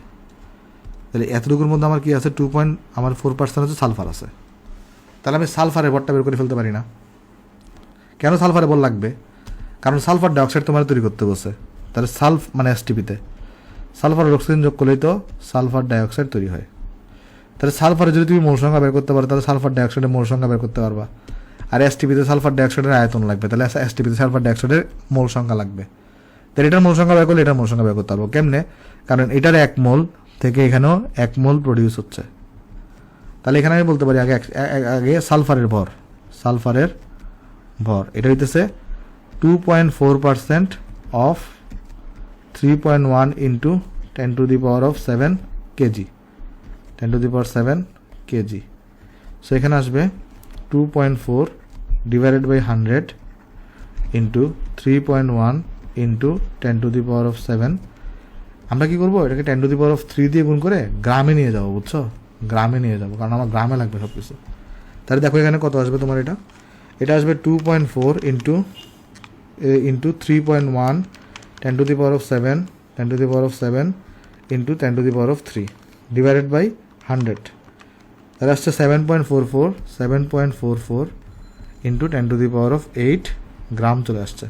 তাহলে এতটুকুর মধ্যে আমার কি আছে? 4% হচ্ছে সালফার আছে। তাহলে আমি সালফারের ভরটা বের করে ফেলতে পারি না। কেন সালফারের বল লাগবে? কারণ সালফার ডাইঅক্সাইড তোমার তৈরি করতে বসে। তাহলে মানে এসটিপিতে সালফার অক্সিজেন যোগ করলেই তো সালফার ডাইঅক্সাইড তৈরি হয়। তাহলে সালফারে যদি তুমি মোল সংখ্যা বের করতে পারো, তাহলে সালফার ডাইঅক্সাইডের মোল সংখ্যা বের করতে পারবা। আর এসটিপিতে সালফার ডাইঅক্সাইডের আয়তন লাগবে, তাহলে এসটিপিতে সালফার ডাইঅক্সাইডের মোল সংখ্যা লাগবে। তাহলে এটার মোল সংখ্যা বের করলে এটার মোল সংখ্যা বের করতে পারবো। কেমনে? কারণ এটার 1 মোল থেকে এখানেও 1 মোল প্রডিউস হচ্ছে। তাহলে এখানে আমি বলতে পারি আগে সালফারের ভর এটা হইতেছে 2.4% অফ 3.1 × 10⁻7 কেজি, 10⁻7 কেজি। সো এখানে আসবে 2.4 / 100 × 3.1 × 10⁻7। আমরা কি করবো? এটাকে 10⁻3 দিয়ে গুণ করে গ্রামে নিয়ে যাবো, বুঝছো? গ্রামে নিয়ে যাবো, কারণ আমার গ্রামে লাগবে সব কিছু। তাহলে দেখো এখানে কত আসবে তোমার? এটা আসবে 2.4 × 3.1 10⁻7 × 10⁻3 ডিভাইডেড বাই 100। তাহলে আসছে 7.44 × 10⁻8 গ্রাম চলে আসছে।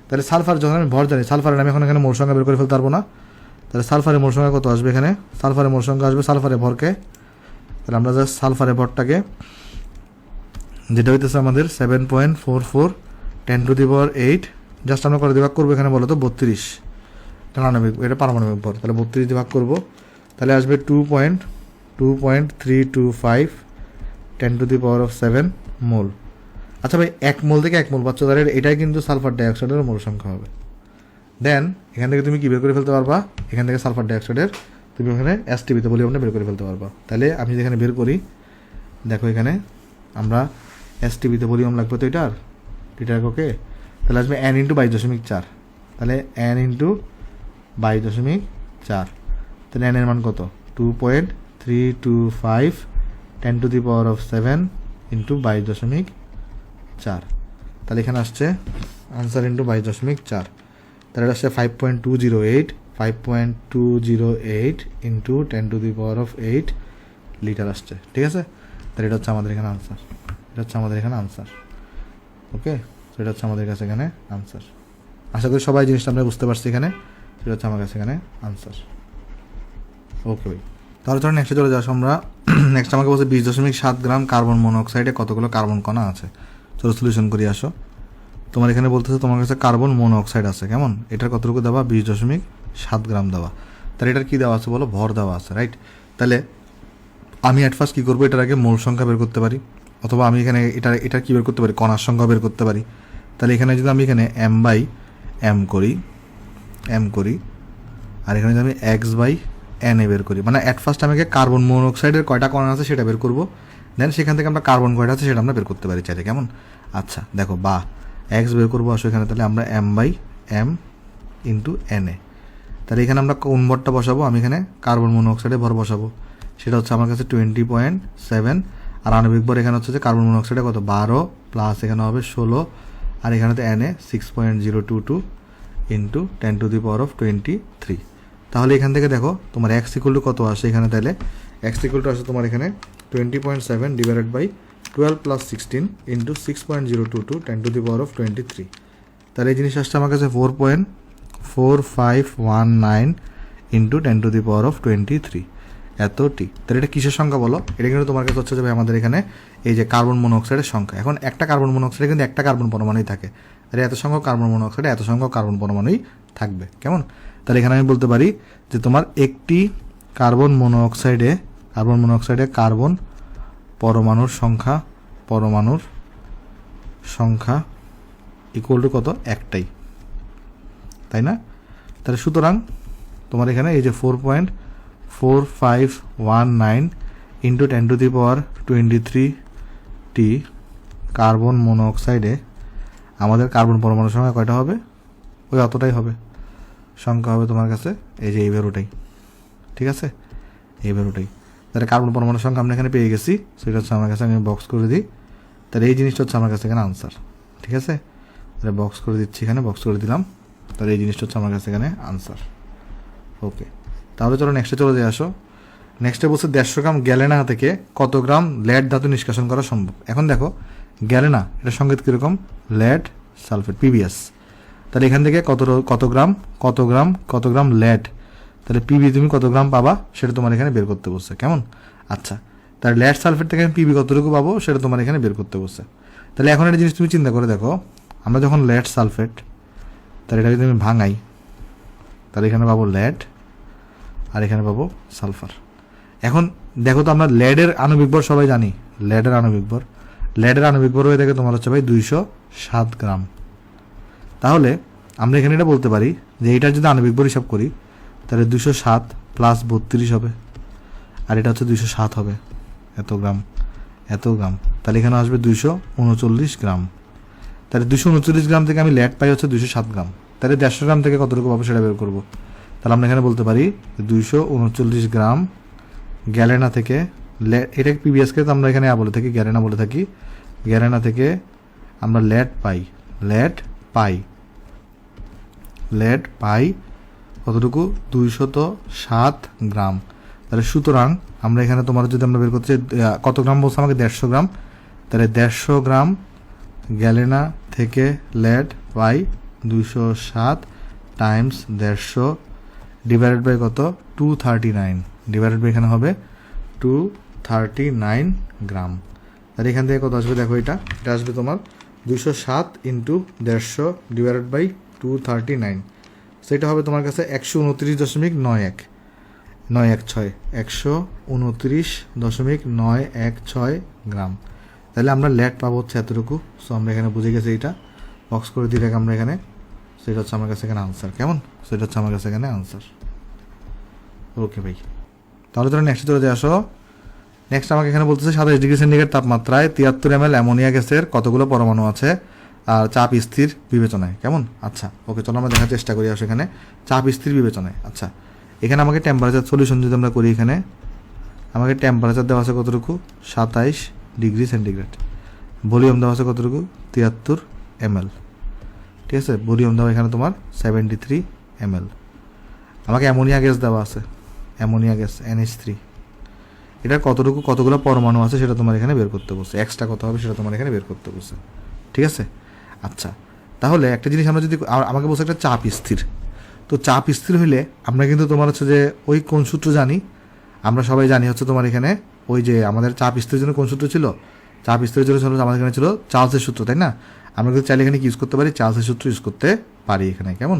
তাহলে সালফার যখন আমি ভর জানি, সালফারের আমি এখন এখানে মোল সংখ্যা বের করে ফেলতে পারবো না। তাহলে সালফারের মোল সংখ্যা কত আসবে? এখানে সালফারের মোল সংখ্যা আসবে সালফারের ভরকে, তাহলে আমরা জাস্ট সালফারের ভরটাকে, যেটা হইতেছে আমাদের 7.44 10⁻8, জাস্ট আমরা করে ভাগ করবো এখানে বলো তো 32 আণবিক, এটা পারমাণবিক ভর। তাহলে 32 দিয়ে ভাগ করবো, তাহলে আসবে 2.325 10⁻7 মোল। আচ্ছা ভাই, 1 মোল থেকে 1 মোল পাচ্ছ, তাহলে এটাই কিন্তু সালফার ডাইঅক্সাইডের মোল সংখ্যা হবে। দেন এখান থেকে তুমি কি বের করে ফেলতে পারবা? এখান থেকে সালফার ডাইঅক্সাইডের তুমি ওখানে এসটিপিতে বলি আমরা বের করে ফেলতে পারবা। তাহলে আমি যেখানে বের করি, দেখো এখানে আমরা এসটিপিতে ভলিউম লাগবে তো এটার ওকে। তাহলে আসবে n × 22.4, তাহলে n × 22.4, তাহলে n এর মান কত? 2.325 10⁻7 × 22.4। তাহলে এখানে আসছে আনসার × 22.4। তাহলে এটা আসছে 5.208 × 10⁻8 লিটার আসছে, ঠিক আছে? তাহলে এটা হচ্ছে আমাদের এখানে আনসার, ওকে? তো এটা হচ্ছে আমাদের কাছে এখানে আনসার। আশা করি সবাই জিনিসটা আমরা বুঝতে পারছি। এখানে সেটা হচ্ছে আমার কাছে এখানে আনসার, ওকে ভাই। তাহলে ধরো নেক্সটে চলে যাওয়া আমরা। নেক্সট আমাকে বলছে 20.7 গ্রাম কার্বন মনোঅক্সাইডে কতগুলো কার্বন কণা আছে। চলো সলিউশন করি আসো। তোমার এখানে বলতেছে তোমার কাছে কার্বন মনোঅক্সাইড আছে, কেমন? এটার কতটুকু দেওয়া? 20.7 গ্রাম দেওয়া। তাহলে এটার কী দেওয়া আছে বলো? ভর দেওয়া আছে, রাইট? তাহলে আমি অ্যাট ফার্স্ট কী করবো? এটার আগে মোল সংখ্যা বের করতে পারি, অথবা আমি এখানে এটা কী বের করতে পারি? কণার সংখ্যা বের করতে পারি। তাহলে এখানে যদি আমি এখানে m/m করি, আর এখানে যদি আমি x/n বের করি, মানে অ্যাট ফার্স্ট আমি কার্বন মনোঅক্সাইডের কয়টা কণা আছে সেটা বের করবো। দেন সেখান থেকে আমরা কার্বন কয়টা আছে সেটা আমরা বের করতে পারি চাইলে, কেমন? আচ্ছা দেখো, বা x বের করবো আসো এখানে। তাহলে আমরা m/m × n। তাহলে এখানে আমরা কোন ভরটা বসাবো? আমি এখানে কার্বন মনোঅক্সাইডের ভর বসাবো, সেটা হচ্ছে আমার কাছে 20.7। আর আণবিক ভর এখানে হচ্ছে যে কার্বন মনোঅক্সাইডে কত? 12 প্লাস এখানে হবে 16, আর এখানে তো Na 6.022 × 10⁻23। তাহলে এখান থেকে দেখো তোমার এক্স ইকুয়াল টু কত আসে এখানে, তাহলে এক্স ইকুয়াল টু আসে তোমার এখানে 20.7 ডিভাইডেড বাই 12 প্লাস 16 ইন্টু 6.022 10⁻23। তাহলে এই জিনিস আসছে আমার কাছে 4.4519 ইন্টু 10⁻23 এত টি। তাহলে এটা কিসের সংখ্যা বলো? এটা কিন্তু তোমার কাছে হচ্ছে যে আমাদের এখানে এই যে কার্বন মনোক্সাইডের সংখ্যা। এখন একটা কার্বন মনোক্সাইডে কিন্তু একটা কার্বন পরমাণুই থাকে, তাহলে এত সংখ্যক কার্বন মনোক্সাইডে এত সংখ্যক কার্বন পরমাণুই থাকবে, কেমন? তাহলে এখানে আমি বলতে পারি যে তোমার একটি কার্বন মনোক্সাইডে কার্বন পরমাণুর সংখ্যা ইকুয়াল টু কত? একটাই, তাই না? তাহলে সুতরাং তোমার এখানে এই যে 4.4519 ইন্টু 10⁻23 টি কার্বন মনোক্সাইডে আমাদের কার্বন পরমাণুর সংখ্যা কয়টা হবে? ওই অতটাই হবে, সংখ্যা হবে তোমার কাছে এই যে এই ভ্যালুটাই, ঠিক আছে? এই ভ্যালুটাই। তাহলে কার্বন পরমাণুর সংখ্যা আমরা এখানে পেয়ে গেছি, সেটা হচ্ছে আমার কাছে, আমি বক্স করে দিই। তাহলে এই জিনিসটা হচ্ছে আমার কাছে এখানে আনসার, ঠিক আছে? তাহলে বক্স করে দিচ্ছি, এখানে বক্স করে দিলাম। তাহলে এই জিনিসটা হচ্ছে আমার কাছে এখানে আনসার। ওকে, তাহলে চলো নেক্সটে চলে যাই। আসো, নেক্সটে বলছে 150 গ্রাম গ্যালেনা থেকে কত গ্রাম লেড ধাতু নিষ্কাশন করা সম্ভব। এখন দেখো গ্যালেনা, এটা সংকেত কীরকম? Lead sulphate, PbS. তাহলে এখান থেকে কত গ্রাম লেড, তাহলে পিবি তুমি কত গ্রাম পাবা সেটা তোমার এখানে বের করতে বলছে, কেমন? আচ্ছা, তাহলে লেড সালফেট থেকে আমি পিবি কতটুকু পাবো সেটা তোমার এখানে বের করতে বলছে। তাহলে এখন একটা জিনিস তুমি চিন্তা করে দেখো, আমরা যখন লেড সালফেট, তাহলে এটা যদি আমি ভাঙাই, তাহলে এখানে পাবো লেড আর এখানে পাবো সালফার। এখন দেখো তো আমরা লেডের আণবিক ভর সবাই জানি, লেডের আণবিক ভর হয়ে থাকে তোমার হচ্ছে ভাই 207 গ্রাম। তাহলে আমরা এখানে এটা বলতে পারি যে এটার যদি আণবিক ভর হিসাব করি, তাহলে 207 প্লাস 32 হবে, আর এটা হচ্ছে 207 হবে, এত গ্রাম। তাহলে এখানে আসবে 239 গ্রাম। তাহলে 239 গ্রাম থেকে আমি লেড পাই হচ্ছে 207 গ্রাম। তাহলে 150 গ্রাম থেকে কতটুকু পাবো সেটা বের করবো। তাহলে আমরা এখানে বলতে পারি 239 গ্রাম গ্যালেনা থেকে এটা পিবিএসকে তো আমরা এখানে বলে থাকি, গ্যালেনা বলে থাকি। গ্যালেনা থেকে আমরা লেড পাই কতটুকু? 207 গ্রাম। তাহলে সুতরাং আমরা এখানে তোমার যদি আমরা বের করতে চাই কত গ্রাম বলছে আমাকে? 150 গ্রাম। তাহলে 150 গ্রাম গ্যালেনা থেকে লেড পাই 207 টাইমস 150 ডিভাইডেড বাই কত? 239 ডিভাইডেড বাই এখানে হবে 239 গ্রাম। তাহলে এখান থেকে কত আসবে দেখো, এটা আসবে তোমার 207 ইন্টু 150 ডিভাইডেড বাই 239, সেটা হবে তোমার কাছে 129.916 গ্রাম। তাহলে আমরা লেড পাবো হচ্ছে এতটুকু। সো আমরা এখানে বুঝে গেছি, এইটা বক্স করে দিলে আমরা এখানে, সেটা হচ্ছে আমার কাছে এখানে আনসার, কেমন? সেটা হচ্ছে আমার কাছে এখানে আনসার। ওকে ভাই, তাহলে তোরা নেক্সট চলে যায়। আসো, নেক্সট আমাকে এখানে বলতেছে 27 ডিগ্রি সেন্টিগ্রেড তাপমাত্রায় 73 ml অ্যামোনিয়া গ্যাসের কতগুলো পরমাণু আছে আর চাপ স্থির বিবেচনায়, কেমন? আচ্ছা, ওকে, চলো আমরা দেখার চেষ্টা করি। আসো, এখানে চাপ স্থির বিবেচনায়। আচ্ছা, এখানে আমাকে টেম্পারেচার সলিউশন যদি আমরা করি, এখানে আমাকে টেম্পারেচার দেওয়া আছে কতটুকু? 27 ডিগ্রি সেন্টিগ্রেড। ভলিউম দেওয়া আছে কতটুকু? 73 ml, ঠিক আছে? ভলিউম দেওয়া এখানে তোমার 73 ml। আমাকে অ্যামোনিয়া গ্যাস দেওয়া আছে, অ্যামোনিয়া গ্যাস NH3, এটার কতগুলো পরমাণু আছে সেটা তোমার এখানে বের করতে বলছে। এক্সট্রা কত হবে সেটা তোমার এখানে বের করতে বলছে, ঠিক আছে? আচ্ছা, তাহলে একটা জিনিস আমরা যদি আমাকে বলছে একটা চাপ স্থির, তো চাপ স্থির হইলে আমরা কিন্তু তোমার হচ্ছে যে ওই কোন সূত্র জানি, আমরা সবাই জানি হচ্ছে তোমার এখানে ওই যে আমাদের চাপ স্থিরের জন্য কোন সূত্র ছিল? চাপ স্থিরের জন্য আমাদের এখানে ছিল চার্লসের সূত্র, তাই না? আমরা কিন্তু চাইলে এখানে ইউজ করতে পারি, চার্লসের সূত্র ইউজ করতে পারি এখানে, কেমন?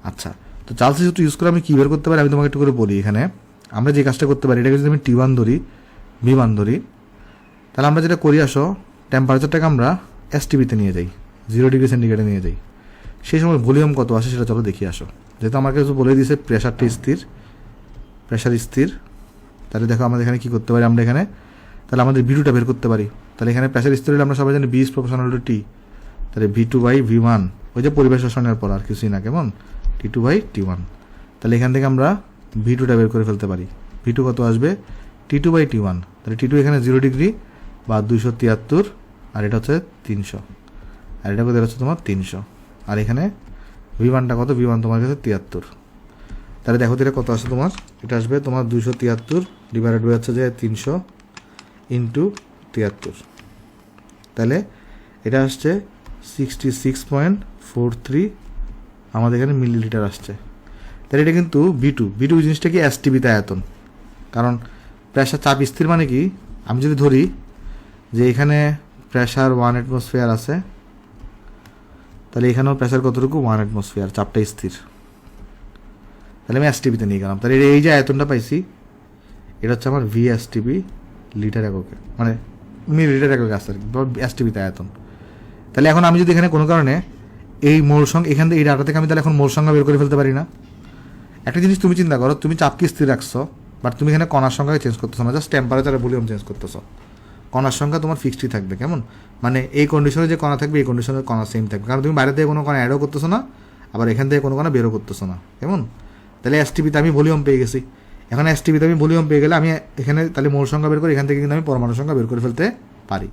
আচ্ছা, তো চার্লসের সূত্র ইউজ করে আমি কী বের করতে পারি আমি তোমাকে একটু করে বলি। এখানে আমরা যে কাজটা করতে পারি, এটাকে যদি আমি T1 ধরি, V1 ধরি, তাহলে আমরা যেটা করি, আসো টেম্পারেচারটাকে আমরা STPতে নিয়ে যাই, 0 ডিগ্রি সেন্টিগ্রেডে নিয়ে যাই। সেই সময় ভলিউম কত আসে সেটা চলো দেখি। আসো, যেহেতু আমাকে বলে দিয়েছে প্রেশার স্থির, তাহলে দেখো আমাদের এখানে কী করতে পারি আমরা এখানে, তাহলে আমাদের V2টা বের করতে পারি। তাহলে এখানে প্রেশার স্থির হলে আমরা সবাই জানি B is proportional to T, তাহলে V2/V1, ওই যে পরিবেশ শোষণের পর আর কিছুই না, কেমন? T2/T1। তাহলে এখান থেকে আমরা V2টা বের করে ফেলতে পারি। V2 কত আসবে? T2/T1। তাহলে T2 এখানে 0 ডিগ্রি বা 273, আর এটা হচ্ছে 300, আর এটা কত হচ্ছে তোমার 300। আর এখানে V1টা কত? V1 তোমার কাছে 73। তাহলে দেখো তো এটা কত আসে তোমার, এটা আসবে তোমার 273 ডিভাইডেড বাই হচ্ছে যে 300 ইন্টু 73, তাহলে এটা আসছে 66.43 আমাদের এখানে মিলিলিটার আসছে। তাহলে এটা কিন্তু বি টু জিনিসটা কি এসটিপিতে আয়তন, কারণ প্রেশার চাপ স্থির মানে কি, আমি যদি ধরি যে এখানে প্রেশার 1 অ্যাটমসফিয়ার আছে, তাহলে এখানেও প্রেশার কতটুকু 1 অ্যাটমসফিয়ার, চাপটা স্থির, তাহলে আমি এসটিপিতে নিয়ে গেলাম। তাহলে এই যে আয়তনটা পাইছি এটা হচ্ছে আমার ভিএসটিপি লিটার এককে, মানে মিলিলিটার এককে আসছে এসটিপিতে আয়তন। তাহলে এখন আমি যদি এখানে কোনো কারণে এই মোল সংখ্যা এখান থেকে এই ডাটা থেকে আমি তাহলে এখন মোল সংখ্যা বের করে ফেলতে পারি না? একটা জিনিস তুমি চিন্তা করো, তুমি চাপকে স্থির রাখছো, বাট তুমি এখানে কণার সংখ্যাকে চেঞ্জ করতেছো না, জাস্ট টেম্পারেচার ভলিউম চেঞ্জ করতেছো। কণার সংখ্যা তোমার ফিক্সডই থাকবে, কেমন, মানে এই কন্ডিশনে যে কণা থাকবে এই কন্ডিশনে কণা সেম থাকবে, কারণ তুমি বাইরে থেকে কোনো কণা অ্যাডও করতেছো না, আবার এখান থেকে কোনো কণা বেরও করতেছো না, কেমন। তাহলে এসটিপিতে আমি ভলিউম পেয়ে গেছি। এখন এসটিপিতে আমি ভলিউম পেয়ে গেলে আমি এখানে তাহলে মোল সংখ্যা বের করি, এখান থেকে কিন্তু আমি পরমাণু সংখ্যা বের করে ফেলতে পারি।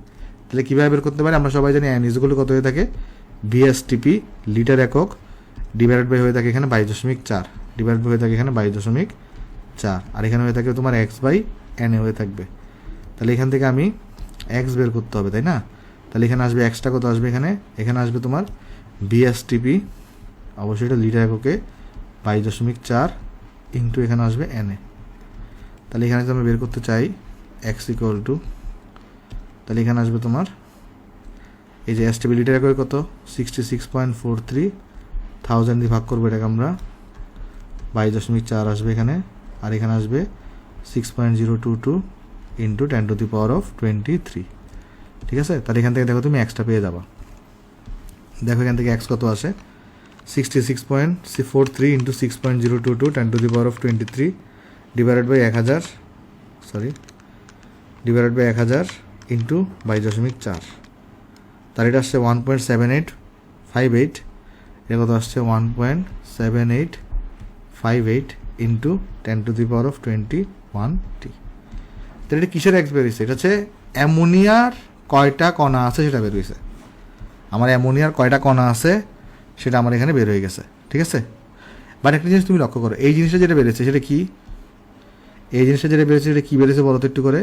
তাহলে কীভাবে বের করতে পারি, আমরা সবাই জানি এন ইজগুলো কত হয়ে থাকে, ভিএসটিপি লিটার একক ডিভাইডেড বাই হয়ে থাকে এখানে 22.4, ডিভাইড হয়ে থাকে এখানে 22.4, আর এখানে হয়ে থাকে তোমার এক্স বাই এন এ হয়ে থাকবে। তাহলে এখান থেকে আমি এক্স বের করতে হবে, তাই না? তাহলে এখানে আসবে এক্সটা কত আসবে, এখানে আসবে তোমার ভিএসটিপি, অবশ্যই এটা লিটার এককে 22.4 ইন্টু এখানে আসবে এন এ। তাহলে এখানে যদি আমরা বের করতে চাই এক্স ইকুয়াল টু, তাহলে এখানে আসবে তোমার এই যে এসটিপি লিটার এককে কত 66.43, 1000 দিয়ে ভাগ করবো এটাকে আমরা 22.4 আসবে এখানে, আর এখানে আসবে 6.022 ইন্টু 10⁻23, ঠিক আছে? তাহলে এখান থেকে দেখো তুমি এক্সটা পেয়ে যাবা। দেখো এখান থেকে এক্স কত আসে, 66.43 into 6.022 10⁻23 divided by 1000, divided by 1000 into 22.4, তাহলে এটা আসছে 1.7858, এটা কত আসছে 1.7858 ইন্টু 10⁻21 টি। তাহলে এটা কিসের এক্স বেরিয়েছে, এটা হচ্ছে অ্যামোনিয়ার কয়টা কণা আছে সেটা বের হয়েছে। আমার অ্যামোনিয়ার কয়টা কণা আছে সেটা আমার এখানে বের হয়ে গেছে, ঠিক আছে? বাট একটা জিনিস তুমি লক্ষ্য করো, এই জিনিসটা যেটা বেড়েছে সেটা কি, এই জিনিসটা যেটা বেড়েছে সেটা কী বেড়েছে বলো তো একটু করে।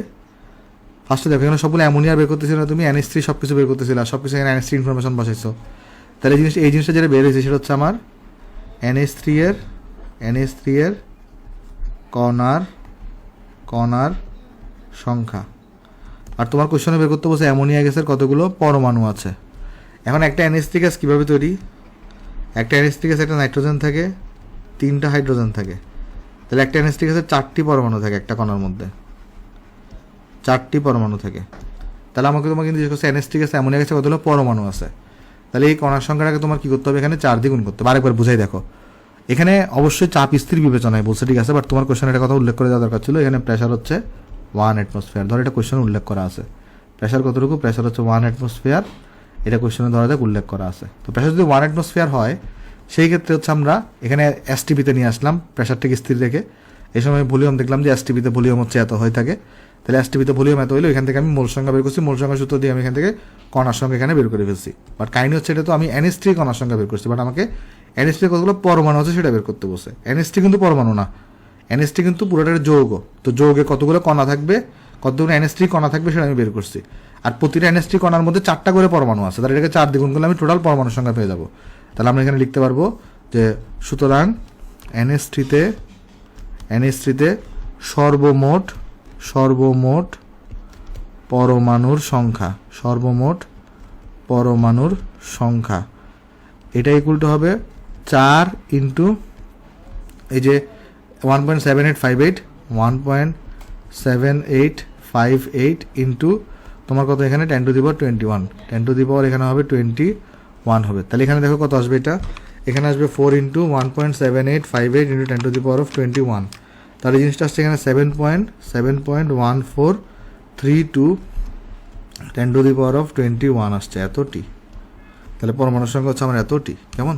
ফার্স্টে দেখো এখানে সবগুলো অ্যামোনিয়ার বের করতেছিল না, তুমি NH3 সব কিছু বের করতেছিল, আর সব কিছু এখানে NH3 ইনফরমেশন বসাইছো। তাহলে এই জিনিসটা যেটা বের হয়েছে সেটা হচ্ছে আমার NH3 এর কণার সংখ্যা। আর তোমার কোশ্চেনে বের করতে বলছে অ্যামোনিয়া গ্যাসের কতগুলো পরমাণু আছে। এখন একটা NH3 গ্যাস কীভাবে তৈরি, একটা NH3 গ্যাস একটা নাইট্রোজেন থাকে, 3টা হাইড্রোজেন থাকে, তাহলে একটা NH3 গ্যাসের 4টি পরমাণু থাকে একটা কণার মধ্যে, 4টি পরমাণু থাকে। তাহলে তোমাকে কিন্তু জিজ্ঞেস করছে NH3 গ্যাসে অ্যামোনিয়া গ্যাসে কতগুলো পরমাণু আছে, তাহলে এই কণার সংখ্যাটাকে তোমার কী করতে হবে, এখানে 4 দিয়ে গুণ করতে হবে। আরেকবার বুঝাই দেখো, এখানে অবশ্যই চাপ স্থির বিবেচনায় বলছে, ঠিক আছে, বাট তোমার কোশ্চেন এটা কথা উল্লেখ করে দেওয়া দরকার ছিল। এখানে প্রেশার হচ্ছে 1 অ্যাটমসফিয়ার, ধর এটা কোশ্চেনে উল্লেখ করা আছে। প্রেশার কতটুকু, প্রেশার হচ্ছে 1 অ্যাটমসফিয়ার, এটা কোশ্চেনে ধরা যাক উল্লেখ করা আছে। তো প্রেশার যদি 1 অ্যাটমসফিয়ার হয় সেই ক্ষেত্রে হচ্ছে আমরা এখানে এসটিপিতে নিয়ে আসলাম প্রেশারটাকে স্থির রেখে। এই সময় ভলিউম দেখলাম যে এসটিপিতে ভলিউম হচ্ছে এত হয়ে থাকে, তাহলে এসটিপিতে ভলিউম এত হইলো, এখান থেকে আমি মোল সংখ্যা বের করছি, মোল সংখ্যা সূত্র দিয়ে আমি এখান থেকে কণার সংখ্যা এখানে বের করে ফেলছি। বাট কাহিনী হচ্ছে এটা তো আমি NH3 কণার সংখ্যা বের করছি, বাট আমাকে NH3 কতগুলো পরমাণু আছে সেটা বের করতে বসে। NH3 কিন্তু পরমাণু না, NH3 কিন্তু পুরোটার যৌগ, তো যৌগে কতগুলো কণা থাকবে, কতগুলো NH3 কণা থাকবে সেটা আমি বের করছি। আর প্রতিটা NH3 কণার মধ্যে 4টা করে পরমাণু আছে, তাহলে এটাকে 4 দ্বিগুণ করলে আমি টোটাল পরমাণুর সংখ্যা পেয়ে যাবো। তাহলে আমরা এখানে লিখতে পারবো যে সুতরাং NH3-তে সর্বমোট পরমাণুর সংখ্যা এটা ইকুয়াল টু হবে 4 ইন্টু এই যে 1.7858 ইন্টু তোমার কত এখানে 10⁻21, 10⁻, এখানে হবে 21 হবে। তাহলে এখানে দেখো কত আসবে, এটা এখানে আসবে 4 ইন্টু 1.7858 ইন্টু 10⁻21, তাহলে জিনিসটা আসছে এখানে 7.1432 10⁻21 আসছে, এতটি। তাহলে পরমাণুর সংখ্যা হচ্ছে আমার এতটি, কেমন?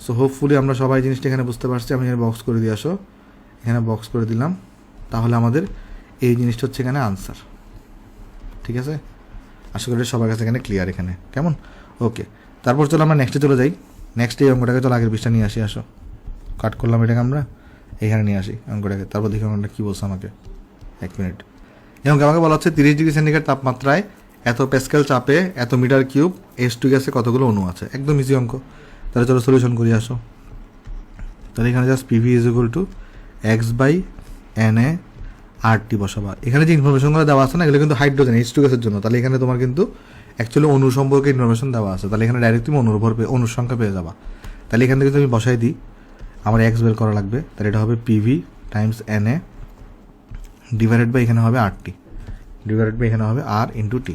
সো হোপফুলি আমরা সবাই জিনিসটা এখানে বুঝতে পারছি। আমি এখানে বক্স করে দিয়ে আসো, এখানে বক্স করে দিলাম, তাহলে আমাদের এই জিনিসটা হচ্ছে এখানে আনসার, ঠিক আছে? আশা করি সবার কাছে এখানে ক্লিয়ার এখানে, কেমন? ওকে, তারপর চলো আমরা নেক্সটে চলে যাই। নেক্সট এই অঙ্কটাকে চলো আগের পৃষ্ঠা নিয়ে আসো। কাট করলাম এটাকে আমরা, এখানে নিয়ে আসি অঙ্কটাকে, তারপর দেখি অঙ্কটা কী বলছে আমাকে। 1 মিনিট। এবং আমাকে বলা হচ্ছে 30 ডিগ্রি সেন্টিগ্রেড তাপমাত্রায় এত প্যাসকেল চাপে এত মিটার কিউব H2 গ্যাসে কতগুলো অণু আছে। একদম ইজি অঙ্ক। তাহলে চলো সলিউশন করি আসো। তাহলে এখানে just PV is equal two x/Na/RT বসাবা। এখানে যে ইনফরমেশনগুলো দেওয়া আছে না, এগুলো কিন্তু হাইড্রোজেন H2 গ্যাসের জন্য। তাহলে এখানে তোমার কিন্তু অ্যাকচুয়ালি অণু সম্পর্কে ইনফরমেশন দেওয়া আছে। তাহলে এখানে ডাইরেক্ট তুমি অণুর সংখ্যা পেয়ে যাবা। তাহলে এখান থেকে তুমি বসাই দিই, আমার এক্স বের করা লাগবে। তাহলে এটা হবে PV times Na divided by এখানে হবে RT ডিভাইডেড বাই এখানে হবে R ইন্টু টি।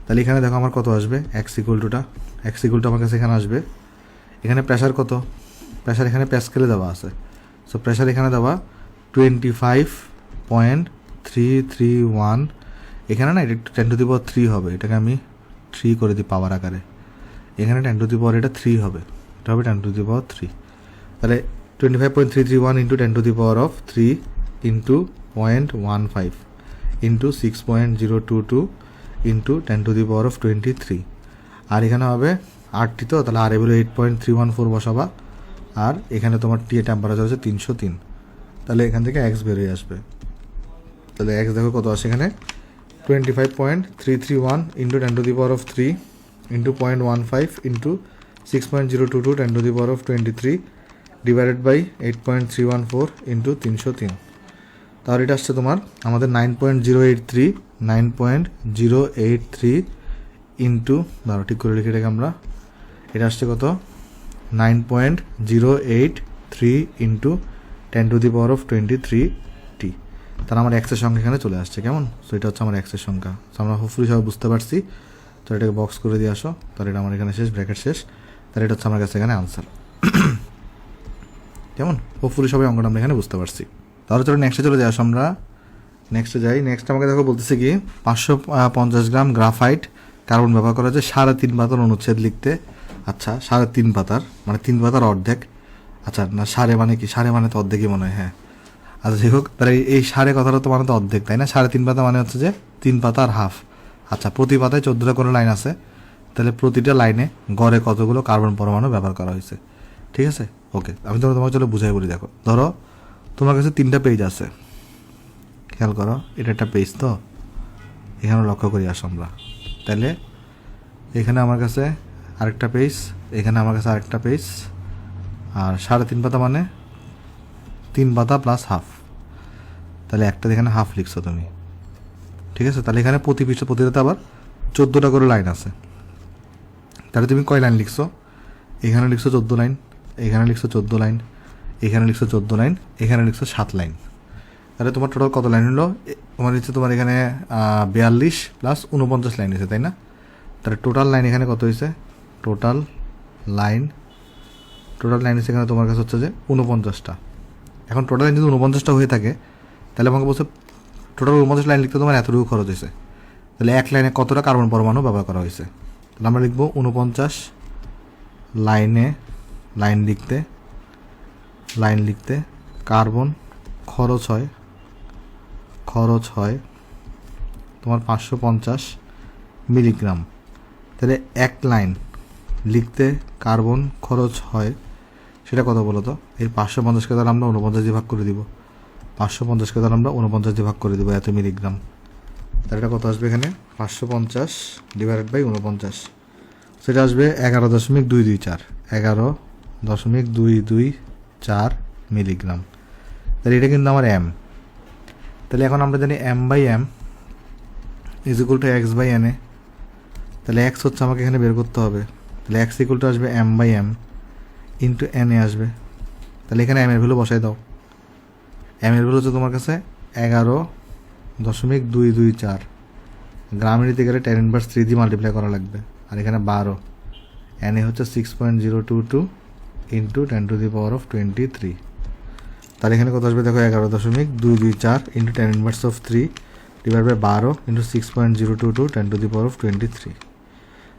তাহলে এখানে দেখো আমার কত আসবে, এক্স ইকুয়াল টু আমার কাছে এখানে আসবে। এখানে প্রেশার কত, প্রেশার এখানে প্যাসকেলে দেওয়া আছে। সো প্রেশার এখানে দেওয়া 25.331। এখানে না এটা 10⁻³ হবে, এটাকে আমি 3 করে দিই পাওয়ার আকারে। এখানে 10⁻, এটা 3 হবে, এটা হবে 10⁻³ তাহলে 25.331 ইন্টু 10⁻³ ইন্টু 0.15 ইন্টু 6.022 ইন্টু 10⁻23। আর এখানে হবে RT, তো তাহলে আর এগুলো 8.314 বসাবা। আর এখানে তোমার টি টেম্পারেচার হচ্ছে 303। তাহলে এখান থেকে এক্স বেরিয়ে আসবে। তাহলে এক্স দেখো কত আসে এখানে, 25.331 into 10⁻³ into 0.15 into 6.022 10⁻23 divided by 8.314 into 303। তাহলে এটা আসছে তোমার আমাদের 9.083 ইন্টু, ধরো ঠিক করে লিখে এটাকে আমরা, এটা আসছে কত 9.083 ইন্টু 10⁻23 টি। তাহলে আমার এক্সের সংখ্যা এখানে চলে আসছে। কেমন? সো এটা হচ্ছে আমার এক্সের সংখ্যা। সো আমরা হোপফুলি সবাই বুঝতে পারছি। তো এটাকে বক্স করে দিয়ে আসো। তাহলে এটা আমার এখানে শেষ, ব্র্যাকেট শেষ। তাহলে এটা হচ্ছে আমার কাছে এখানে আনসার। কেমন? হোপফুলি সবাই অঙ্কটা আমরা এখানে বুঝতে পারছি। তাহলে চলো নেক্সটে চলে যাই। আসো আমরা নেক্সটে যাই। নেক্সট আমাকে দেখো বলতেছে কি 550 গ্রাম গ্রাফাইট কার্বন ব্যবহার করা হচ্ছে 3.5 পাতার অনুচ্ছেদ লিখতে। আচ্ছা 3.5 পাতার মানে 3 পাতার অর্ধেক। আচ্ছা না, সাড়ে মানে কি, সাড়ে মানে তো অর্ধেকই মনে হয়। হ্যাঁ আচ্ছা যাই হোক, তাহলে এই সাড়ে কথাটা তো মানে তো অর্ধেক, তাই না? 3.5 পাতা মানে হচ্ছে যে 3 পাতা আর হাফ। আচ্ছা প্রতি পাতায় 14টা করে লাইন আছে। তাহলে প্রতিটা লাইনে গড়ে কতগুলো কার্বন পরমাণু ব্যবহার করা হয়েছে। ঠিক আছে, ওকে। আমি তোমাকে চলো বুঝাই বলি। দেখো ধরো তোমার কাছে 3টা পেজ আছে, খেয়াল করো, এটা একটা পেজ, তো এখানে লক্ষ্য করি আসো আমরা। তাহলে এখানে আমার কাছে আরেকটা পেজ, এখানে আমার কাছে আরেকটা পেজ, আর 3.5 পাতা মানে 3 পাতা প্লাস হাফ। তাহলে একটা এখানে হাফ লিখছো তুমি, ঠিক আছে? তাহলে এখানে প্রতি পৃষ্ঠা প্রতিটাতে আবার 14টা করে লাইন আছে। তাহলে তুমি কয় লাইন লিখছো? এখানে লিখছো 14 লাইন, এখানে লিখছো 14 লাইন, এখানে লিখছো 14 লাইন, এখানে লিখছো 7 লাইন। তাহলে তোমার টোটাল কত লাইন হলো? তোমার হচ্ছে তোমার এখানে 42 প্লাস 49 লাইন হয়েছে, তাই না? তাহলে টোটাল লাইন এখানে কত হয়েছে? টোটাল লাইন হচ্ছে এখানে তোমার কাছে হচ্ছে যে 49টা। এখন টোটাল লাইন যদি 49টা হয়ে থাকে, তাহলে আমাকে বলছে টোটাল 49 লাইন লিখতে তোমার এতটুকু খরচ হয়েছে। তাহলে এক লাইনে কতটা কার্বন পরমাণু ব্যবহার করা হয়েছে? তাহলে আমরা লিখবো 49 লাইনে লাইন লিখতে কার্বন খরচ হয় তোমার 550 মিলিগ্রাম। তাহলে এক লাইন লিখতে কার্বন খরচ হয় সেটা কত বলো তো? এই 550কে দ্বারা আমরা 49 দিয়ে ভাগ করে দিব। 550কে দ্বারা আমরা 49 দিয়ে ভাগ করে দেবো, এত মিলিগ্রাম। তাহলে এটা কত আসবে এখানে? 550 ডিভাইডেড বাই 49, সেটা আসবে 11.224 11.224 মিলিগ্রাম। তাহলে এটা কিন্তু আমার এম। তাহলে এখন আমরা জানি m/m is equal two x/Na। তাহলে x হচ্ছে আমাকে এখানে বের করতে হবে। তাহলে x ইকুয়াল টু আসবে m/m ইন্টু Na আসবে। তাহলে এখানে m এর ভ্যালু বসাই দাও। m এর ভ্যালু হচ্ছে তোমার কাছে 11.224 গ্রামের দিতে গেলে 10⁻³ দিয়ে মাল্টিপ্লাই করা লাগবে। আর এখানে 12, Na হচ্ছে 6.022 ইন্টু 10⁻23। তাহলে এখানে কত আসবে দেখো? 11.224 ইন্টু 10⁻³ ডিভাইড বাই 12 ইন্টু 6.022 10⁻23।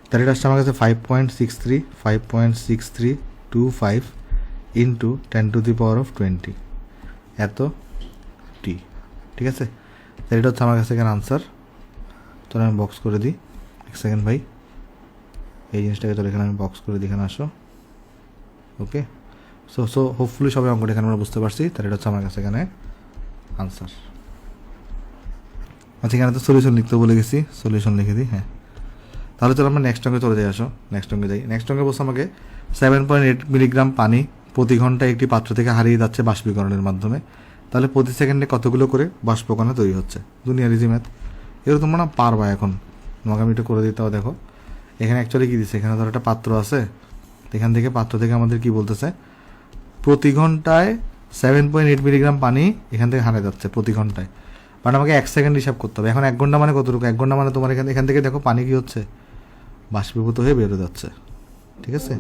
তাহলে এটা আসছে আমার কাছে 5.6325 ইন্টু 10⁻20 এত টি। ঠিক আছে, তাহলে এটা হচ্ছে আমার কাছে এখানে আনসার। তাহলে আমি বক্স করে দিই। এক সেকেন্ড ভাই, এই জিনিসটাকে তোর এখানে আমি বক্স করে দিই। এখানে আসো, ওকে। সো হোপফুলি সবাই অঙ্কটা এখানে আমরা বুঝতে পারছি, তাহলে এটা হচ্ছে আমার কাছে এখানে আনসার। আচ্ছা, এখানে তো সলিউশন লিখতে বলে গেছি, সলিউশন লিখে দিই। হ্যাঁ, তাহলে চলো আমরা নেক্সট অঙ্কে চলে যাই। আসো নেক্সট অঙ্কে যাই। নেক্সট অঙ্কে বলছে আমাকে 7.8 মিলিগ্রাম পানি প্রতি ঘন্টায় একটি পাত্র থেকে হারিয়ে যাচ্ছে বাষ্পীকরণের মাধ্যমে, তাহলে প্রতি সেকেন্ডে কতগুলো করে বাষ্পকণা তৈরি হচ্ছে। দুনিয়ার ইজি ম্যাথ, এগুলো তোমরা না পারবা। এখন তোমাকে আমি একটু করে দিতে হবে। দেখো এখানে অ্যাকচুয়ালি কী দিচ্ছে, এখানে ধরো একটা পাত্র আছে, এখান থেকে পাত্র থেকে আমাদের কি বলতেছে, প্রতি ঘন্টায় 7.8 মিলিগ্রাম পানি এখান থেকে হারিয়ে যাচ্ছে প্রতি ঘন্টায়, বাট আমাকে 1 সেকেন্ড হিসাব করতে হবে। এখন 1 ঘন্টা মানে কতটুকু, 1 ঘন্টা মানে তোমার এখান থেকে দেখো পানি কী হচ্ছে, বাষ্পীভূত হয়ে বেরো যাচ্ছে। ঠিক আছে,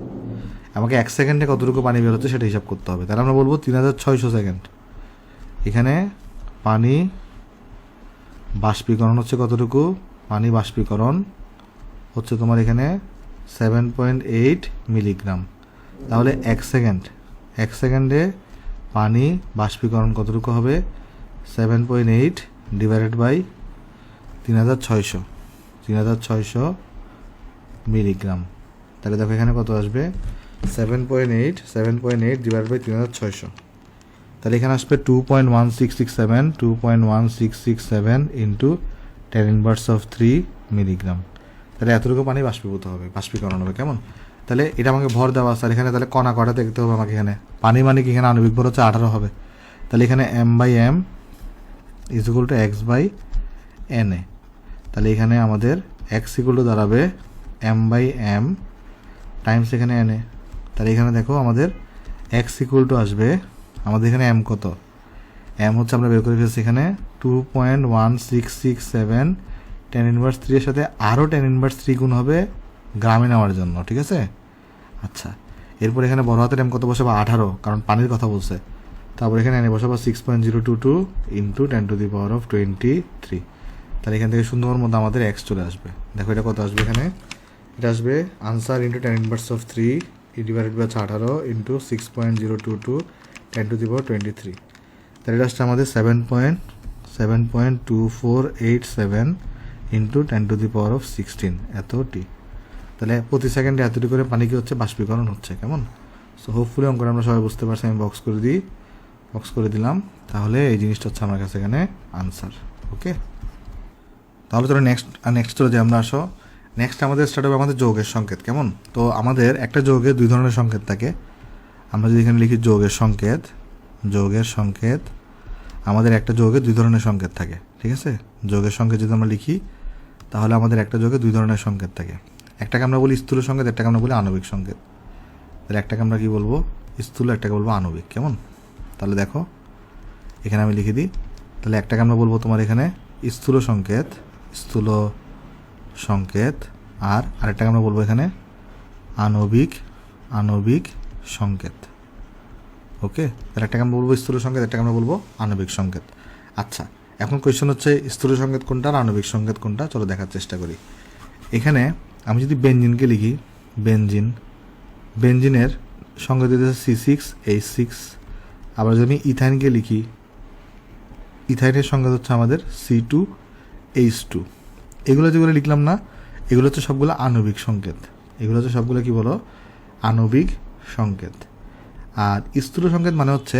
আমাকে 1 সেকেন্ডে কতটুকু পানি বের হচ্ছে সেটা হিসাব করতে হবে। তাহলে আমরা বলবো 3600 সেকেন্ড। এখানে পানি বাষ্পীকরণ হচ্ছে কতটুকু, পানি বাষ্পীকরণ হচ্ছে তোমার এখানে 7.8 মিলিগ্রাম। তাহলে 1 সেকেন্ডে পানি বাষ্পীকরণ কতটুকু হবে, 7.8 ডিভাইডেড বাই 3600 মিলিগ্রাম। তাহলে দেখো এখানে কত আসবে, 7.8 ডিভাইড বাই 3600, তাহলে এখানে আসবে 2.1667 ইন্টু 10⁻³ মিলিগ্রাম। তাহলে এতটুকু পানি বাষ্পীকরণ হবে। কেমন, তাহলে এটা আমাকে ভর দেওয়া আছে, আর এখানে তাহলে কণা কটা দেখতে হবে আমাকে। এখানে পানি মানে কি, এখানে আণবিক ভর হচ্ছে 18 হবে। তাহলে এখানে m/m = x/na। তাহলে এখানে আমাদের x = দাঁড়াবে m/m টাইমস এখানে na। তাহলে এখানে দেখো আমাদের x = আসবে আমাদের এখানে m কত, m হচ্ছে আমরা বের করে ফেলছি এখানে 2.1667, 10⁻³ এর সাথে আরও 10⁻³ গুণ হবে গ্রামে নেওয়ার জন্য। ঠিক আছে, আচ্ছা, এরপর এখানে বড় হাতের m কত বসাবো, 18, কারণ পানির কথা বলছে। তারপর এখানে এনে বসাবো 6.022 ইন্টু 10⁻23। তাহলে এখান থেকে সুন্দর মধ্যে আমাদের x চলে আসবে। দেখো এটা কত আসবে, এখানে এটা আসবে answer into 10⁻³ divided by 18 into 6.022 10⁻23। তাহলে এটা আসছে আমাদের 7.2487 ইন্টু 10⁻16 এত টি। তাহলে প্রতি সেকেন্ডে এতটি করে পানি কি হচ্ছে, বাষ্পীকরণ হচ্ছে। কেমন, সো হোপফুলি অঙ্কটা আমরা সবাই বুঝতে পারছি। আমি বক্স করে দিলাম। তাহলে এই জিনিসটা হচ্ছে আমার কাছে এখানে আনসার। ওকে, তাহলে চলো নেক্সট চলে যাই আমরা। আসো নেক্সট আমাদের স্টার্ট হবে আমাদের যৌগের সংকেত। কেমন, তো আমাদের একটা যৌগে 2 ধরনের সংকেত থাকে। আমরা যদি এখানে লিখি যৌগের সংকেত, আমাদের একটা যৌগে 2 ধরনের সংকেত থাকে। ঠিক আছে, যৌগের সংকেত যদি আমরা লিখি তাহলে আমাদের একটা যৌগে 2 ধরনের সংকেত থাকে। একটাকে আমরা বলি স্থূল সংকেত, একটাকে আমরা বলি আণবিক সংকেত। তাহলে একটাকে আমরা কি বলবো, স্থূল, একটাকে বলবো আণবিক। কেমন, তাহলে দেখো এখানে আমি লিখে দিই। তাহলে একটাকে আমরা বলবো তোমার এখানে স্থূল সংকেত, আর আরেকটাকে আমরা বলবো এখানে আণবিক সংকেত। ওকে, তাহলে একটাকে আমরা বলবো স্থূল সংকেত, একটাকে আমরা বলবো আণবিক সংকেত। আচ্ছা, এখন কোয়েশ্চেন হচ্ছে স্থূল সংকেত কোনটা আর আণবিক সংকেত কোনটা, চলো দেখার চেষ্টা করি। এখানে আমি যদি বেনজিনকে লিখি, বেনজিনের সংকেত দিতেছে C6H6। আবার যদি আমি ইথাইনকে লিখি, ইথাইনের সংকেত হচ্ছে আমাদের C2H2। এগুলো যেগুলো লিখলাম না, এগুলো হচ্ছে সবগুলো আণবিক সংকেত। এগুলো হচ্ছে সবগুলো কি বলো, আণবিক সংকেত। আর স্থূল সংকেত মানে হচ্ছে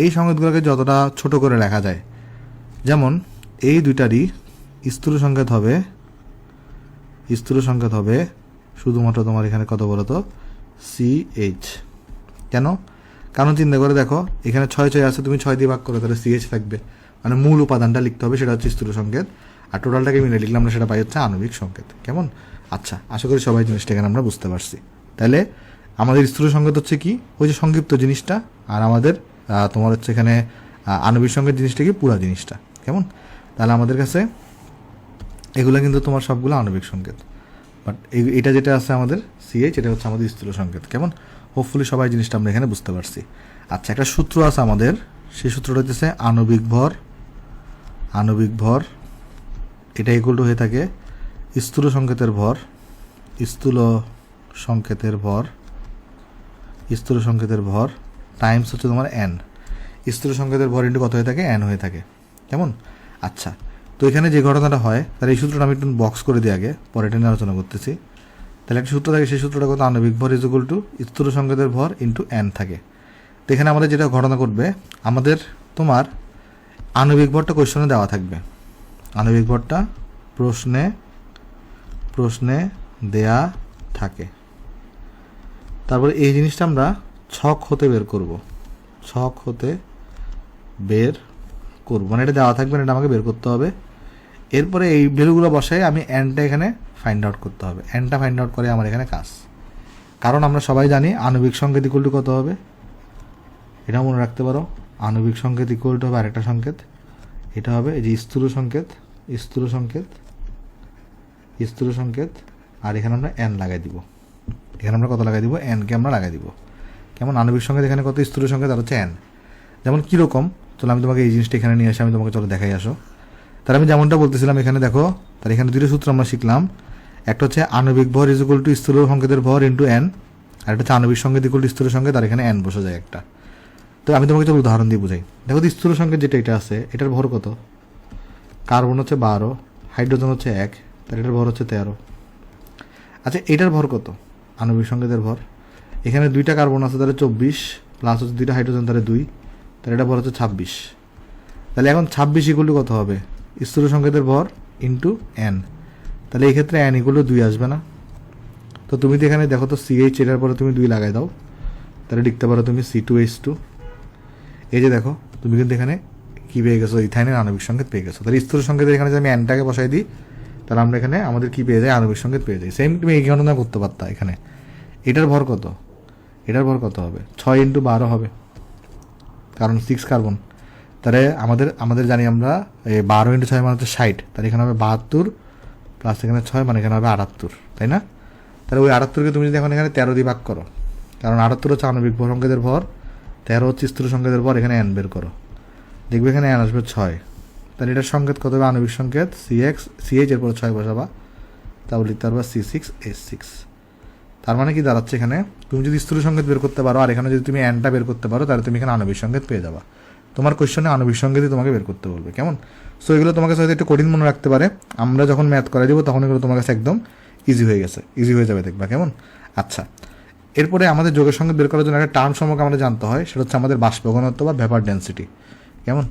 এই সংকেতগুলোকে যতটা ছোট করে লেখা যায়। যেমন এই দুইটারই স্থূল সংকেত হবে শুধুমাত্র তোমার এখানে কত বলো তো, CH। কেন, কারণ চিন্তা করে দেখো এখানে 6 আছে, তুমি 6 দিয়ে ভাগ করো, তাহলে CH থাকবে। মানে মূল উপাদানটা লিখতে হবে, সেটা হচ্ছে স্থূল সংকেত, আর টোটালটাকে মিলে লিখলাম আমরা, সেটা পাই হচ্ছে আণবিক সংকেত। কেমন, আচ্ছা, আশা করি সবাই জিনিসটা এখানে আমরা বুঝতে পারছি। তাহলে আমাদের স্থূল সংকেত হচ্ছে কি, ওই যে সংক্ষিপ্ত জিনিসটা, আর আমাদের তোমার হচ্ছে এখানে আণবিক সংকেত জিনিসটা কি, পুরা জিনিসটা। কেমন, তাহলে আমাদের কাছে এগুলো কিন্তু তোমার সবগুলো আণবিক সংকেত, বাট এটা যেটা আছে আমাদের CH, এটা হচ্ছে আমাদের স্থূল সংকেত। কেমন, হোপফুলি সবাই জিনিসটা আমরা এখানে বুঝতে পারছি। আচ্ছা, একটা সূত্র আছে আমাদের, সেই সূত্রটা হচ্ছে আণবিক ভর এটা ইকুয়াল টু হয়ে থাকে স্থূল সংকেতের ভর টাইমস হচ্ছে তোমার n। স্থূল সংকেতের ভর ইন্টু কত হয়ে থাকে, n হয়ে থাকে। কেমন, আচ্ছা, তো এখানে যে ঘটনাটা হয়, তাহলে এই সূত্রটা আমি একটু বক্স করে দিই আগে, পরে এটা নিয়ে আলোচনা করতেছি। তাহলে একটা সূত্র থাকে, সেই সূত্রটা কত, আণবিক ভর ইজ ইকুয়াল টু স্থূল সংকেতের ভর ইন্টু n থাকে। তো এখানে আমাদের যেটা ঘটনা ঘটবে, আমাদের তোমার আণবিক ভরটা কোয়েশ্চনে দেওয়া থাকবে, আণবিক ভরটা প্রশ্নে দেয়া থাকে। তারপরে এই জিনিসটা আমরা ছক হতে বের করব, মানে এটা দেওয়া থাকবে না, এটা আমাকে বের করতে হবে। এরপরে এই ভ্যালুগুলো বসাই আমি এনটা এখানে ফাইন্ড আউট করতে হবে, এনটা ফাইন্ড আউট করে আমার এখানে কাজ। কারণ আমরা সবাই জানি আণবিক সংকেত ইকুয়াল টু কত হবে, এটা মনে রাখতে পারো, আণবিক সংকেত ইকুয়াল টু হবে আরেকটা সংকেত, এটা হবে এই যে স্থূল সংকেত, আর এখানে আমরা এন লাগাই দিব, এখানে আমরা কত লাগাই দিব, এনকে আমরা লাগাই দিব। কেমন আণবিক সংকেত এখানে কত, স্থূল সংকেত আর হচ্ছে এন। যেমন কীরকম, চলো আমি তোমাকে এই জিনিসটা এখানে নিয়ে আসি, আমি তোমাকে চলো দেখাই আসো। তাহলে আমি যেমনটা বলতেছিলাম এখানে দেখো, তাহলে এখানে দুটো সূত্র আমরা শিখলাম, একটা হচ্ছে আণবিক ভর ইজ ইকুয়াল টু স্থূল সংকেতের ভর ইন্টু এন, আর একটা হচ্ছে আণবিক সংকেত ইকুয়াল টু স্থূল সংকেত, আর এখানে এন বসে যায় একটা। তো আমি তোমাকে চলো উদাহরণ দিয়ে বুঝাই। দেখো স্থূল সংকেত যেটা এটা আছে, এটার ভর কত, কার্বন হচ্ছে 12, হাইড্রোজেন হচ্ছে 1, তাহলে এটার ভর হচ্ছে 13। আচ্ছা এটার ভর কত, আণবিক সংকেতের ভর, এখানে 2টা কার্বন আছে তাহলে 24, প্লাস হচ্ছে 2টা হাইড্রোজেন তাহলে 2, তাহলে এটা ভর হচ্ছে 26। তাহলে এখন 26 ইকুয়াল টু কত হবে, স্থূল সংকেতের ভর ইন্টু এন, তাহলে এই ক্ষেত্রে এন ইকুয়াল টু 2 আসবে না। তো তুমি তো এখানে দেখো তো CH, এটার পরে তুমি 2 লাগাই দাও, তাহলে লিখতে পারো তুমি C2H2। এই যে দেখো তুমি কিন্তু এখানে কী পেয়ে গেছো, ইথাইনের আণবিক সংকেত পেয়ে গেছো। তাহলে স্থূল সংকেতের এখানে যদি আমি এনটাকে বসাই দিই, তাহলে আমরা এখানে আমাদের কী পেয়ে যাই, আণবিক সংকেত পেয়ে যাই। সেম তুমি এই ঘটনা করতে পারতা এখানে। এটার ভর কত, এটার ভর কত হবে, 6 ইন্টু 12 হবে, কারণ 6 কার্বন। তাহলে আমাদের জানি আমরা 12 ইন্টু 6 মানে হচ্ছে 60, তাহলে এখানে হবে 72, প্লাস এখানে 6 মানে এখানে হবে 78, তাই না? তাহলে ওই 78কে তুমি যদি এখন এখানে 13 দিয়ে ভাগ করো, কারণ 78 হচ্ছে আণবিক সংকেতের ভর, 13 হচ্ছে স্থূল সংকেতের ভর, এখানে এন বের করো, দেখবে এখানে এন আসবে 6। তাহলে এটার সংকেত কত হবে, আণবিক সংকেত CH এর পরে 6 বসাবা, তাহলে লিখতে পারবা C6H6। তার মানে কি দাঁড়াচ্ছে, এখানে তুমি যদি স্থূল সংকেত বের করতে পারো আর এখানে যদি তুমি এনটা বের করতে পারো, তাহলে তুমি এখানে আণবিক সংকেত পেয়ে যাবা। তোমার কোয়েশ্চনে আণবিক সংকেতই তোমাকে বের করতে বলবে, কেমন? সো এগুলো তোমার কাছে হয়তো একটু কঠিন মনে রাখতে পারে, আমরা যখন ম্যাথ করাই দেবো তখন এগুলো তোমার কাছে একদম ইজি হয়ে যাবে দেখবা, কেমন? আচ্ছা এরপরে আমাদের যোগের সংকেত বের করার জন্য একটা টার্ম সম্পর্কে আমাদের জানতে হয়, সেটা হচ্ছে আমাদের বাষ্প ঘনত্ব বা ভেপার ডেন্সিটি, কেমন?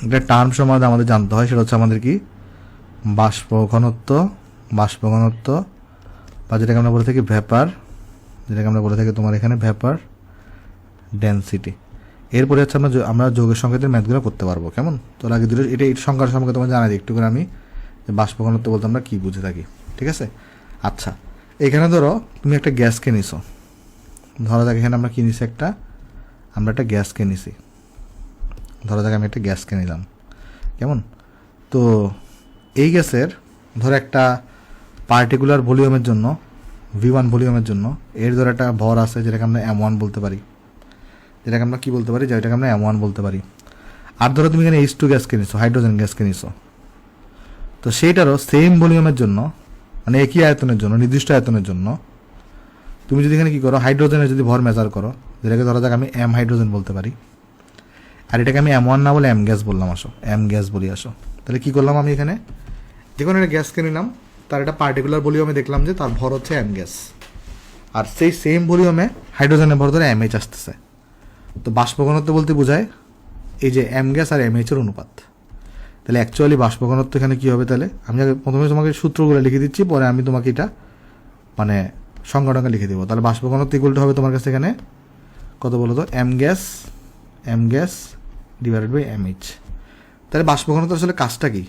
একটা টার্ম সম্বন্ধে আমাদের জানতে হয়, সেটা হচ্ছে আমাদের কি বাষ্প ঘনত্ব বা যেটাকে আমরা বলে থাকি ভেপার, তোমার এখানে ভেপার ডেন্সিটি। এরপরে হচ্ছে আমরা যোগের সংকেতের ম্যাথগুলো করতে পারবো, কেমন? তো আগে দুটো এটা সংখ্যার সম্পর্কে তোমার জানাই দিই একটু করে আমি, যে বাষ্প ঘনত্ব বলতে আমরা কী বুঝে থাকি, ঠিক আছে? আচ্ছা এখানে ধরো তুমি একটা গ্যাসকে নিছো, ধরা যাক এখানে আমরা কি নিছি, আমরা একটা গ্যাসকে নিছি, ধরা যাক আমি একটা গ্যাসকে নিলাম, কেমন? তো এই গ্যাসের ধরো একটা পার্টিকুলার ভলিউমের জন্য, V1 ভলিউমের জন্য এর ধরো একটা ভর আছে যেটাকে আমরা M1 বলতে পারি, যেটাকে আমরা কি বলতে পারি, যেটাকে আমরা M1 বলতে পারি। আর ধরো তুমি এখানে H2 গ্যাসকে নিছো, হাইড্রোজেন গ্যাসকে নিছো, তো সেইটারও সেম ভলিউমের জন্য, মানে একই আয়তনের জন্য, নির্দিষ্ট আয়তনের জন্য তুমি যদি এখানে কী করো, হাইড্রোজেনের যদি ভর মেজার করো, যেটাকে ধরা যাক আমি M হাইড্রোজেন বলতে পারি, আর এটাকে আমি M1 না বলে M গ্যাস বললাম, M গ্যাস বলি আসো। তাহলে কী করলাম, আমি এখানে যে কোনো একটা গ্যাসকে নিলাম, তার একটা পার্টিকুলার ভলিউমে দেখলাম যে তার ভর হচ্ছে M গ্যাস, আর সেই সেম ভলিউমে হাইড্রোজেনের ভর ধরে MH আসতেছে। তো বাষ্প ঘনত্ব বলতে বোঝায় এই যে M গ্যাস আর MH এর অনুপাত। তাহলে অ্যাকচুয়ালি বাষ্প ঘনত্ব এখানে কী হবে, তাহলে আমি আগে প্রথমে তোমাকে সূত্রগুলো লিখে দিচ্ছি, পরে আমি তোমাকে এটা মানে সংখ্যাটাকে লিখে দেবো। তাহলে বাষ্প ঘনত্ব ইকুয়ালটা হবে তোমার কাছে এখানে কত বলো তো, M gas divided by MH। তাহলে বাষ্প ঘনত্ব আসলে কাজটা কি,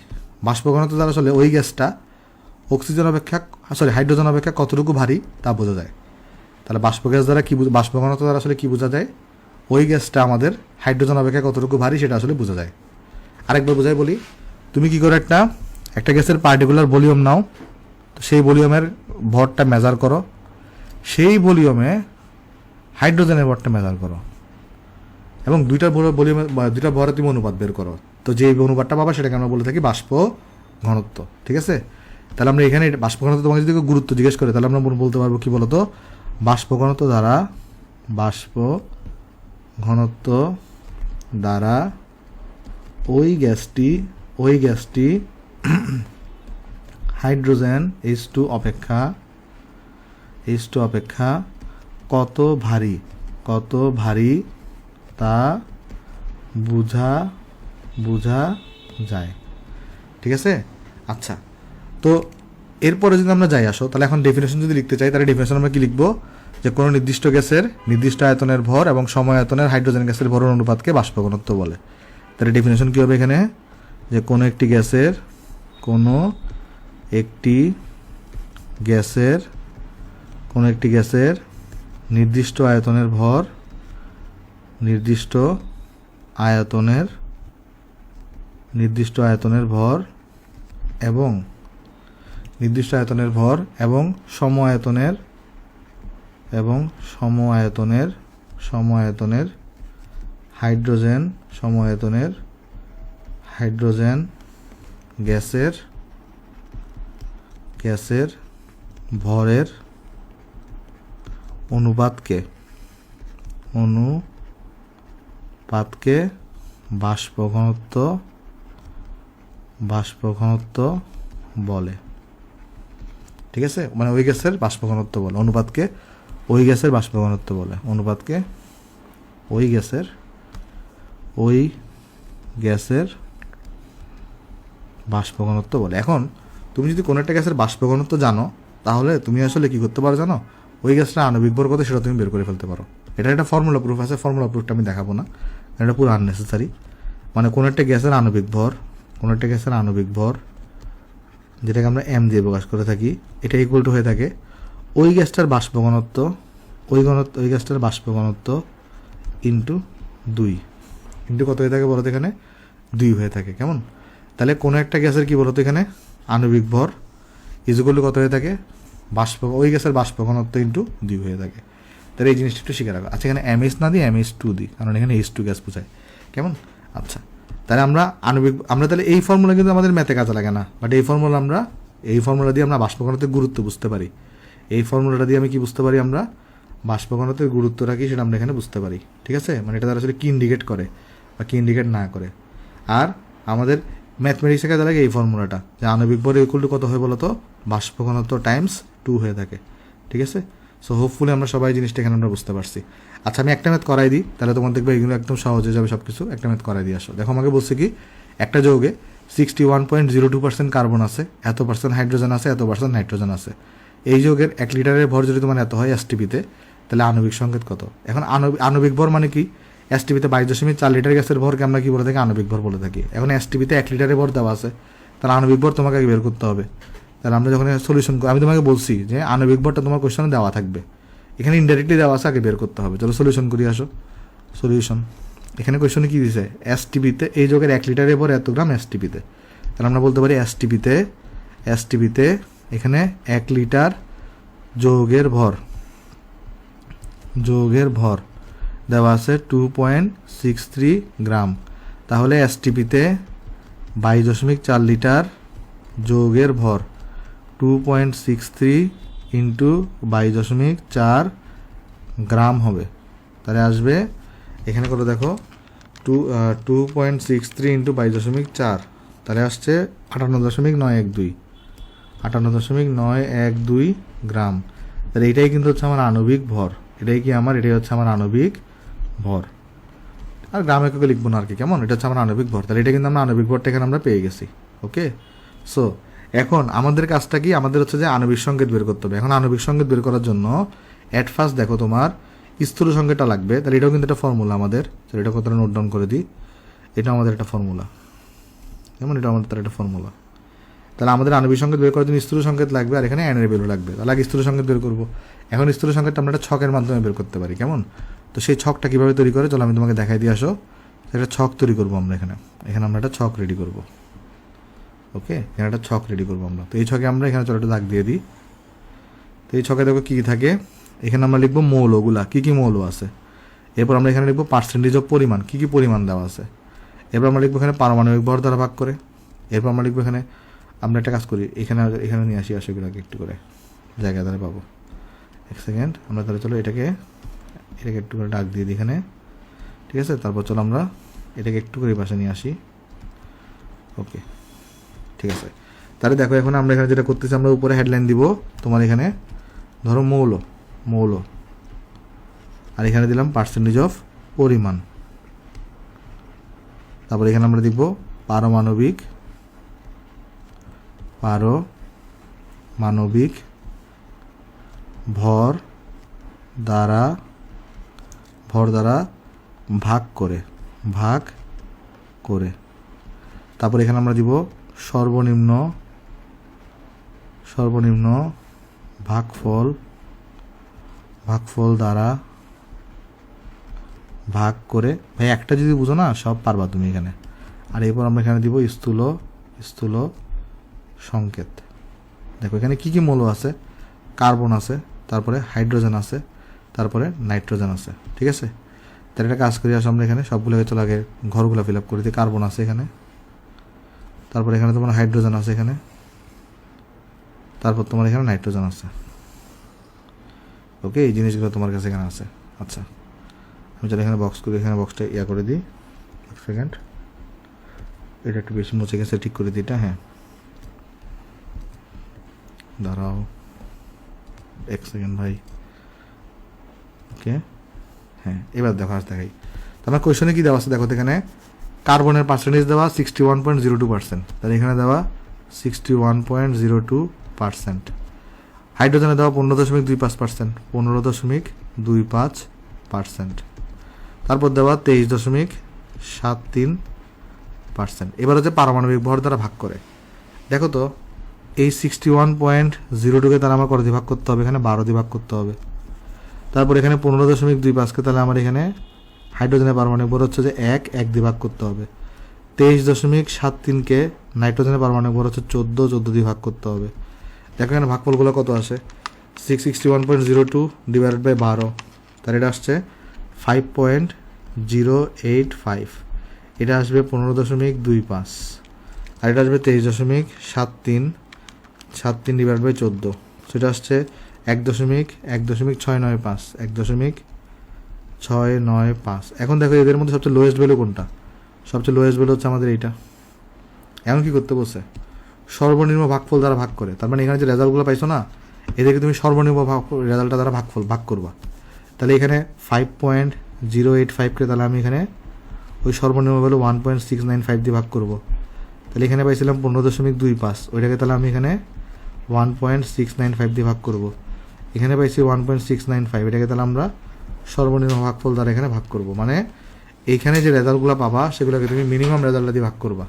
বাষ্প ঘনত্ব দ্বারা আসলে ওই গ্যাসটা হাইড্রোজেন অপেক্ষা কতটুকু ভারী তা বোঝা যায়। তাহলে বাষ্প ঘনত্ব দ্বারা আসলে কি বোঝা যায়, ওই গ্যাসটা আমাদের হাইড্রোজেন অপেক্ষা কতটুকু ভারী সেটা আসলে বোঝা যায়। আরেকবার বোঝাই বলি, তুমি কি করো, একটা গ্যাসের পার্টিকুলার ভলিউম নাও, তো সেই ভলিউমের ভরটা মেজার করো, সেই ভলিউমে হাইড্রোজেনের ভরটা মেজার করো, এবং দুইটা ভরে তুমি অনুপাত বের করো। তো যে অনুপাতটা পাবা সেটাকে আমরা বলে থাকি বাষ্প ঘনত্ব, ঠিক আছে? তাহলে আমরা এখানে বাষ্প ঘনত্ব তোমাকে যদি গুরুত্ব জিজ্ঞেস করে, তাহলে আমরা বলতে পারবো কি বলতো, বাষ্প ঘনত্ব দ্বারা ওই গ্যাসটি হাইড্রোজেন H2 অপেক্ষা কত কত ভারী তা বোঝা যায়। ঠিক আছে। আচ্ছা, তো এরপরে যদি আমরা যাই আসো, তাহলে এখন ডেফিনেশন যদি লিখতে চাই, তাহলে ডেফিনেশন আমরা কি লিখবো, যে কোনো নির্দিষ্ট গ্যাসের নির্দিষ্ট আয়তনের ভর এবং সময় আয়তনের হাইড্রোজেন গ্যাসের ভরের অনুপাতকে বাষ্প ঘনত্ব বলে। তাহলে ডেফিনেশন কী হবে এখানে, যে কোনো একটি গ্যাসের নির্দিষ্ট আয়তনের ভর এবং সম আয়তনের হাইড্রোজেন গ্যাসের ভরের অনুপাতকে বাষ্প ঘনত্ব বলে। ঠিক আছে, মানে ওই গ্যাসের বাষ্প ঘনত্ব বলে, অনুপাতকে ওই গ্যাসের বাষ্প ঘনত্ব বলে, বাষ্প ঘনত্ব বলে। এখন তুমি যদি কোনো একটা গ্যাসের বাষ্প ঘনত্ব জানো, তাহলে তুমি আসলে কি করতে পারো জানো, ওই গ্যাসটা আণবিক ভর কত সেটা তুমি বের করে ফেলতে পারো। এটা একটা ফর্মুলা প্রুফ আছে, ফর্মুলা প্রুফটা আমি দেখাবো না, এটা পুরো আননেসেসারি। মানে কোনো একটা গ্যাসের আণবিক ভর যেটাকে আমরা এম দিয়ে প্রকাশ করে থাকি, এটা ইকুয়াল টু হয়ে থাকে ওই গ্যাসটার বাষ্প ঘনত্ব ইন্টু 2 ইন্টু কত হয়ে থাকে বলো তো, এখানে 2 হয়ে থাকে। কেমন? তাহলে কোনো একটা গ্যাসের কি বলতো এখানে আণবিক ভর ইকুয়াল টু কত হয়ে থাকে, ওই গ্যাসের বাষ্প ঘনত্ব ইন্টু 2 হয়ে থাকে। তাহলে এই জিনিসটা একটু শিখে রাখো। আচ্ছা, এখানে MH না দিই MH2 দিই, কারণ এখানে H2 গ্যাস বোঝায়। কেমন? আচ্ছা, তাহলে আমরা তাহলে এই ফর্মুলা কিন্তু আমাদের ম্যাথে কাজে লাগে না, বাট এই ফর্মুলা দিয়ে আমরা বাষ্প ঘনত্বের গুরুত্ব বুঝতে পারি। এই ফর্মুলাটা দিয়ে আমি কি বুঝতে পারি, আমরা বাষ্প ঘনত্বের গুরুত্বটা কি সেটা আমরা এখানে বুঝতে পারি। ঠিক আছে, মানে এটা তারা আসলে কি ইন্ডিকেট করে বা কি ইন্ডিকেট না করে। আর আমাদের ম্যাথমেটিক্সে কাজে লাগে এই ফর্মুলাটা, যে আণবিক ভর ইকুয়াল টু কত হয় বলো তো, বাষ্প ঘনত্ব টাইমস 2 হয়ে থাকে। ঠিক আছে, সো হোপফুলি আমরা সবাই জিনিসটা এখানে আমরা বুঝতে পারছি। আচ্ছা, আমি একটা ম্যাথ করাই দিই, তাহলে তোমার দেখবে এগুলো একদম সহজ হয়ে যাবে সব কিছু। একটা ম্যাথ করাই দিয়ে আসো। দেখো, আমাকে বলছে কি, একটা যৌগে 61.02% কার্বন আছে, এত পার্সেন্ট হাইড্রোজেন আছে, এত পার্সেন্ট নাইট্রোজেন আছে। এই যৌগের 1 লিটারের ভর যদি তোমার এত হয় এসটিপিতে, তাহলে আণবিক সংকেত কত? এখন আণবিক ভর মানে কি, এসটিপিতে 22.4 লিটার গ্যাসের ভরকে আমরা কি বলে থাকি, আণবিক ভর বলে থাকি। এখন এসটিপিতে 1 লিটারের ভর দেওয়া আছে, তাহলে আণবিক ভর তোমাকে বের করতে হবে। তাহলে আমরা যখন সলিউশন করি, আমি তোমাকে বলছি যে আণবিক ভরটা তোমার কোশ্চেনে দেওয়া থাকবে, এখানে ইনডাইরেক্টলি দেওয়া আছে, আগে বের করতে হবে। চলো সলিউশন করি, আসো সলিউশন। এখানে কোশ্চেনে কি দিয়েছে, এসটিপিতে এই যৌগের 1 লিটারের ভর এত গ্রাম এসটিপিতে, তাহলে আমরা বলতে পারি এসটিপিতে এখানে 1 লিটার যৌগের ভর দেওয়া আছে 2.63 গ্রাম। তাহলে এসটিপিতে 22.4 লিটার যৌগের ভর 2.63 ইন্টু 22.4 গ্রাম হবে। তাহলে আসবে এখানে কত দেখো, 2.63 ইন্টু 22.4, তাহলে আসছে 58.912 গ্রাম। তাহলে এটাই কিন্তু হচ্ছে আমার আণবিক ভর, এটাই হচ্ছে আমার আণবিক ভর। আর গ্রাম এককে লিখবো না আর কি, কেমন? এটা হচ্ছে আমার আণবিক ভর। তাহলে এটা কিন্তু আমরা আণবিক ভরটা এখানে আমরা পেয়ে গেছি। ওকে, সো এখন আমাদের কাজটা কি, আমাদের হচ্ছে যে আণবিক সংকেত বের করতে হবে। এখন আণবিক সংকেত বের করার জন্য অ্যাট ফার্স্ট দেখো তোমার স্থূল সংকেতটা লাগবে। তাহলে এটাও কিন্তু একটা ফর্মুলা আমাদের, তাহলে এটা কতটা নোট ডাউন করে দিই। এটা আমাদের একটা ফর্মুলা, যেমন এটা আমাদের তার একটা ফর্মুলা। তাহলে আমাদের আণবিক সংকেত বের করার জন্য স্থূল সংকেত লাগবে, আর এখানে এনের ভ্যালু লাগবে। তাহলে আগে স্থূল সংকেত বের করবো। এখন স্থূল সংকেতটা আমরা একটা ছকের মাধ্যমে বের করতে পারি। কেমন? তো সেই ছকটা কীভাবে তৈরি করে চলো আমি তোমাকে দেখাই দিয়ে আসো। একটা ছক তৈরি করবো আমরা এখানে আমরা একটা ছক রেডি করবো। ওকে, এখানে একটা ছক রেডি করবো আমরা। তো এই ছকে আমরা এখানে চলো একটা দাগ দিয়ে দিই। তো এই ছকে দেখো কী থাকে, এখানে আমরা লিখবো মৌলগুলা, কী কী মৌল আছে। এরপর আমরা এখানে লিখবো পার্সেন্টেজ অফ পরিমাণ, কী কী পরিমাণ দেওয়া আছে। এরপর আমরা লিখবো এখানে পারমাণবিক ভর দ্বারা ভাগ করে। এরপর আমরা লিখবো এখানে, আমরা একটা কাজ করি, এখানে নিয়ে আসি এগুলোকে একটু করে জায়গা দ্বারা পাবো। এক সেকেন্ড, আমরা তাহলে চলো এটাকে একটু করে ডাক দিয়ে দিই এখানে। ঠিক আছে, তারপর চলো আমরা এটাকে একটু করে পাশে নিয়ে আসি। ওকে, ঠিক আছে। তাহলে দেখো এখন আমরা এখানে যেটা করতেছি, আমরা উপরে হেডলাইন দিব তোমার এখানে ধরো মৌল, আর এখানে দিলাম পার্সেন্টেজ অফ পরিমাণ। তারপর এখানে আমরা দিব পারমাণবিক ভর দ্বারা ভাগ করে। তারপর এখানে আমরা দিব সর্বনিম্ন ভাগফল দ্বারা ভাগ করে। ভাই একটা যদি বুঝো না সব পারবা তুমি এখানে। আর এরপর আমরা এখানে দিব স্থূল সংকেত। দেখো এখানে কি কি মৌল আছে, কার্বন আছে, তারপরে হাইড্রোজেন আছে, তারপরে নাইট্রোজেন আছে, ঠিক আছে। তাহলে একটা কাজ করি, আসলে আমরা এখানে সবগুলো চলে আগে ঘরগুলো ফিল আপ করে দিই। কার্বন আছে এখানে, তারপর এখানে তোমার হাইড্রোজেন আছে এখানে, তারপর তোমার এখানে নাইট্রোজেন আছে। ওকে, এই জিনিসগুলো তোমার কাছে এখানে আছে। আচ্ছা, আমি চলো এখানে বক্স করি, এখানে বক্সটা করে দিই। এক সেকেন্ড, এটা একটু বেশি মুছে গেছে, ঠিক করে দিই এটা। হ্যাঁ, দাঁড়াও এক সেকেন্ড ভাই। ওকে, হ্যাঁ, এবার দেখো আজ দেখাই। তোমার কোয়েশনে কি দেওয়া আছে দেখো, এখানে কার্বনের পার্সেন্টেজ দেওয়া 61.02%, তাহলে এখানে দেওয়া 61.02%। হাইড্রোজেনে দেওয়া 15.25%, 15.25%। তারপর দেওয়া 23.73%। এবার হচ্ছে পারমাণবিক ভর দ্বারা ভাগ করে। দেখো তো, এই 61.02কে তাহলে আমার কত দিয়ে ভাগ করতে হবে? এখানে 12 দিয়ে ভাগ করতে হবে। তারপর এখানে 15.25কে তাহলে আমার এখানে হাইড্রোজেনের পারমাণবিক ভর হচ্ছে যে 1 দিয়ে ভাগ করতে হবে। 23.73কে নাইট্রোজেনের পারমাণবিক ভর হচ্ছে 14 দিয়ে ভাগ করতে হবে। দেখো এখানে ভাগফলগুলো কত আসে, 661.02 ডিভাইডেড বাই 12, তাহলে এটা আসছে 5.085। এটা আসবে 15.25, আর এটা আসবে 23.73 ডিভাইড বাই 14, সেটা আসছে 1.695, 1.695। এখন দেখো এদের মধ্যে সবচেয়ে লোয়েস্ট ভ্যালু কোনটা? সবচেয়ে লোয়েস্ট ভ্যালু হচ্ছে আমাদের এইটা। এখন কি করতে বলছে? সর্বনিম্ন ভাগফল দ্বারা ভাগ করে। তার মানে এখানে যে রেজাল্টগুলো পাইছো না, এদেরকে তুমি সর্বনিম্ন রেজাল্টটা দ্বারা ভাগ করবা। তাহলে এখানে 5.085কে তাহলে আমি এখানে ওই সর্বনিম্ন ভ্যালু 1.695 দিয়ে ভাগ করব। তাহলে এখানে পাইছিলাম 15.25, ওইটাকে তাহলে আমি এখানে 1.695 দিয়ে ভাগ করব। এখানে পাইছি 1.695, এটাকে তাহলে আমরা সর্বনিম্ন ভাগফল দ্বারা এখানে ভাগ করব। মানে এইখানে যে রেজাল্টগুলো পাবা সেগুলোকে তুমি মিনিমাম রেজাল্টটা দিয়ে ভাগ করবা।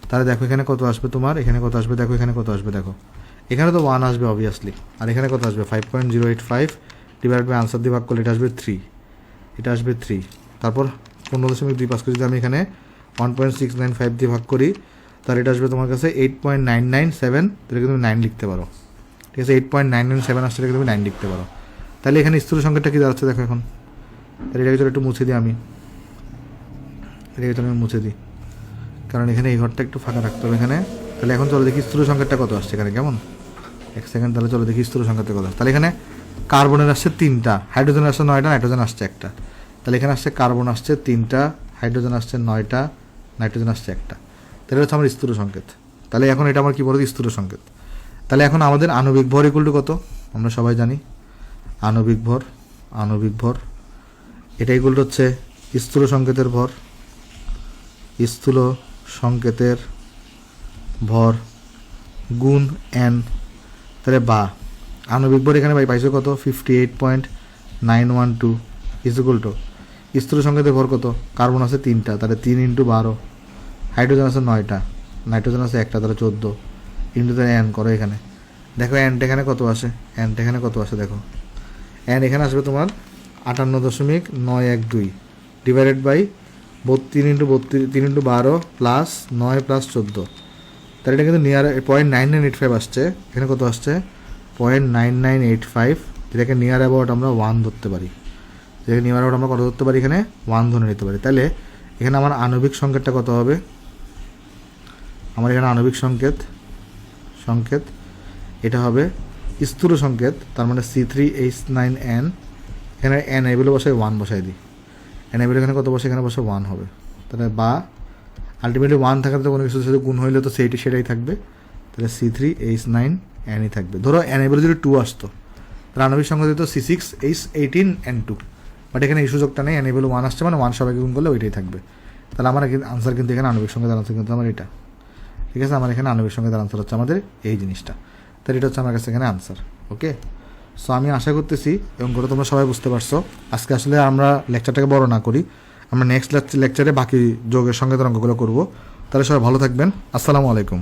তাহলে দেখো এখানে কত আসবে তোমার, এখানে কত আসবে দেখো, এখানে কত আসবে দেখো, এখানে তো 1 আসবে অবভিয়াসলি, আর এখানে কত আসবে 5.085 ডিভাইড বাই আনসার দিয়ে ভাগ করলে এটা আসবে 3, এটা আসবে 3। তারপর 15.25 যদি আমি এখানে 1.695 দিয়ে ভাগ করি, তাহলে এটা আসবে তোমার কাছে 8.997, এটাকে তুমি 9 লিখতে পারো, ঠিক আছে। 8.997 আসছে, এটাকে তুমি 9 লিখতে পারো। তাহলে এখানে স্থূল সংখ্যাটা কী দাঁড়াচ্ছে দেখো এখন। তাহলে এটাকে একটু মুছে দিই আমি, এটাকে আমি মুছে দিই, কারণ এখানে এই ঘরটা একটু ফাঁকা রাখতে হবে এখানে। তাহলে এখন চলো দেখি স্থূল সংখ্যাটা কত আসছে এখানে, কেমন? এক সেকেন্ড, তাহলে চলো দেখি স্থূল সংখ্যাটা কত। তাহলে এখানে কার্বনের আসছে 3টা, হাইড্রোজেন আসছে 9টা, নাইট্রোজেন আসছে 1টা। তাহলে এখানে আসছে কার্বন আসছে 3টা, হাইড্রোজেন আসছে 9টা, নাইট্রোজেন আসছে 1টা। তাহলে হচ্ছে আমার স্থূল সংকেত। তাহলে এখন এটা আমার কী বলতো? স্থূল সংকেত। তাহলে এখন আমাদের আণবিক ভর ইকুয়াল টু কত? আমরা সবাই জানি আণবিক ভর এটা ইকুয়াল টু হচ্ছে স্থূল সংকেতের ভর, স্থূল সংকেতের ভর গুণ n। তাহলে বা আণবিক ভর এখানে পাইছো কত? 58.912 ইজ ইকুয়াল টু স্থূল সংকেতের ভর কত? কার্বন আছে 3টা, তাহলে 3 × 12, হাইড্রোজেন আছে 9টা, নাইট্রোজেন আছে 1টা, তাহলে 14 ইন্টু তাহলে n করো এখানে। দেখো nটা এখানে কত আসে, nটা এখানে কত আসে দেখো, n এখানে আসবে তোমার 58.912 ডিভাইডেড বাই 3 × 12 প্লাস 9 প্লাস 14, তাহলে এটা কিন্তু নিয়ার 0.9985 আসছে। এখানে কত আসছে? 0.9985। এটাকে নিয়ার অ্যাবাউট আমরা 1 ধরতে পারি, এটাকে নিয়ার অ্যাবাউট আমরা কত ধরতে পারি? এখানে 1 ধরে নিতে পারি। তাহলে এখানে আমার আণবিক সংকেতটা কত হবে? আমার এখানে আণবিক সংকেত এটা হবে স্থূল সংকেত, তার মানে C3H9n। এখানে n এগুলো বসাই 1 বসাই দিই, n এগুলো এখানে কত বসে? এখানে বসে 1 হবে। তাহলে বা আলটিমেটলি 1 থাকাতে কোনো কিছুর সাথে গুণ হইলে তো সেটাই থাকবে, তাহলে C3H9n থাকবে। ধরো n এগুলো যদি 2 আসতো, তাহলে আণবিক সংকেত দিত C6H18n2, বাট এখানে এই সুযোগটা নেই, এন এ ভ্যালু 1 আসছে মানে 1 সবাইকে গুণ করলে ওইটাই থাকবে। তাহলে আমার আনসার কিন্তু এখানে আণবিক সংখ্যার আনসার কিন্তু আমার এটা, ঠিক আছে, আমার এখানে আণবিক সংখ্যার আনসার হচ্ছে আমাদের এই জিনিসটা। তাহলে এটা হচ্ছে আমার কাছে এখানে আনসার। ওকে, সো আমি আশা করতেছি এবং করে তোমরা সবাই বুঝতে পারছো। আজকে আসলে আমরা লেকচারটাকে বড় না করি, আমরা নেক্সট লেকচারে বাকি যোগের সঙ্গে অঙ্কগুলো করবো। তাহলে সবাই ভালো থাকবেন, আসসালামু আলাইকুম।